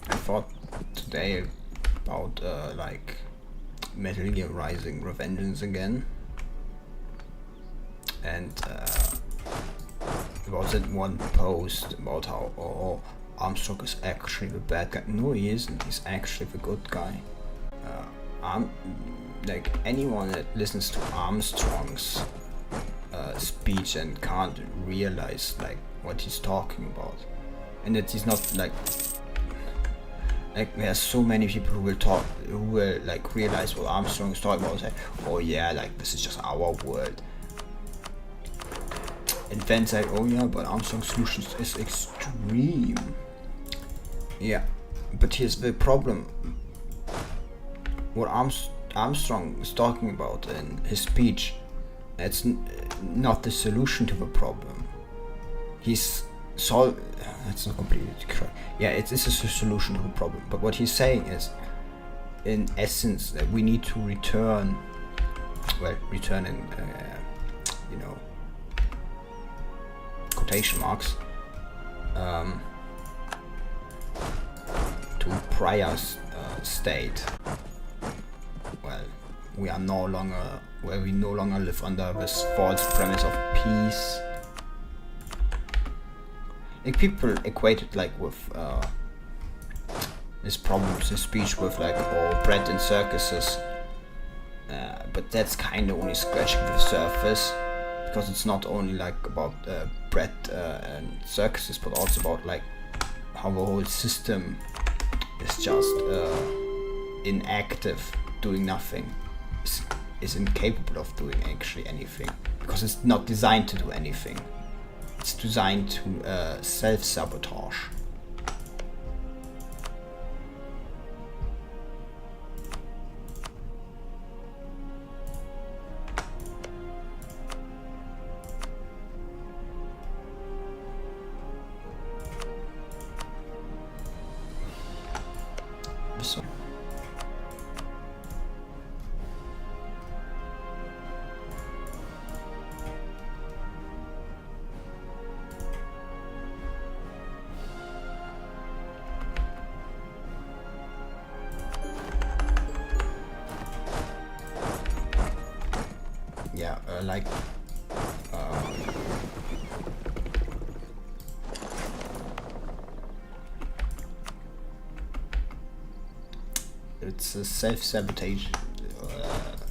I thought today about like Metal Gear Rising Revengeance again, and there was that one post about how Armstrong is actually the bad guy. No, he isn't. He's actually the good guy. Like anyone that listens to Armstrong's speech and can't realize like what he's talking about, and that he's not like there's so many people who will like realize what Armstrong is talking about and say, oh yeah, like this is just our world, and then say, oh yeah, but Armstrong's solution is extreme. Yeah, but here's the problem. What Armstrong is talking about in his speech, it's not the solution to the problem. That's not completely correct. Yeah, it is a solution to the problem. But what he's saying is, in essence, that we need to return in, quotation marks, to to prior state, well, we are no longer where we no longer live under this false premise of peace. Like people equate it like with this problems in speech with like bread in circuses, but that's kind of only scratching the surface, because it's not only like about bread and circuses, but also about like how the whole system is just inactive, doing nothing, is incapable of doing actually anything, because it's not designed to do anything. It's designed to self-sabotage. So. Yeah, like it's a self-sabotage,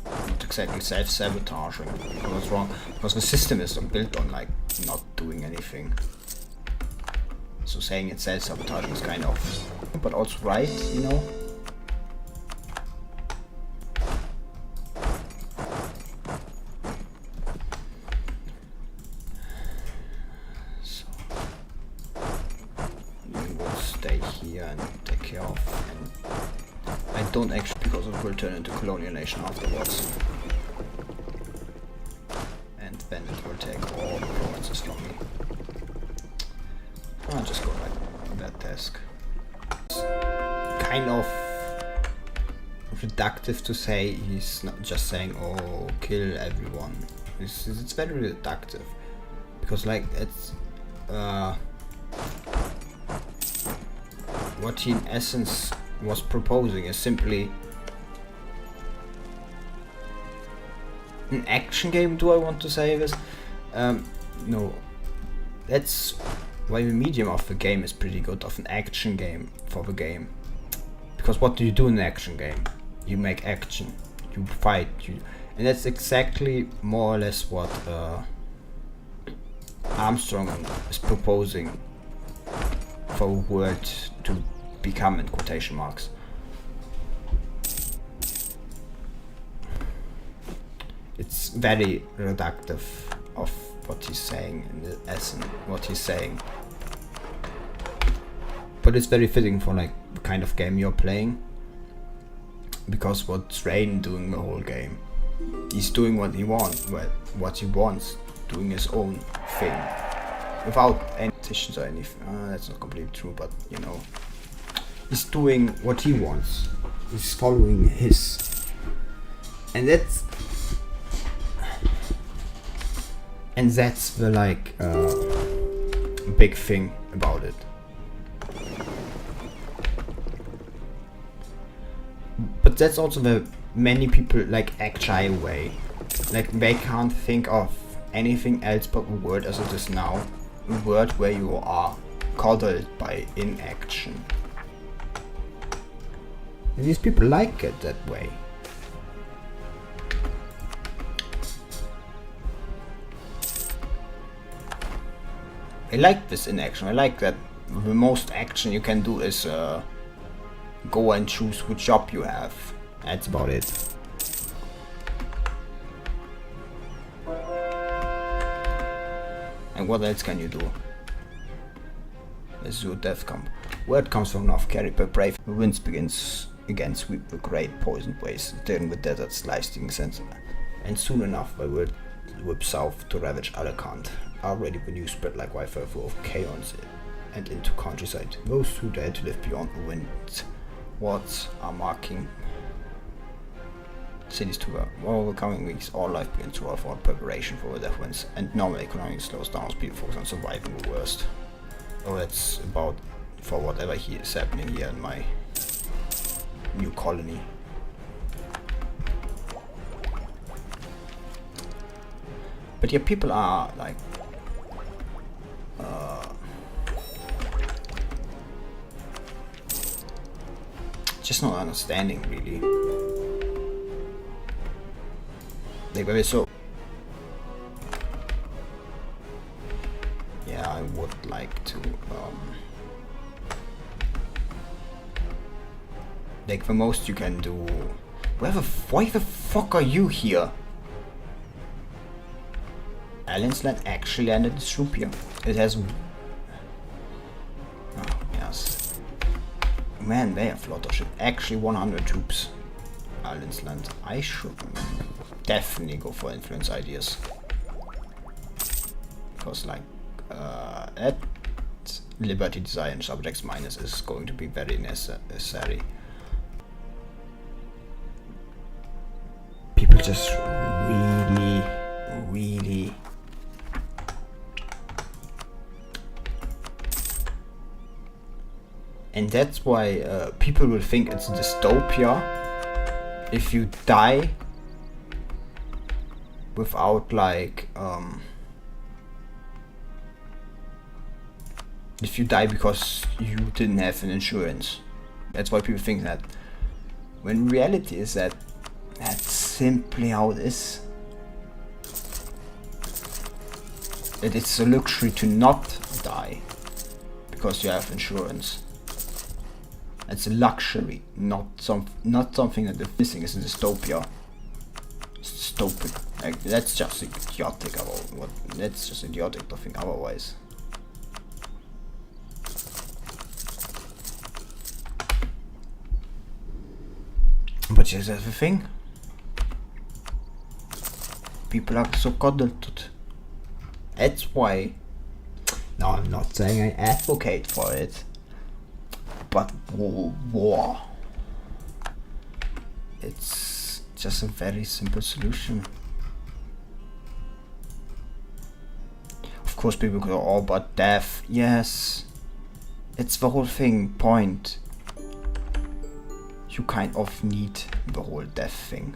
not exactly self-sabotaging, what's wrong, because the system is built on like not doing anything. So saying it's self-sabotaging is kind of, but also right, you know. So we will stay here and take care of, and I don't actually, because it will turn into colonial nation afterwards. And then it will take all the provinces from me. I'll just go like on that task. It's kind of reductive to say he's not just saying, oh, kill everyone. It's very reductive. Because like it's what he in essence was proposing is simply an action game. Do I want to say this? No. That's why the medium of the game is pretty good, of an action game for the game. Because what do you do in an action game? You make action, you fight, and that's exactly more or less what Armstrong is proposing for the world to become, in quotation marks. It's very reductive of what he's saying, in the essence, what he's saying. But it's very fitting for like the kind of game you're playing. Because what's Rain doing the whole game? He's doing what he wants, doing his own thing. Without any decisions or anything. That's not completely true, but you know. He's doing what he wants. He's following his. And that's the like big thing about it. But that's also the many people like act shy away. Like they can't think of anything else but the world as it is now. A world where you are coddled by inaction. And these people like it that way. I like this inaction. I like that the most action you can do is go and choose which job you have. That's about it. And what else can you do? Let's do a death camp. Word comes from North carried by brave. The winds begins again sweep the great poisoned ways, tearing the deserts lasting sense. And soon enough they will whip south to ravage Alicante. Already the news spread like wildfire full of chaos and into countryside. Those who dare to live beyond the winds wards are marking cities to work. Over the coming weeks, all life begins to roll forward preparation for the death winds, and normal economy slows down as people focus on surviving the worst. Oh, that's about for whatever is happening here in my new colony. But yeah, people are like just not understanding really. They were so. Yeah, I would like to like the most you can do. Why the fuck are you here? Alliance land actually landed its troop here. It has. Oh, yes. Man, they have a lot of shit. Actually, 100 troops. Alliance land. I should definitely go for influence ideas. Because, like, at Liberty Desire and Subjects Minus is going to be very necessary. People just really. And that's why people will think it's a dystopia if you die without like if you die because you didn't have an insurance. That's why people think that. When reality is that that's simply how it is. That it's a luxury to not die because you have insurance. It's a luxury, not something that the missing is a dystopia. Stupid. Like, that's just idiotic. That's just idiotic to think otherwise. But yes, that's the thing. People are so coddled. That's why. No, I'm not saying I advocate for it. But war. It's just a very simple solution. Of course people go, oh, but death. Yes. It's the whole thing, point. You kind of need the whole death thing.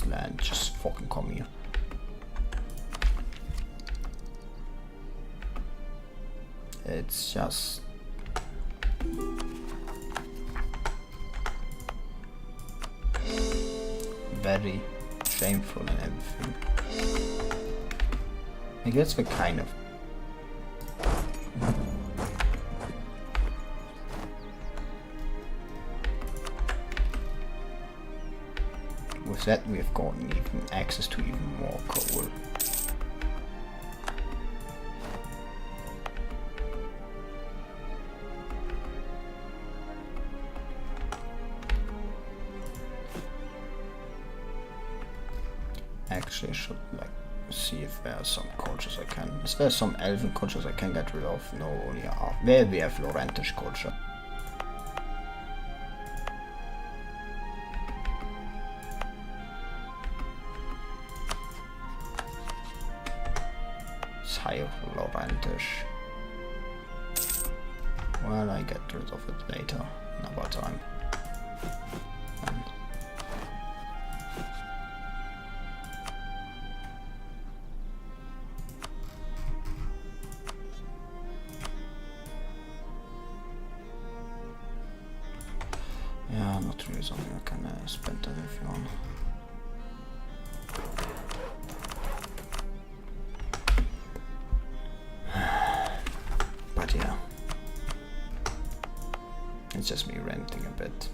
Land, just fucking come here. It's just very shameful and everything. I guess the kind of with that we have gotten even access to even more coal. Actually, I should like see if there are some cultures I can. Is there some elven cultures I can get rid of? No, only half. Where we have Lorentish culture. High Lorentish. Well, I get rid of it later, another time. And yeah, not really something I can spend anything on. But yeah, it's just me ranting a bit.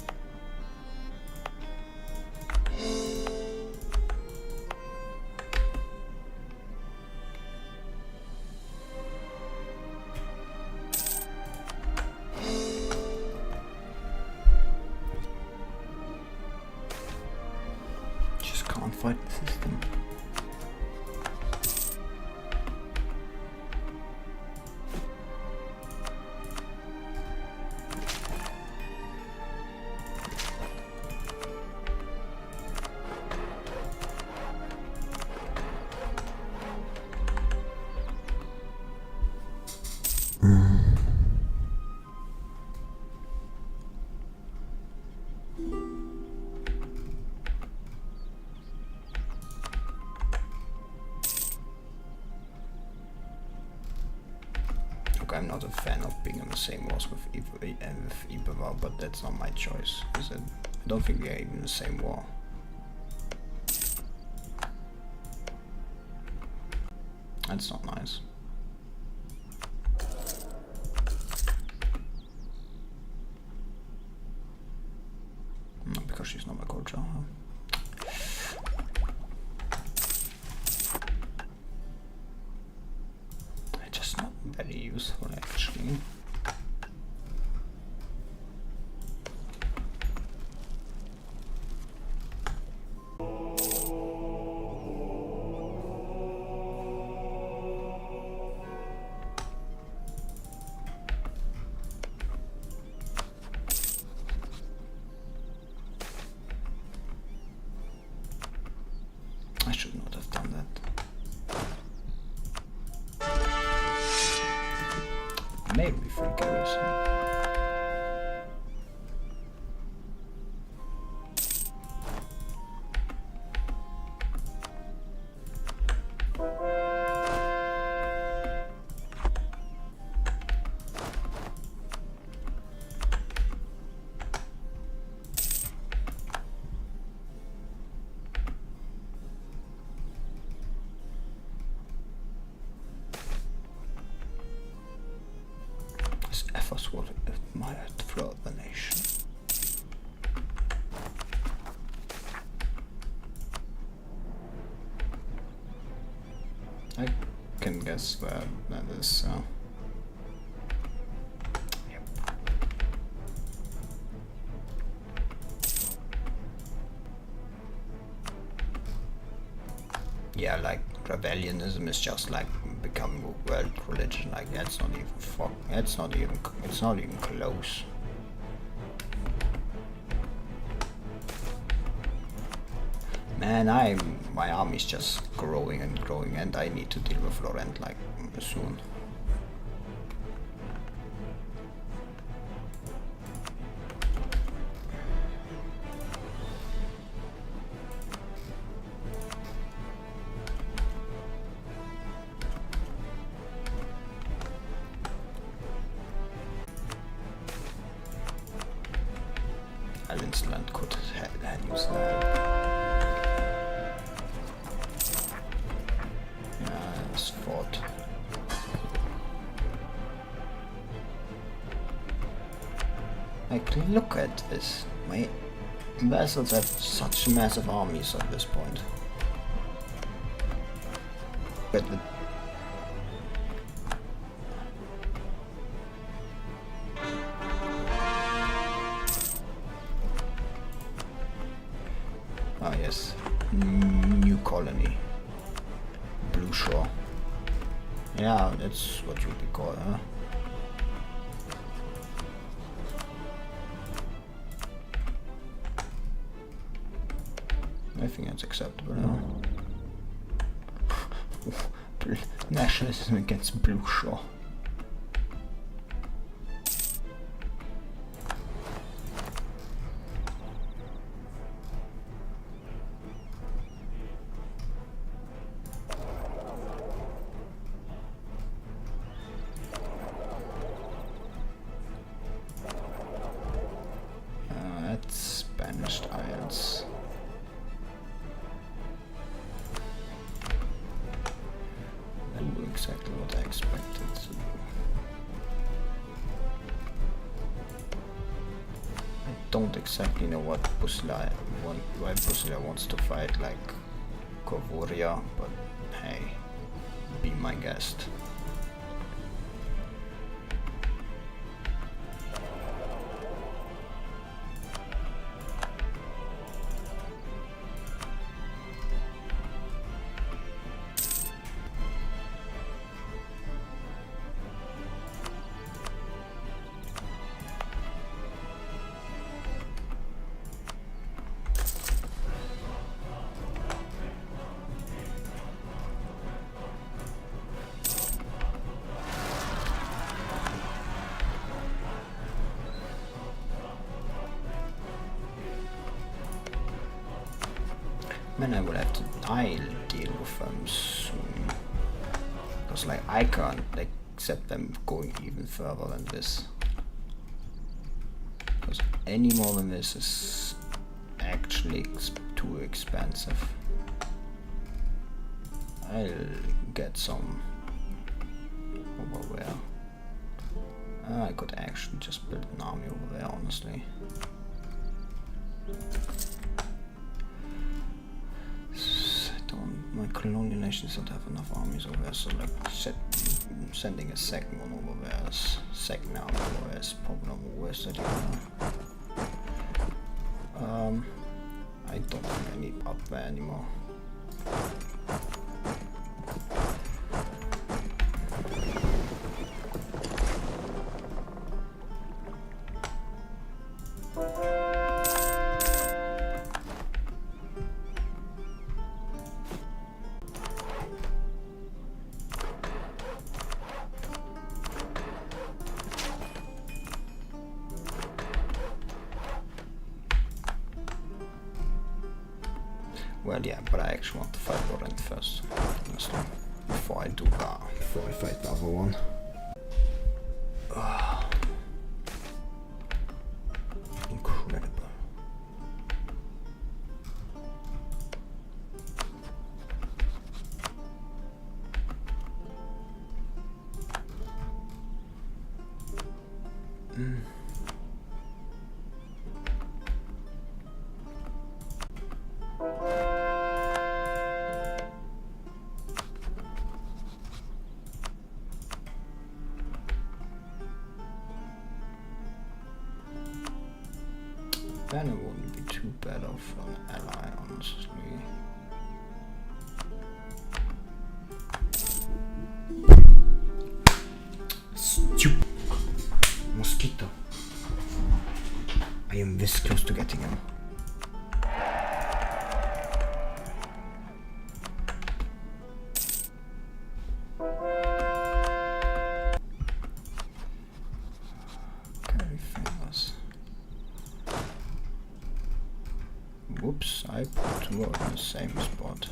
I'm not a fan of being in the same wars with Ibewa, but that's not my choice, is it? I don't think we are even in the same war. That's not nice. No, because she's not my culture. It's just not very useful actually. I should not have done that. Maybe free garrison. Efforts were admired throughout the nation. I can guess where that is. Yep. Yeah, like rebellionism is just like becoming a world religion. Like that's not even it's not even close. Man, my army's just growing and growing, and I need to deal with Lorent like soon. Land could had used that. Yeah, it's fought. Like, look at this. My vassals have such massive armies at this point. But the oh yes, new colony, Blue Shore. Yeah, that's what you would be called, huh? I think that's acceptable now. Nationalism against Blue Shore. Banished Isles. That was exactly what I expected to do. I don't exactly know why Busila wants to fight like Kovoria, but hey, be my guest. Man, I will have to I'll deal with them soon. Because like I can't, like accept them going even further than this. Because any more than this is actually too expensive. I'll get some over there. I could actually just build an army over there, honestly. My colonial nations don't have enough armies over there, so like sending a second one over there, second army over there is probably not the worst idea. I don't think I need up there anymore. Well, yeah, but I actually want to fight Lorent first, honestly, before I do that, before I fight the other one. Incredible. Then it wouldn't be too bad of an ally, honestly. Stupid mosquito. I am this close to getting him. Whoops, I put two in the same spot.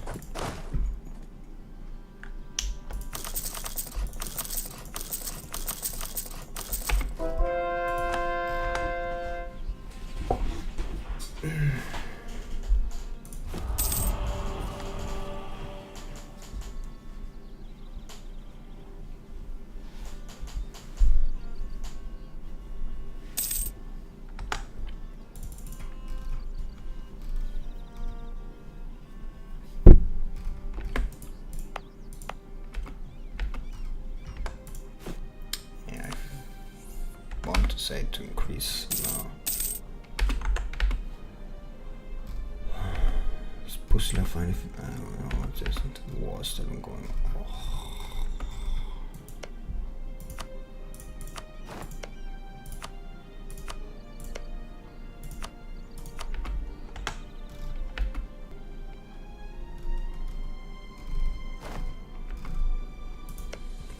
Say to increase now. It's pushing a fine. I don't know what is it. The war is still ongoing.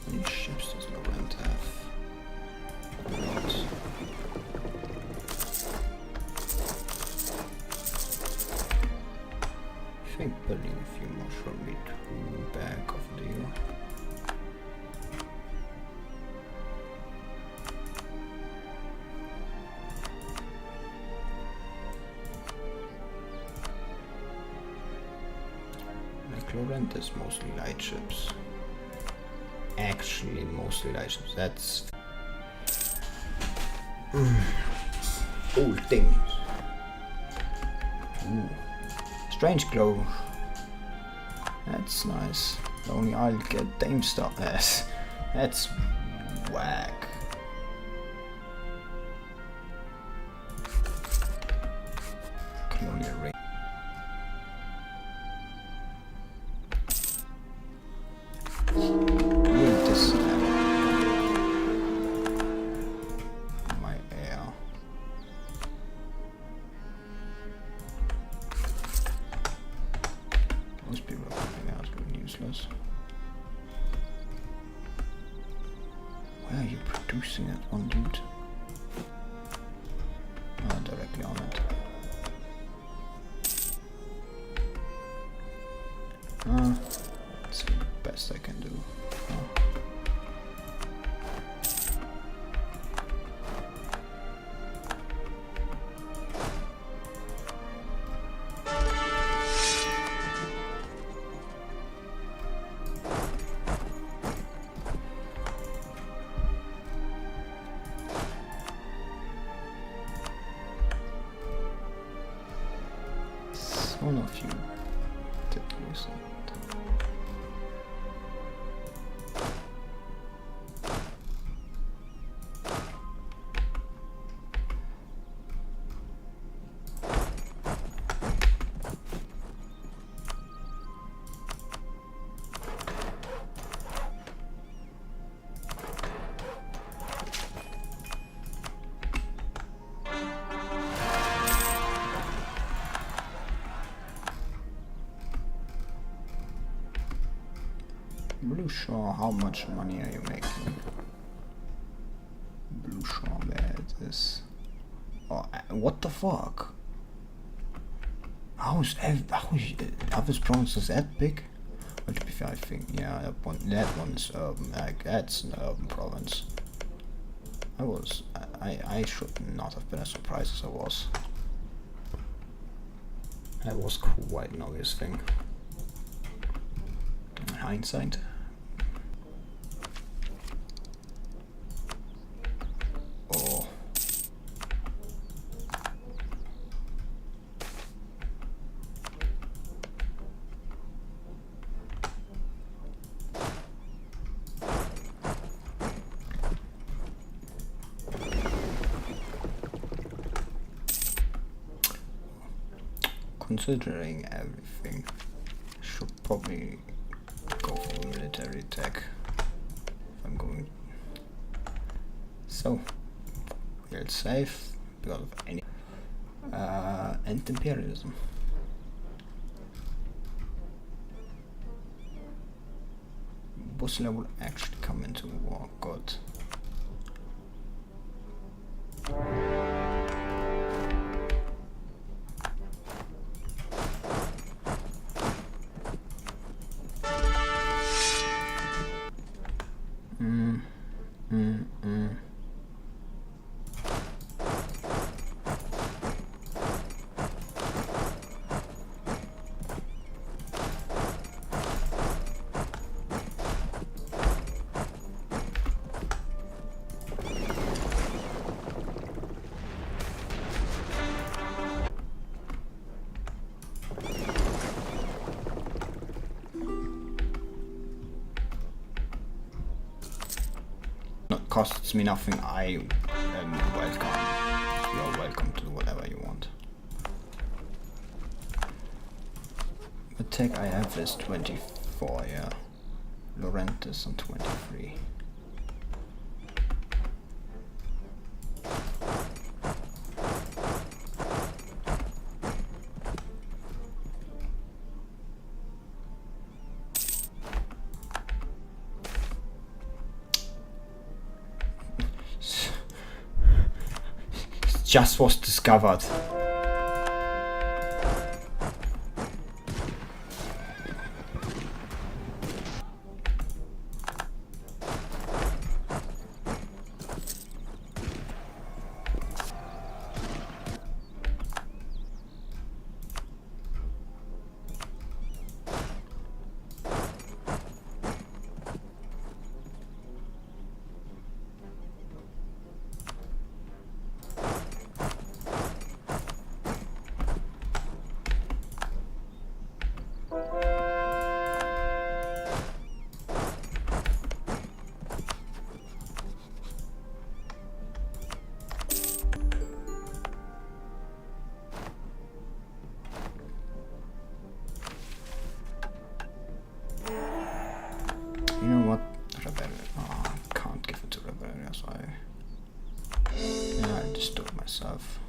How many ships does Lorent have? I think building a few more shouldn't be too bad of a deal. Like Lorent is mostly light ships. Actually, mostly light ships. That's old things. Ooh. Strange glow. That's nice. Only I'll get Dame stuff. Yes. That's whack. Colonial ring. This my air. Most people are thinking that was really useless. Where are you producing that one, dude? Oh, directly on it. That's the best I can do. Oh. don't know if you did use it. Blue Shaw, how much money are you making? Blue Shaw, where it is. Oh, what the fuck? How is this province is that big? Well, to be fair, I think, yeah, that one is urban. Like, that's an urban province. I should not have been as surprised as I was. That was quite an obvious thing. In hindsight. Oh. Considering everything, should probably go for military tech if I'm going. So we'll save because of any and imperialism. Bosnia will actually come into war. God. Costs me nothing. I am welcome. You are welcome to do whatever you want. The tech I have is 24, yeah. Lorent is on 23. Just was discovered. You know what? Rebellion. Oh, I can't give it to Rebellion, so I just do it myself.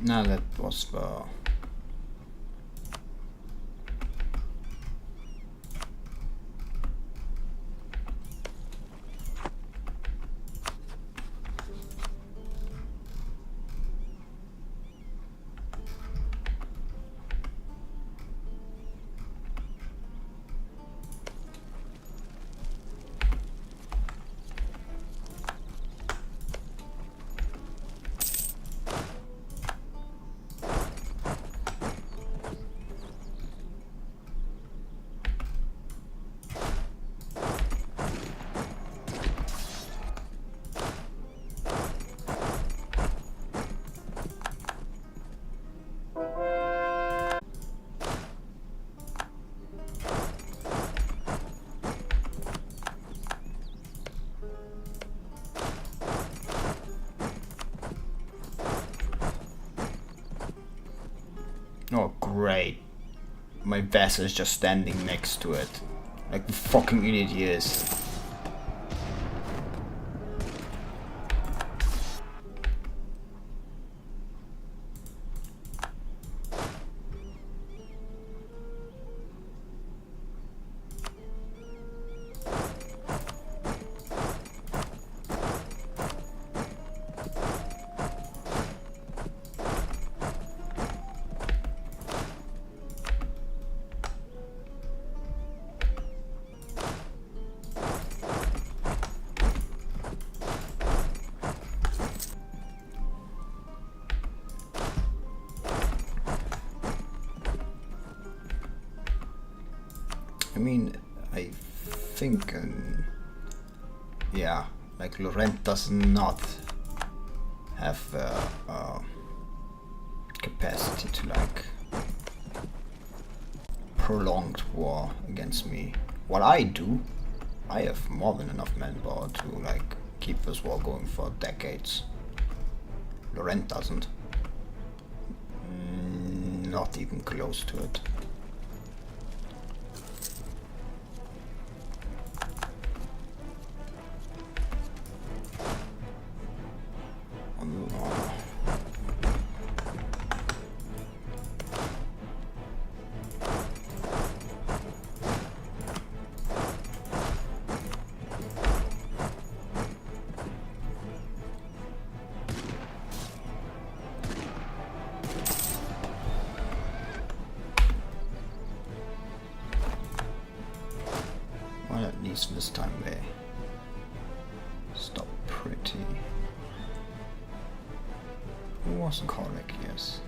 No, that was the... Great. My vessel is just standing next to it. Like the fucking idiot he is. I mean, I think, yeah, like Lorent does not have capacity to like prolonged war against me. What I do, I have more than enough manpower to like keep this war going for decades. Lorent doesn't. Not even close to it. Well, at least this time they stop pretty. Who was Correct? Yes.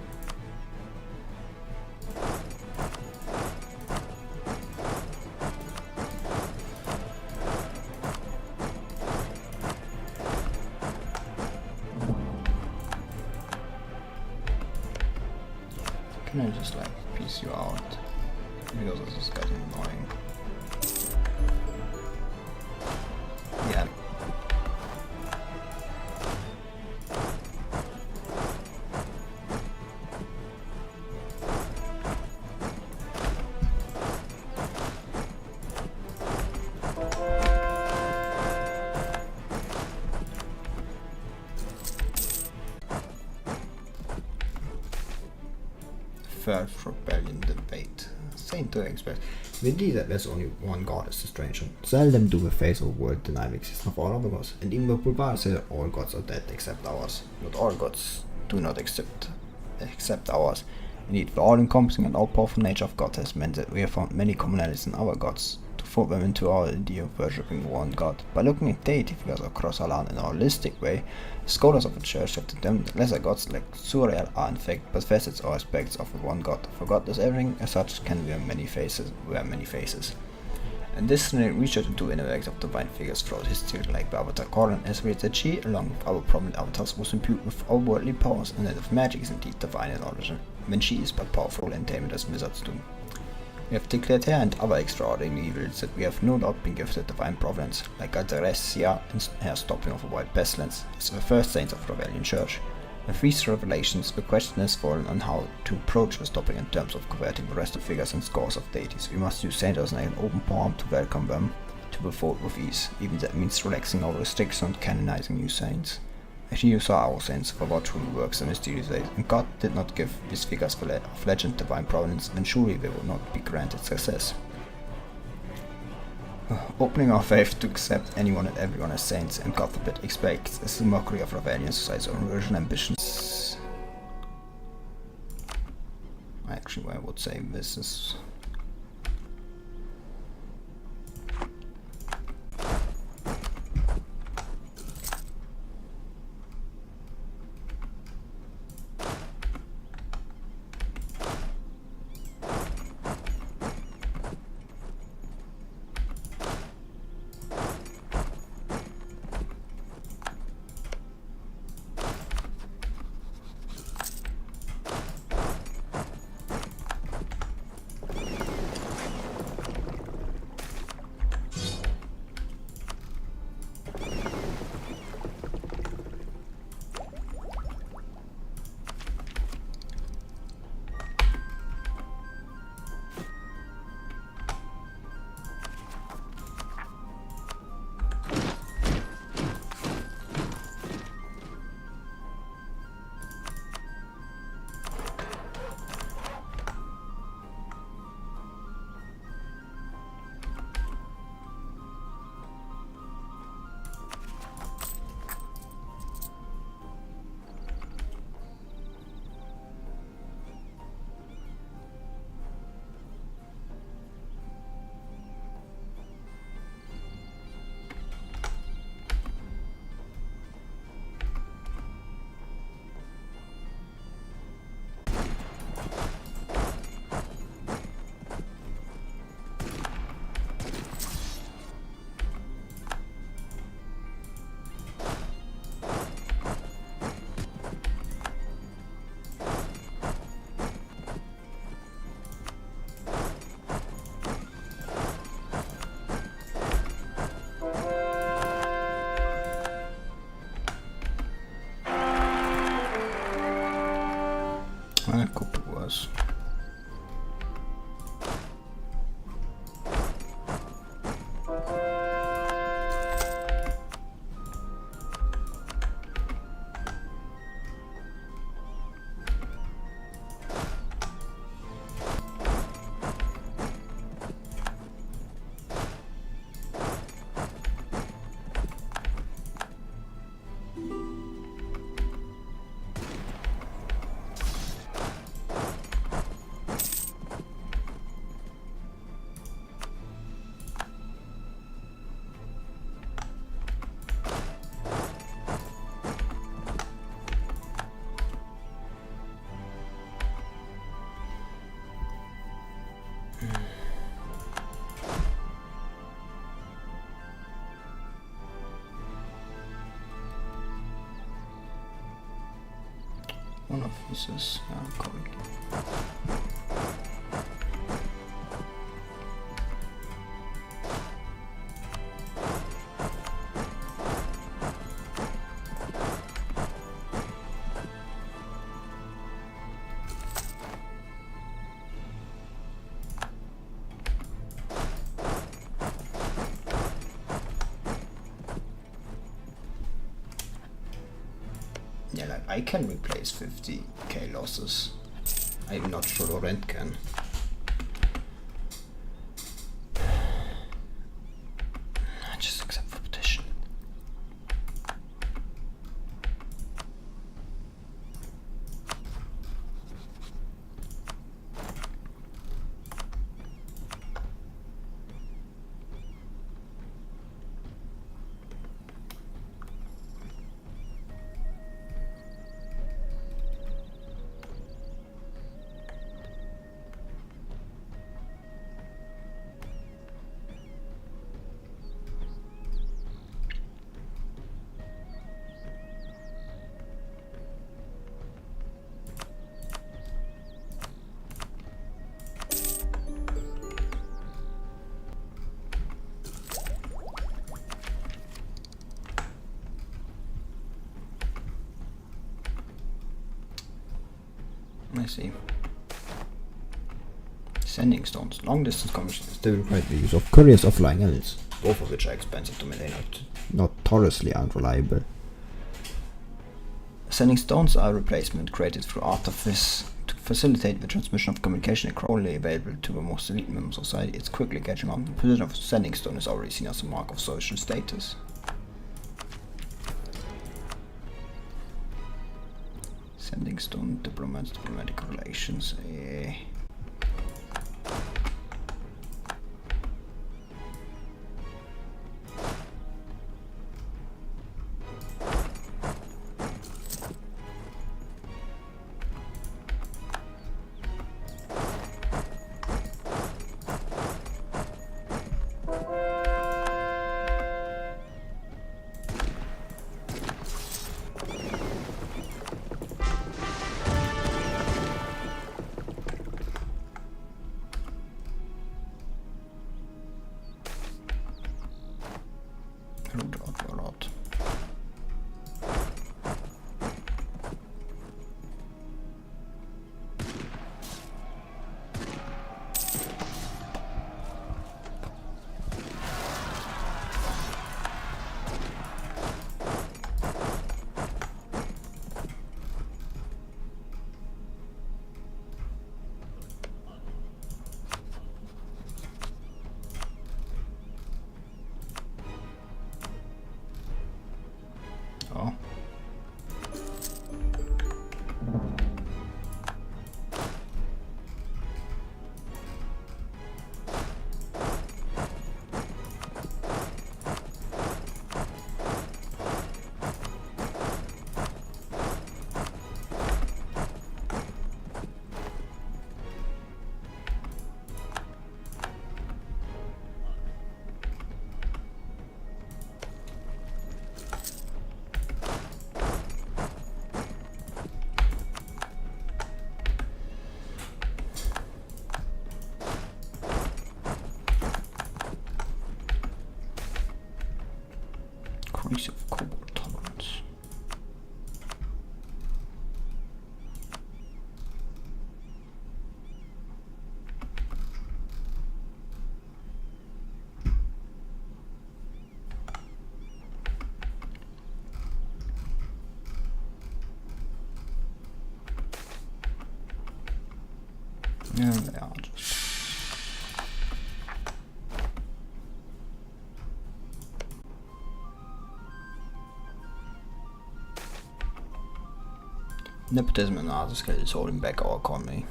Can I just like piece you out? Because this is getting annoying. Yeah. First rebellion debate. Same to expect. With these, there's only one god as the stranger. Seldom do we face or world dynamics of all other gods, and even the Bulbar say that all gods are dead except ours. Not all gods do not except ours. Indeed, the all-encompassing and all-powerful nature of God has meant that we have found many commonalities in our gods to fold them into our idea of worshipping one god. By looking at deity figures across our land in a holistic way, scholars of the church have determined that lesser gods like Suzerainty are in fact but facets or aspects of the one god. For God is everything, as such can wear many faces. And this research into interacts of divine figures throughout history, like the avatar Lorent, has revealed that she, along with other prominent avatars, was imbued with outworldly powers, and that if magic is indeed divine in origin, then she is but powerful and tamed as wizards do. We have declared her and other extraordinary evils that we have no doubt been gifted divine providence, like Altaressia and her stopping of a wild pestilence, as the first saints of the Rebellion Church. With these revelations, the question has fallen on how to approach this topic in terms of converting the rest of figures and scores of deities. We must use saints like an open palm to welcome them to the fold with ease, even that means relaxing our restrictions and canonizing new saints. Actually, you saw our saints for what truly works in mysterious ways, and God did not give these figures of legend divine providence, then surely they will not be granted success. Opening our faith to accept anyone and everyone as saints, and God forbid expects, is the mockery of rebellion society's own original ambitions. Actually, I would say this is... officers. Correct. Yeah, like I can replace 50k losses. I'm not sure Lorent can. Just accept for petition. I see. Sending stones. Long distance commission. They require the use of couriers of flying elves. Both of which are expensive to maintain. Notoriously unreliable. Sending stones are a replacement created through artifice to facilitate the transmission of communication across only available to the most elite members of society. It's quickly catching on. The position of sending stone is already seen as a mark of social status. Sending stone, diplomats, diplomatic relations. Oh. Increase of cobalt tolerance. Yeah, they are just. Nepotism and other scale is holding back our economy.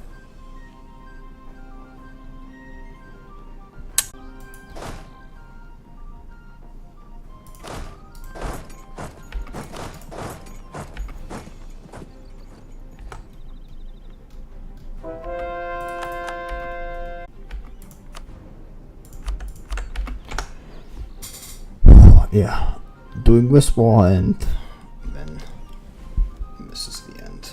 Yeah, doing this war and then this is the end.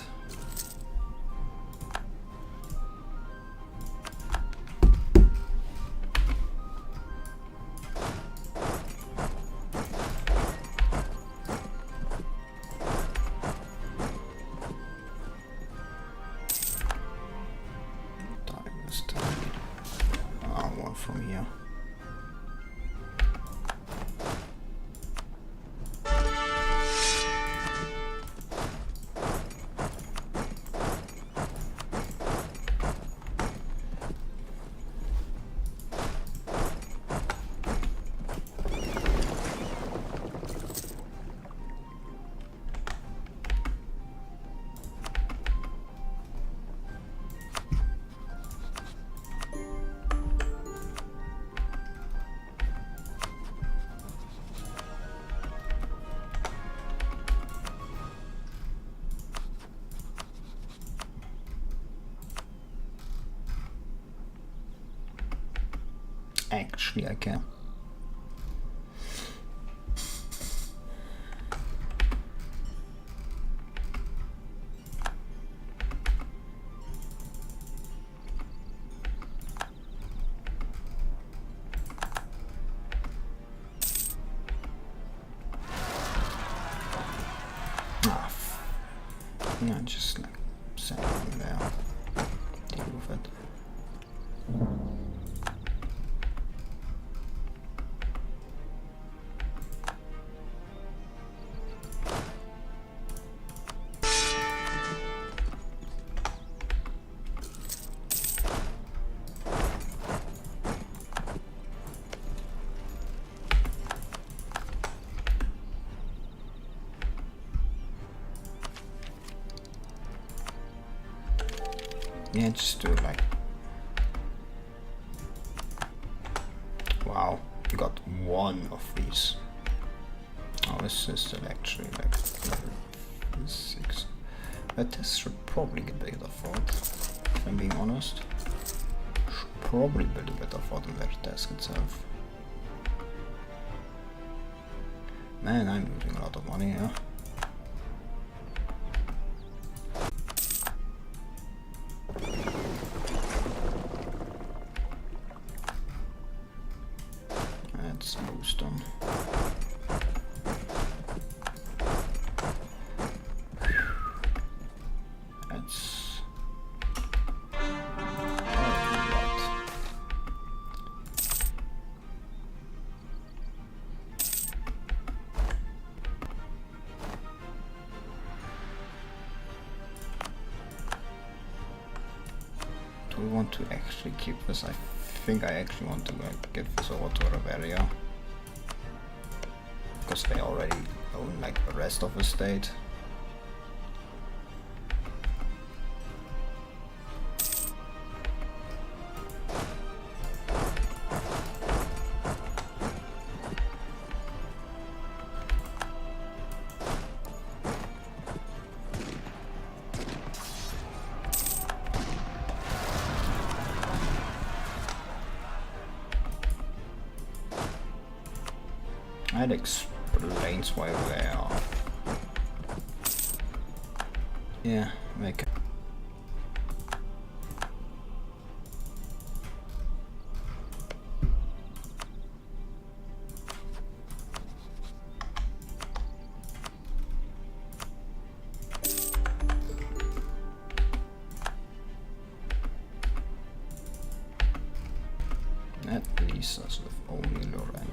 Actually, I can. Yeah, just like send them there. Deal with it. Yeah, just do it like... Wow, you got one of these. Oh, this is actually like level 6. That test should probably get better fort, if I'm being honest. Should probably build a better fort than that task itself. Man, I'm losing a lot of money here. Let's boost them. That's alright. Do we want to actually keep this? I think I actually want to give this over to Bavaria, because they already own like the rest of the state. That explains why they are. Yeah, make it. That leaves us with only Lorent.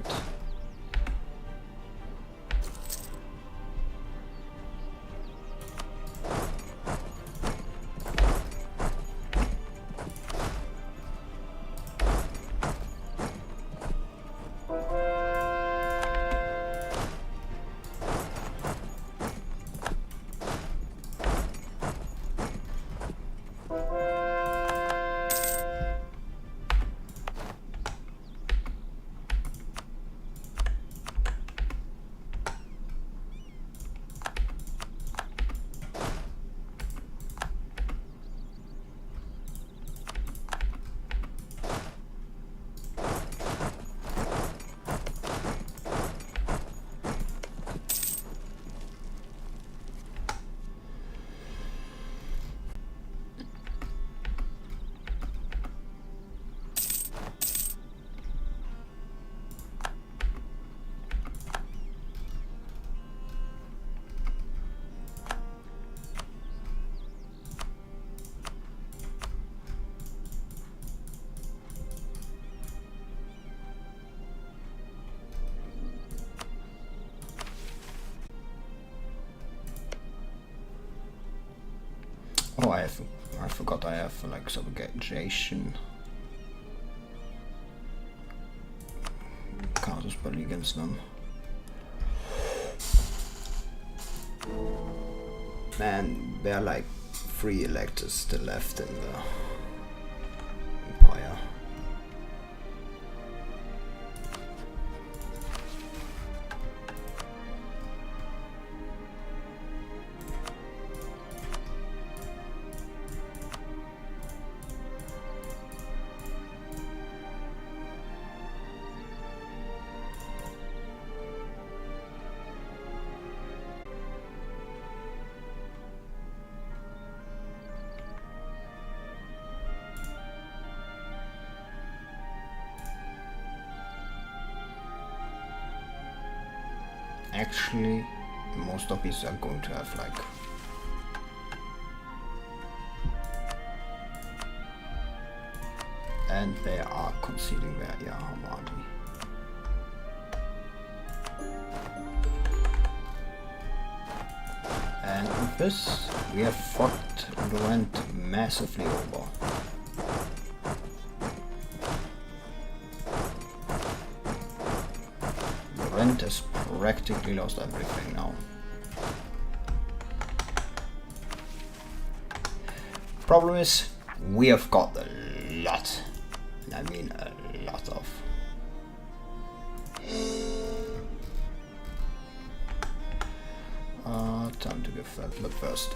Oh, I forgot I have like subjugation. Casus belli against them. Man, there are like 3 electors still left in the Empire. actually most of these are going to have like and they are conceding their army. And with this, we have fucked Lorent massively over. Lorent has practically lost everything now. Problem is, we have got a lot. And I mean a lot of. Time to give that look first.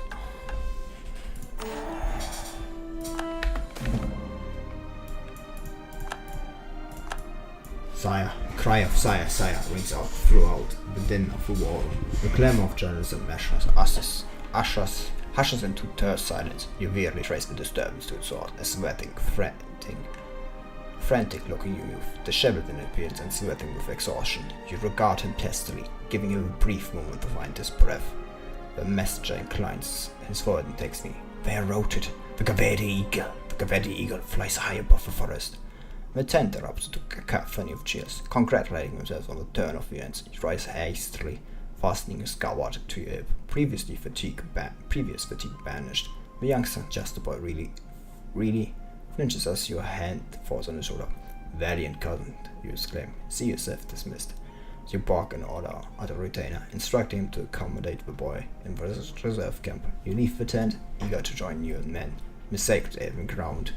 Sire, a cry of sire, sire rings out throughout the din of the war. The clamour of journalism hushes into terse silence. You merely trace the disturbance to its source, a frantic-looking youth, disheveled in appearance and sweating with exhaustion. You regard him testily, giving him a brief moment to find his breath. The messenger inclines his forward and takes me. They are routed. The Gawed eagle. The Gawed eagle flies high above the forest. The tent erupts into a cacophony of cheers. Congratulating himself on the turn of events, he rises hastily, fastening his Gawed to your hip. Previous fatigue banished. The youngster, just a boy, really flinches as your hand falls on his shoulder. Valiant cousin, you exclaim. See yourself dismissed. You bark an order at a retainer, instructing him to accommodate the boy in the reserve camp. You leave the tent, eager to join new men. The sacred elven ground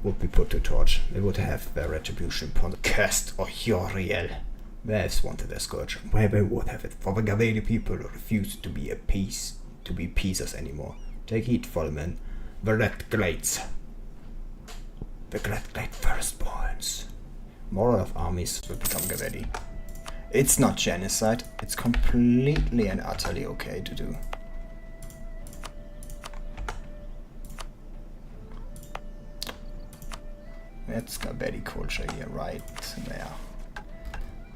would be put to torch. They would have their retribution upon the cursed or Uriel. The elves wanted their scourge. Where they would have it, for the Gawed people refused to be peasers anymore. Take heed, fallen men. The red glades. The red glade firstborns. Moral of armies will become Gawed. It's not genocide, it's completely and utterly okay to do. That's Gawed culture here, right there.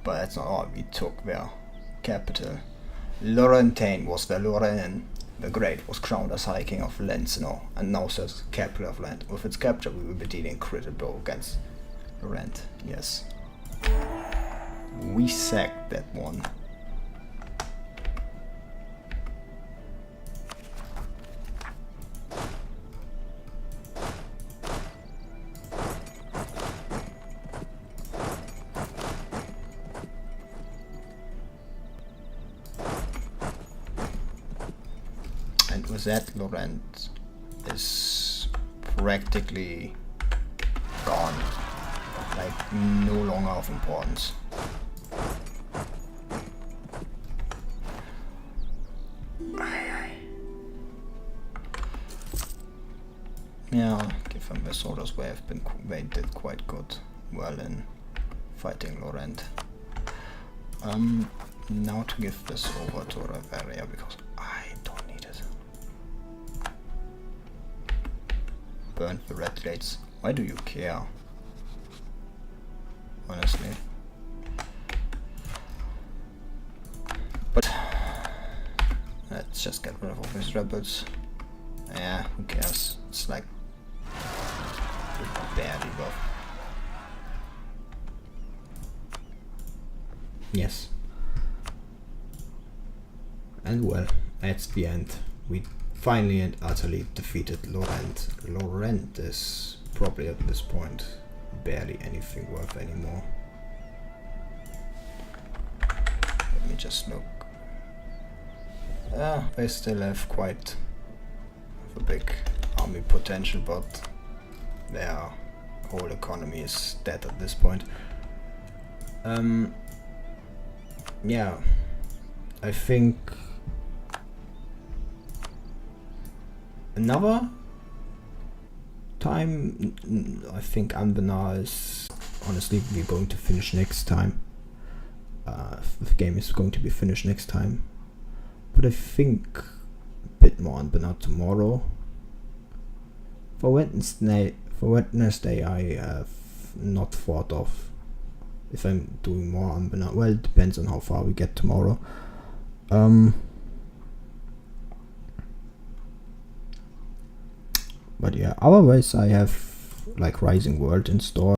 But that's not all. We took their capital. Lorent was the Lorent. The Great was crowned as High King of Lensino and now serves capital of land. With its capture, we will be dealing critical blow against Lorent. Yes. We sacked that one. And with that, Lorent is practically gone. Like, no longer of importance. Yeah, I'll give them the soldiers where they did quite well in fighting Lorent. Now to give this over to Reveria because I don't need it. Burn the red glades. Why do you care? Honestly. But let's just get rid of all these rebels. Yeah, who cares? It's like barely buff. Yes. And well, that's the end. We finally and utterly defeated Lorent. Lorent is probably at this point barely anything worth anymore. Let me just look. They still have quite a big army potential, but their whole economy is dead at this point. Yeah, I think another time, I think Anbennar is honestly we're going to finish next time. The game is going to be finished next time, but I think a bit more Anbennar tomorrow. For Wednesday I have not thought of if I'm doing more Anbennar. Well, it depends on how far we get tomorrow. But yeah, otherwise I have like Rising World in store.